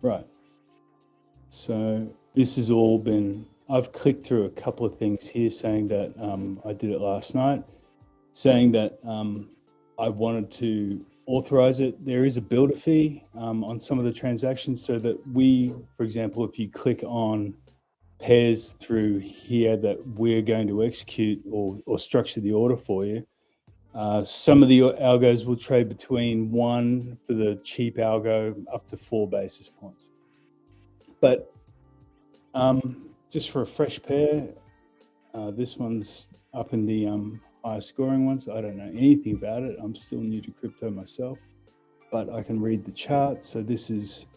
Right. So this has all been, I've clicked through a couple of things here saying that I did it last night, saying that I wanted to authorize it. There is a builder fee on some of the transactions so that we, for example, if you click on pairs through here that we're going to execute or structure the order for you, some of the algos will trade between 1 for the cheap algo up to 4 basis points. But just for a fresh pair, this one's up in the higher scoring ones. I don't know anything about it. I'm still new to crypto myself, but I can read the chart. So this is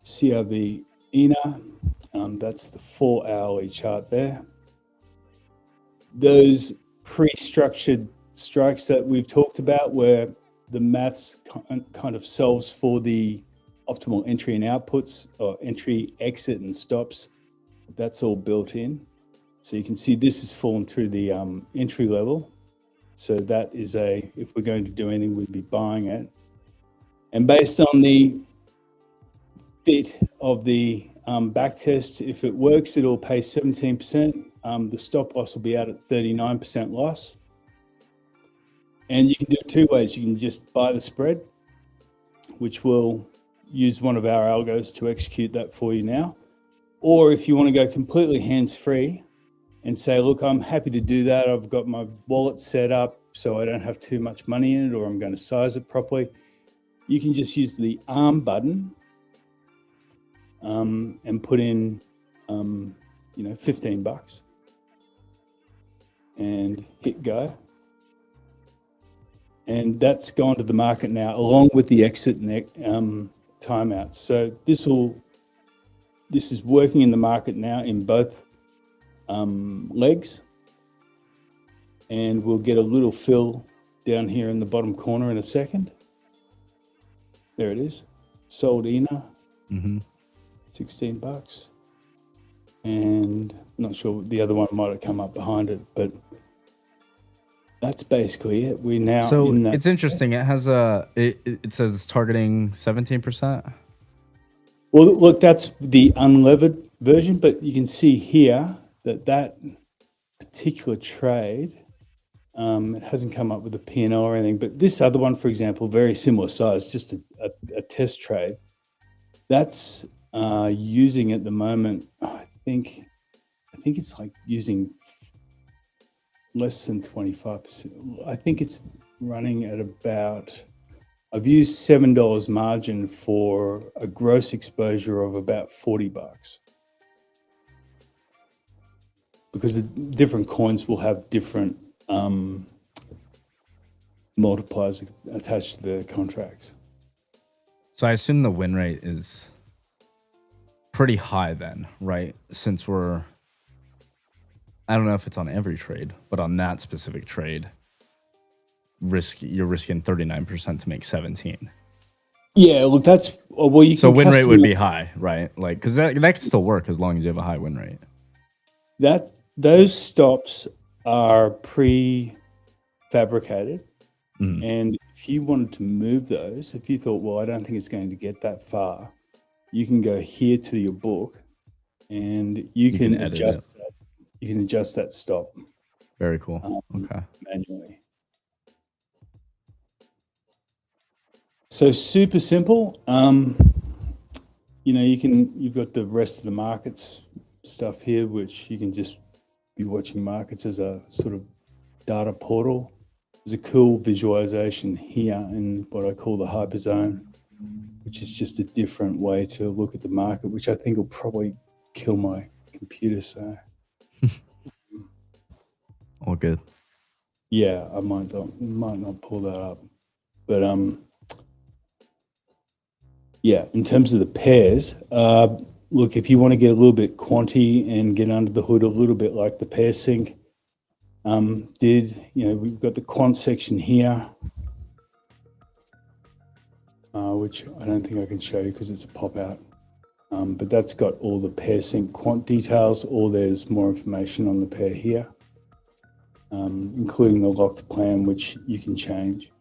CRV ENA. That's the 4-hourly chart there. Those pre-structured strikes that we've talked about where the maths kind of solves for the optimal entry and outputs or entry, exit and stops, that's all built in. So you can see this is fallen through the entry level. So that is if we're going to do anything, we'd be buying it. And based on the fit of the back test, if it works, it'll pay 17%. The stop loss will be out at 39% loss. And you can do it 2 ways. You can just buy the spread, which will use one of our algos to execute that for you now. Or if you want to go completely hands-free and say, look, I'm happy to do that. I've got my wallet set up so I don't have too much money in it, or I'm going to size it properly. You can just use the arm button and put in, $15 and hit go. And that's gone to the market now, along with the exit and timeouts. So this is working in the market now in both legs, and we'll get a little fill down here in the bottom corner in a second. There it is, sold ENA, $16, and I'm not sure the other one might have come up behind it, but That's basically it. We're now So in that. it's interesting. It has it says it's targeting 17%. Well, look, that's the unlevered version, but you can see here that particular trade, it hasn't come up with a P&L or anything, but this other one, for example, very similar size, just a test trade. That's using at the moment, I think it's like using less than 25%. I think it's running at about, I've used $7 margin for a gross exposure of about $40. Because the different coins will have different multipliers attached to the contracts. So I assume the win rate is pretty high then, right? Since I don't know if it's on every trade, but on that specific trade, you're risking 39% to make 17. Yeah, look, that's well. You so can win rate would be high, right? Like, because that can still work as long as you have a high win rate. Those stops are pre-fabricated, and if you wanted to move those, if you thought, well, I don't think it's going to get that far, you can go here to your book, and you can adjust that. You can adjust that stop. Very cool. Okay. Manually. So super simple. You've got the rest of the markets stuff here, which you can just be watching markets as a sort of data portal. There's a cool visualization here in what I call the hyperzone, which is just a different way to look at the market, which I think will probably kill my computer. So all good. Yeah, I might not pull that up, but yeah, in terms of the pairs, look, if you want to get a little bit quanty and get under the hood a little bit like the pair sync we've got the quant section here, which I don't think I can show you because it's a pop out, but that's got all the pair sync quant details, or there's more information on the pair here, including the locked plan, which you can change.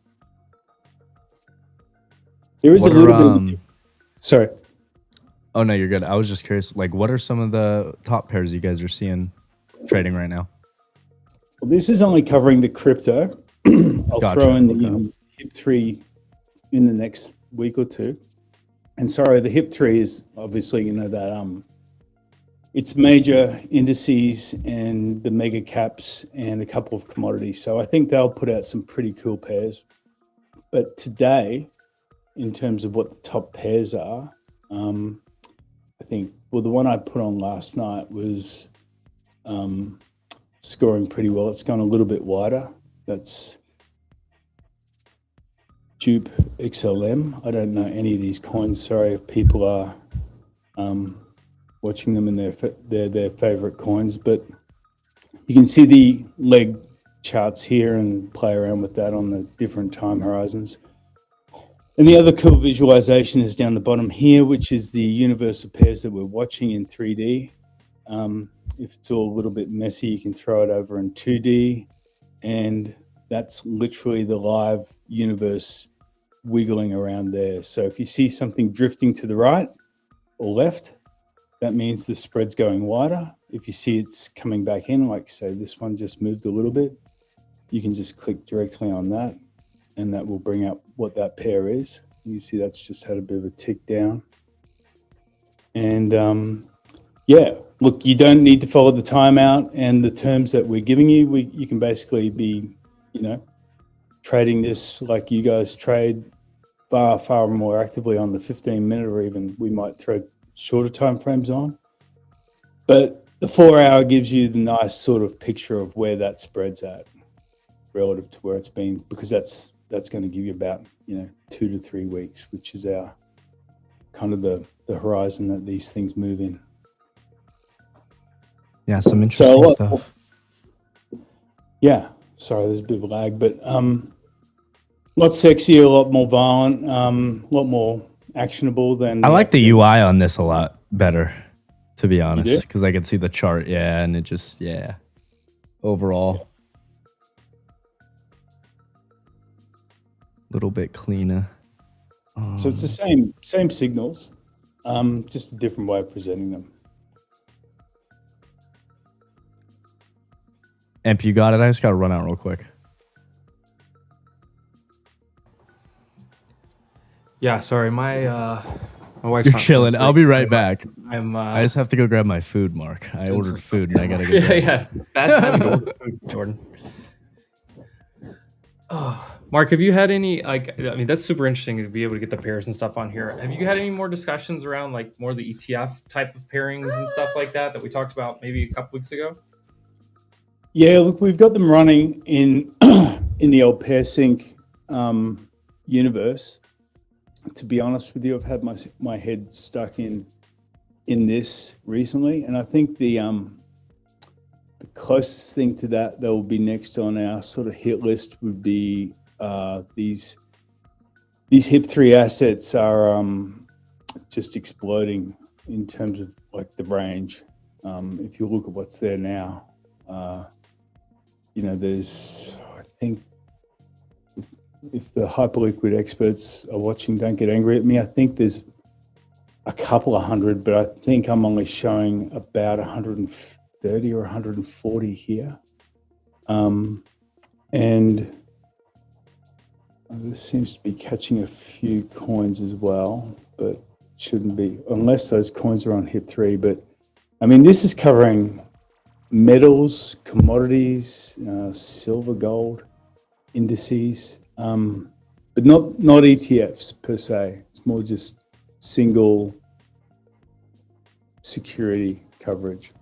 There is a little bit. Sorry. Oh no, you're good. I was just curious. Like, what are some of the top pairs you guys are seeing trading right now? Well, this is only covering the crypto. I'll throw in the HIP3 in the next week or two. And sorry, the HIP3 is obviously that it's major indices and the mega caps and a couple of commodities. So I think they'll put out some pretty cool pairs. But today, in terms of what the top pairs are, I think, well, the one I put on last night was scoring pretty well. It's gone a little bit wider. That's Dupe XLM. I don't know any of these coins. Sorry if people are watching them in their favorite coins, but you can see the leg charts here and play around with that on the different time horizons. And the other cool visualization is down the bottom here, which is the universe of pairs that we're watching in 3D. If it's all a little bit messy, you can throw it over in 2D. And that's literally the live universe wiggling around there. So if you see something drifting to the right or left, that means the spread's going wider. If you see it's coming back in, like say this one just moved a little bit, you can just click directly on that, and that will bring up what that pair is. You see that's just had a bit of a tick down. And yeah, look, you don't need to follow the timeout and the terms that we're giving you. You can basically be, trading this like you guys trade far more actively on the 15-minute, or even we might throw shorter time frames on. But the 4-hour gives you the nice sort of picture of where that spread's at relative to where it's been, because that's going to give you about 2 to 3 weeks, which is our kind of the horizon that these things move in. Yeah, some interesting stuff. Yeah, sorry, there's a bit of a lag, but a lot sexier, a lot more violent, a lot more actionable than. I like the UI on this a lot better, to be honest, because I can see the chart. Yeah, and it just overall. little bit cleaner. So it's the same signals, just a different way of presenting them. Emp, you got it? I just got to run out real quick. Yeah, sorry, my wife's You're not chilling. feeling I'll great be right today, back. I'm I just have to go grab my food, Mark. I doing some ordered stuff food and I here. gotta go. Grab Yeah, bad time to order food, Jordan. Oh, Mark, have you had any that's super interesting to be able to get the pairs and stuff on here. Have you had any more discussions around like more the ETF type of pairings and stuff like that we talked about maybe a couple weeks ago? Yeah, look, we've got them running in in the old pair sync universe. To be honest with you, I've had my head stuck in this recently, and I think the closest thing to that will be next on our sort of hit list would be these HIP3 assets are just exploding in terms of like the range. If you look at what's there now, there's, I think, if the hyperliquid experts are watching, don't get angry at me. I think there's a couple of hundred, but I think I'm only showing about 130 or 140 here. And this seems to be catching a few coins as well, but shouldn't be, unless those coins are on HIP3. But I mean, this is covering metals, commodities, silver, gold, indices, but not ETFs per se. It's more just single security coverage.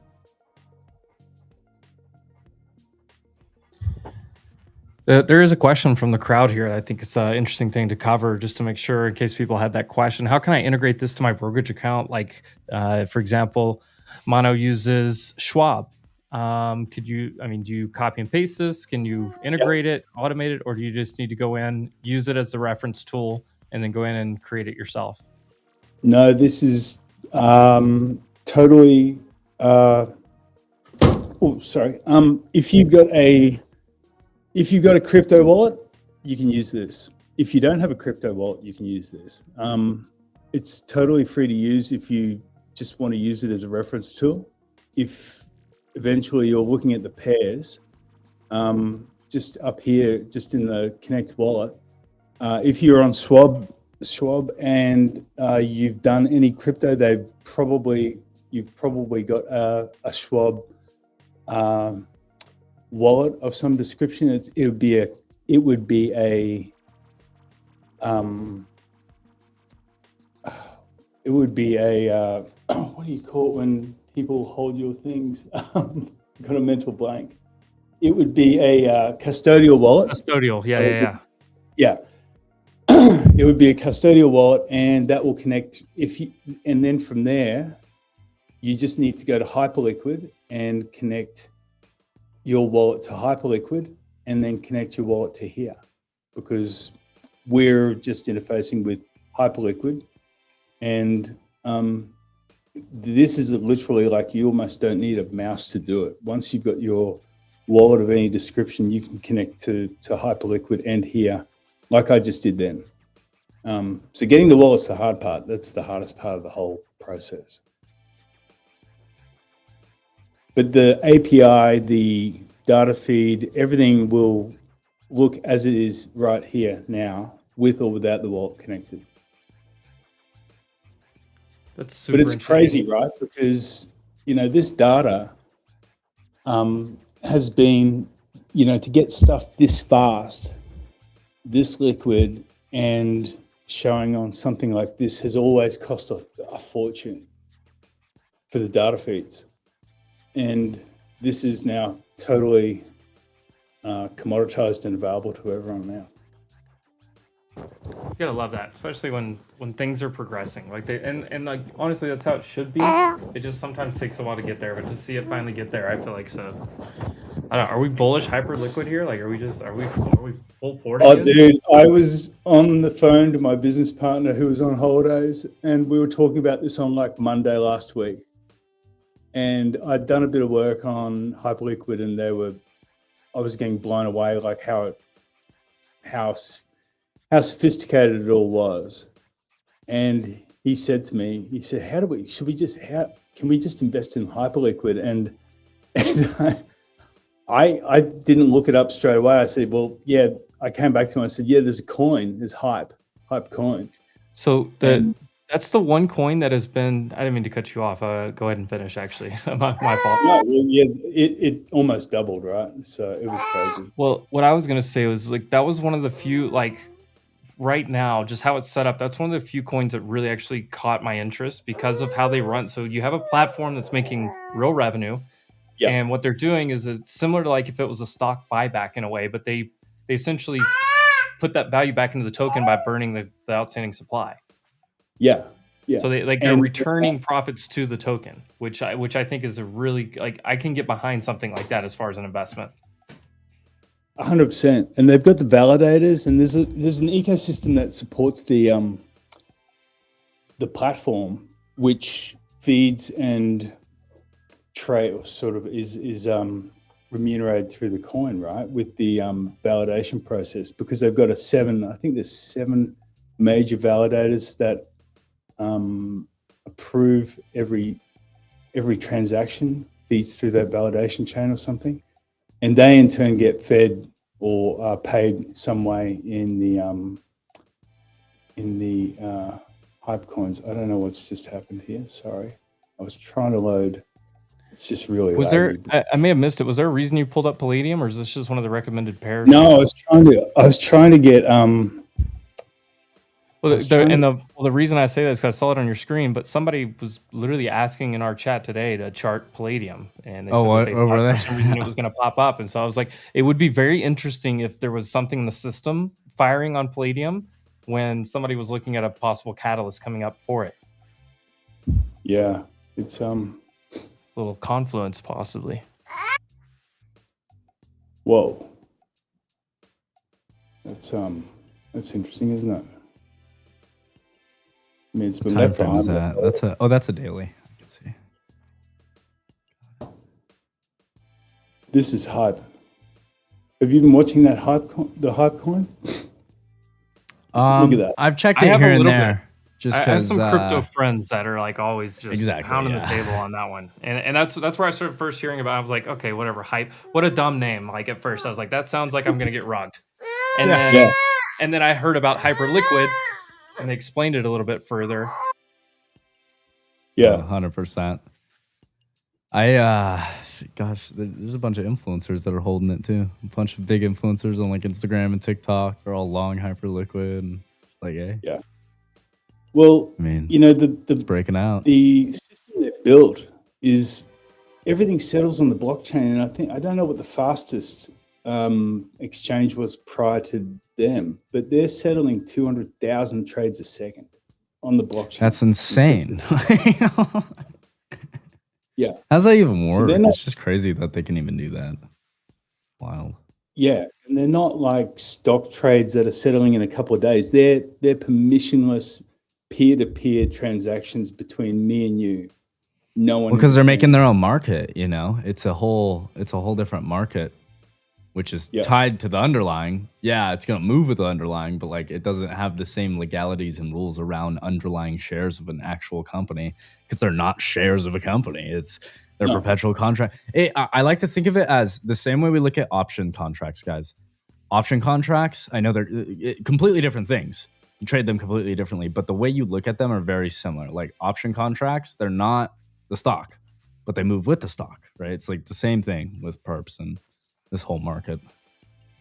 There is a question from the crowd here. I think it's an interesting thing to cover just to make sure in case people had that question. How can I integrate this to my brokerage account? Like, for example, Mono uses Schwab. Do you copy and paste this? Can you integrate it, automate it, or do you just need to go in, use it as a reference tool, and then go in and create it yourself? No, this is totally. If you've got a crypto wallet, you can use this. If you don't have a crypto wallet, you can use this. It's totally free to use if you just want to use it as a reference tool. If eventually you're looking at the pairs, just up here, just in the Connect wallet, if you're on Schwab and you've done any crypto, you've probably got a Schwab wallet of some description. It would be a what do you call it when people hold your things? Got a mental blank. It would be a custodial wallet. Custodial, yeah. It would be a custodial wallet, and that will connect. And then from there, you just need to go to Hyperliquid and connect your wallet to Hyperliquid, and then connect your wallet to here, because we're just interfacing with Hyperliquid, and this is literally like you almost don't need a mouse to do it. Once you've got your wallet of any description, you can connect to Hyperliquid and here, like I just did then. So getting the wallet's the hard part. That's the hardest part of the whole process. But the API, the data feed, everything will look as it is right here now, with or without the wallet connected. That's super. But it's crazy, right? Because this data has been, to get stuff this fast, this liquid, and showing on something like this has always cost a fortune for the data feeds. And this is now totally commoditized and available to everyone now. You gotta love that, especially when things are progressing like like honestly, that's how it should be. It just sometimes takes a while to get there, but to see it finally get there, I feel like so. I don't know. Are we bullish Hyperliquid here? Like, are we full port? Oh, dude, I was on the phone to my business partner who was on holidays, and we were talking about this on like Monday last week. And I'd done a bit of work on Hyperliquid, and I was getting blown away, like how how sophisticated it all was. And he said to me, he said, can we just invest in Hyperliquid? And I didn't look it up straight away. I said, well, yeah, I came back to him. I said, yeah, there's a coin, there's hype coin. So that's the one coin that has been, I didn't mean to cut you off. Go ahead and finish, actually. my fault. No, well, yeah, it almost doubled, right? So it was crazy. Well, what I was going to say was like, that was one of the few, like right now, just how it's set up. That's one of the few coins that really actually caught my interest because of how they run. So you have a platform that's making real revenue. Yeah. And what they're doing is it's similar to like if it was a stock buyback in a way, but they essentially put that value back into the token by burning the outstanding supply. Yeah. So they're returning profits to the token, which I think is a really, like, I can get behind something like that as far as an investment. 100%. And they've got the validators, and there's an ecosystem that supports the platform, which feeds and trade sort of is remunerated through the coin, right? With the validation process, because they've got I think there's 7 major validators that approve every transaction feeds through that validation chain or something, and they in turn get fed or are paid some way in the hype coins. I don't know what's just happened here. Sorry, I was trying to load. It's just really. Was there? I may have missed it. Was there a reason you pulled up Palladium, or is this just one of the recommended pairs? No, I was trying to get Well, the reason I say that is because I saw it on your screen, but somebody was literally asking in our chat today to chart Palladium, and they said that they thought for some reason it was going to pop up, and so I was like, it would be very interesting if there was something in the system firing on Palladium when somebody was looking at a possible catalyst coming up for it. Yeah, it's a little confluence possibly. Whoa, that's interesting, isn't it? I mean, it's been what time frame is that? That's a daily. I can see. This is hype. Have you been watching that the hype coin? Look at that. I've checked it here and there. Just I have some crypto friends that are like always just pounding the table on that one, and that's where I started first hearing about it. I was like, okay, whatever, hype. What a dumb name. Like at first, I was like, that sounds like I'm gonna get rugged, and then I heard about Hyperliquid. And they explained it a little bit further. Yeah, 100%. Gosh, there's a bunch of influencers that are holding it too. A bunch of big influencers on like Instagram and TikTok. They're all long Hyperliquid and like, hey. Yeah. Well, I mean, you know, it's breaking out. The system they built is everything settles on the blockchain, and I don't know what the fastest exchange was prior to them, but they're settling 200,000 trades a second on the blockchain. That's insane. Yeah. How's that even work? It's just crazy that they can even do that. Wild. Yeah, and they're not like stock trades that are settling in a couple of days. They're permissionless peer-to-peer transactions between me and you. No one. Because they're making their own market. You know, it's a whole different market, which is tied to the underlying. Yeah, it's going to move with the underlying, but like it doesn't have the same legalities and rules around underlying shares of an actual company because they're not shares of a company. It's their perpetual contract. I like to think of it as the same way we look at option contracts, guys. Option contracts, I know they're completely different things. You trade them completely differently, but the way you look at them are very similar. Like option contracts, they're not the stock, but they move with the stock, right? It's like the same thing with perps and this whole market.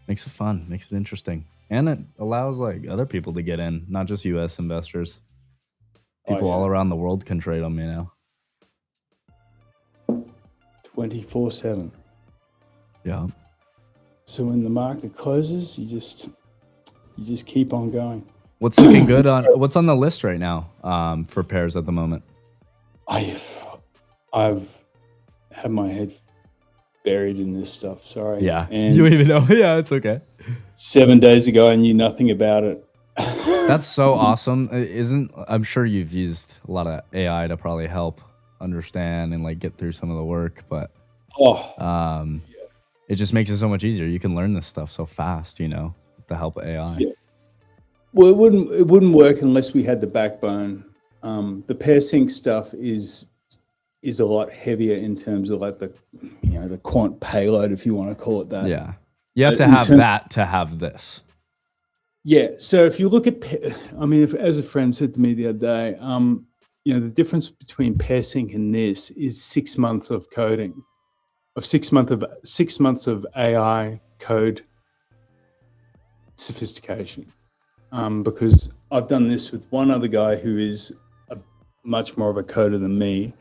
Makes it fun, makes it interesting. And it allows like other people to get in, not just US investors. People all around the world can trade them, you know. 24/7. Yeah. So when the market closes, you just keep on going. What's looking good what's on the list right now for pairs at the moment? I've had my head buried in this stuff. Sorry. Yeah. And you don't even know. Yeah, it's okay. 7 days ago, I knew nothing about it. That's so awesome. I'm sure you've used a lot of AI to probably help understand and like get through some of the work, but it just makes it so much easier. You can learn this stuff so fast, you know, with the help of AI. Yeah. Well, it wouldn't work unless we had the backbone. The pair sync stuff is a lot heavier in terms of like the quant payload, if you want to call it that. Yeah. You have to have that to have this. Yeah. So if you look at, I mean, as a friend said to me the other day, the difference between pair sync and this is 6 months of coding, of 6 months of AI code sophistication. Because I've done this with one other guy who is much more of a coder than me.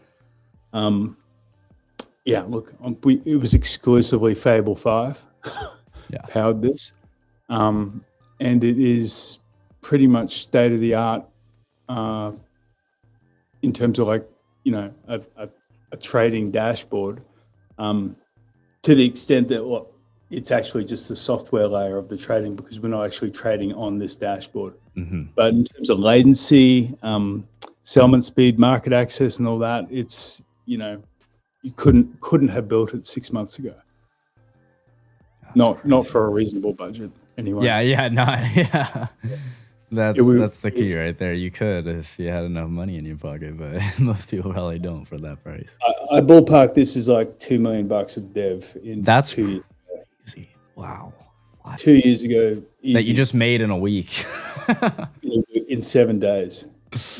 Yeah, look, it was exclusively Fable 5 powered this. And it is pretty much state of the art in terms of like, a trading dashboard to the extent that it's actually just the software layer of the trading, because we're not actually trading on this dashboard. But in terms of latency, settlement speed, market access, and all that, it's, you couldn't have built it 6 months ago. Not for a reasonable budget anyway. That's the key right there. You could if you had enough money in your pocket, but most people probably don't for that price. I ballpark this is like $2 million of dev in that's 2 years. Crazy. Wow. What? 2 years ago, easy. That you just made in a week. In 7 days,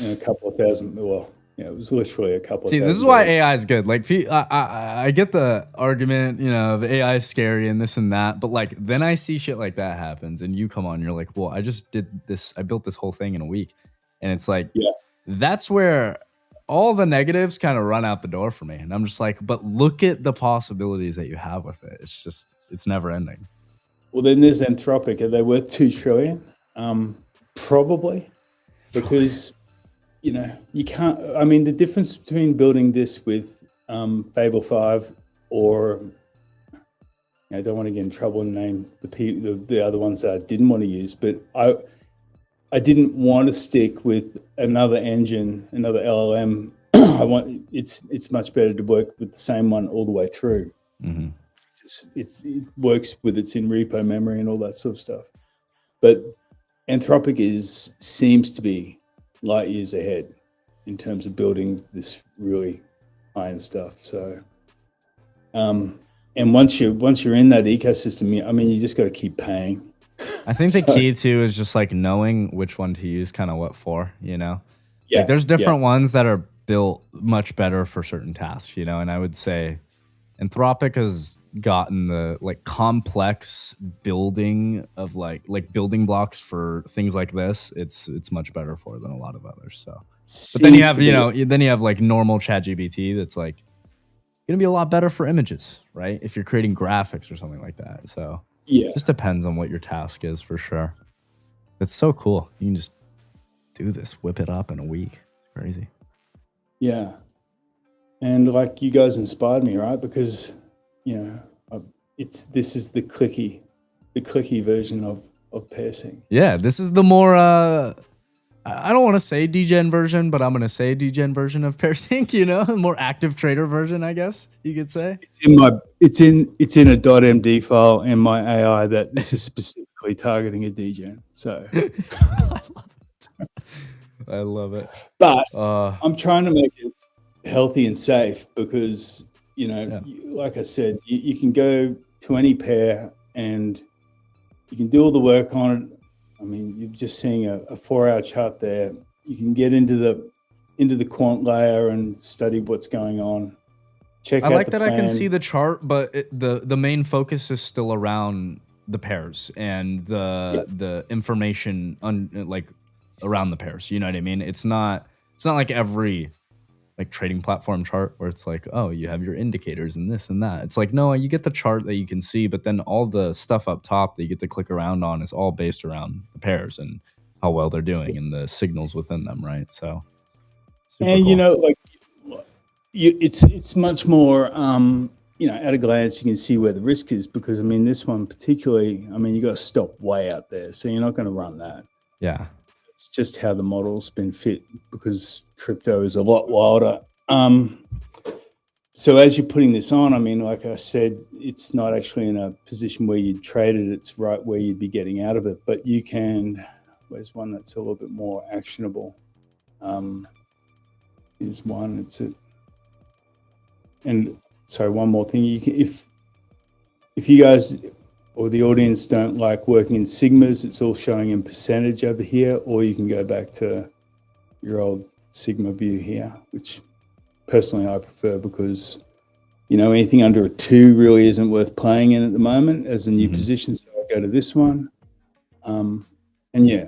and a couple of thousand. Well, it was literally a couple. See, this is why AI is good. Like, I get the argument, of AI is scary and this and that, but like then I see shit like that happens, and you come on, you're like, well, I just did this. I built this whole thing in a week, and it's like, that's where all the negatives kind of run out the door for me, and I'm just like, but look at the possibilities that you have with it. It's never ending. Well, then there's Anthropic. Are they worth $2 trillion? Probably, because. You can't. I mean, the difference between building this with Fable 5 or I don't want to get in trouble and name the other ones that I didn't want to use, but I didn't want to stick with another engine, another LLM. It's much better to work with the same one all the way through. It works with its in repo memory and all that sort of stuff. But Anthropic seems to be light years ahead in terms of building this really high-end stuff. So, and once you're in that ecosystem, I mean, you just got to keep paying. I think the key too is just like knowing which one to use, kind of what for, Like, there's different ones that are built much better for certain tasks, and I would say Anthropic has gotten the like complex building of like building blocks for things like this. It's much better for than a lot of others. So, but then you have then you have like normal ChatGPT that's like gonna be a lot better for images, right? If you're creating graphics or something like that. So it just depends on what your task is for sure. It's so cool. You can just do this, whip it up in a week. It's crazy. Yeah. And like, you guys inspired me, right? Because, this is the clicky version of pairsync. Yeah, this is the more, I don't want to say degen version, but I'm going to say degen version of pairsync, more active trader version, I guess you could say. It's in a .md file in my AI that this is specifically targeting a degen. So I love it. But I'm trying to make it healthy and safe because, like I said, you can go to any pair and you can do all the work on it. I mean, you're just seeing a 4-hour chart there. You can get into the quant layer and study what's going on. I like that I can see the chart, but the main focus is still around the pairs and the information around the pairs. You know what I mean? It's not like every like trading platform chart where it's like, oh, you have your indicators and this and that. It's like, no, you get the chart that you can see, but then all the stuff up top that you get to click around on is all based around the pairs and how well they're doing and the signals within them, right? So, and cool. It's much more at a glance you can see where the risk is, because I mean, this one particularly, I mean, you got to stop way out there, so you're not going to run that. Yeah. It's just how the model's been fit, because crypto is a lot wilder. So as you're putting this on, I mean, like I said, it's not actually in a position where you'd trade it. It's right where you'd be getting out of it. But you can Where's one that's a little bit more actionable? Here's one. It's it. And sorry, one more thing. You can, if you guys or the audience don't like working in sigmas, it's all showing in percentage over here, or you can go back to your old sigma view here, which personally I prefer because, you know, anything under a 2 really isn't worth playing in at the moment as a new position. So I go to this one. And yeah,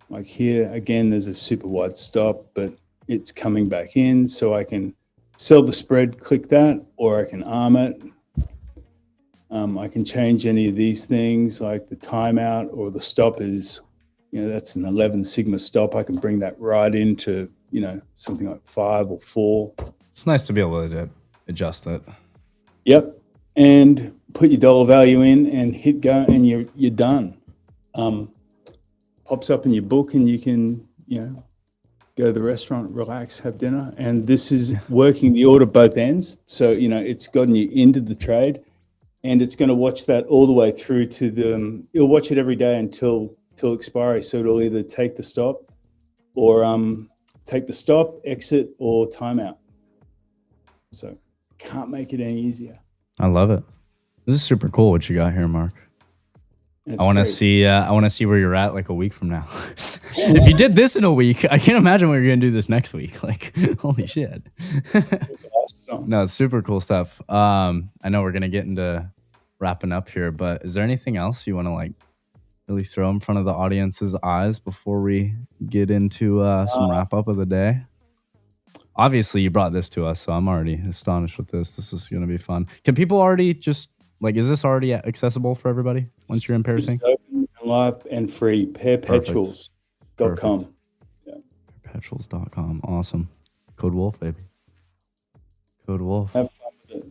like here, again, there's a super wide stop, but it's coming back in. So I can sell the spread, click that, or I can arm it. I can change any of these things like the timeout or the stop is, you know, that's an 11 sigma stop. I can bring that right into, you know, something like 5 or 4. It's nice to be able to adjust it. Yep. And put your dollar value in and hit go and you're done. Pops up in your book and you can, you know, go to the restaurant, relax, have dinner. And this is working the order both ends. So, you know, it's gotten you into the trade and it's going to watch that all the way through to the, it'll watch it every day until expiry. So it'll either take the stop or take the stop, exit, or timeout. So can't make it any easier. I love it. This is super cool what you got here, Mark. I want to see. I want to see where you're at like a week from now. If you did this in a week, I can't imagine what you're gonna do this next week. Like, holy shit! No, it's super cool stuff. I know we're gonna get into wrapping up here, but is there anything else you want to like really throw in front of the audience's eyes before we get into some wrap up of the day? Obviously, you brought this to us, so I'm already astonished with this. This is gonna be fun. Can people already just like? Is this already accessible for everybody once you're in PairSync? Open, live, and free. Perpetuals.com. Yeah. Perpetuals.com. Awesome. Code Wolf, baby. Code Wolf. Have fun with it.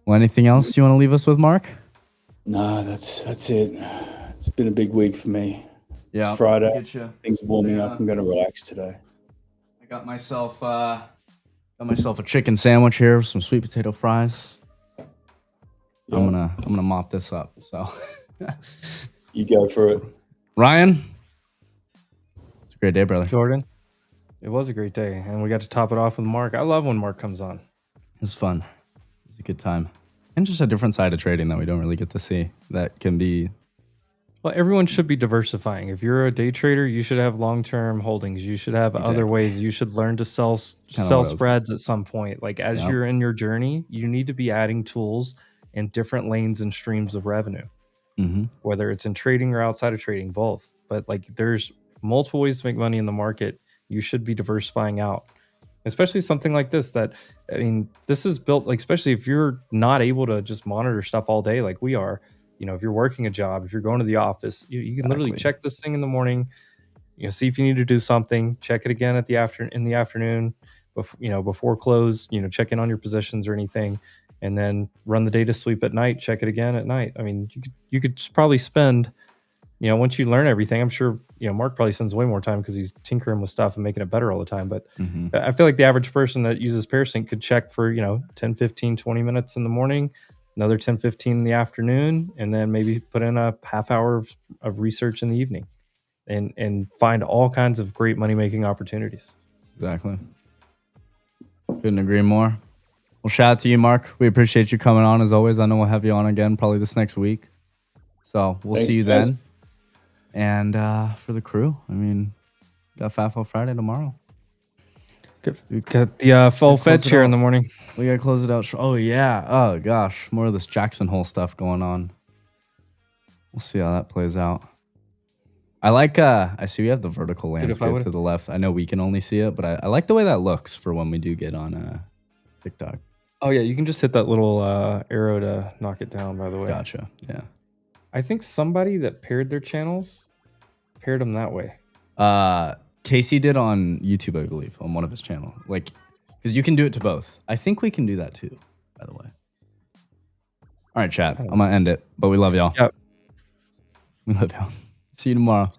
Well, anything else you want to leave us with, Mark? No, that's it. It's been a big week for me. Yeah, it's Friday. Things are warming up. I'm going to relax today. I got myself a chicken sandwich here with some sweet potato fries. Yeah. I'm gonna mop this up. So you go for it, Ryan. It's a great day, brother. Jordan. It was a great day, and we got to top it off with Mark. I love when Mark comes on. It's fun. It's a good time, and just a different side of trading that we don't really get to see. That can be. Well, everyone should be diversifying. If you're a day trader, you should have long-term holdings. You should have other ways. You should learn to sell spreads at some point. Like as you're in your journey, you need to be adding tools and different lanes and streams of revenue, whether it's in trading or outside of trading, both. But like there's multiple ways to make money in the market. You should be diversifying out, especially something like this that, I mean, this is built like, especially if you're not able to just monitor stuff all day like we are. You know, if you're working a job, if you're going to the office, you can literally check this thing in the morning, you know, see if you need to do something, check it again in the afternoon, before close, you know, check in on your positions or anything, and then run the data sweep at night, check it again at night. I mean, you could probably spend, you know, once you learn everything, I'm sure, you know, Mark probably spends way more time because he's tinkering with stuff and making it better all the time. But I feel like the average person that uses PairSync could check for, you know, 10, 15, 20 minutes in the morning, another 10, 15 in the afternoon, and then maybe put in a half hour of research in the evening and find all kinds of great money-making opportunities. Exactly. Couldn't agree more. Well, shout out to you, Mark. We appreciate you coming on as always. I know we'll have you on again probably this next week. So we'll see you then. And for the crew, I mean, got FAFO Friday tomorrow. Got the full Fed chair in the morning. We gotta close it out. Oh yeah. Oh gosh, more of this Jackson Hole stuff going on. We'll see how that plays out. I like. I see we have the vertical landscape to the left. I know we can only see it, but I like the way that looks for when we do get on TikTok. Oh yeah, you can just hit that little arrow to knock it down. By the way. Gotcha. Yeah. I think somebody that paired their channels paired them that way. Casey did on YouTube, I believe, on one of his channel. Like, because you can do it to both. I think we can do that too, by the way. All right, chat. I'm going to end it, but we love y'all. Yep. We love y'all. See you tomorrow.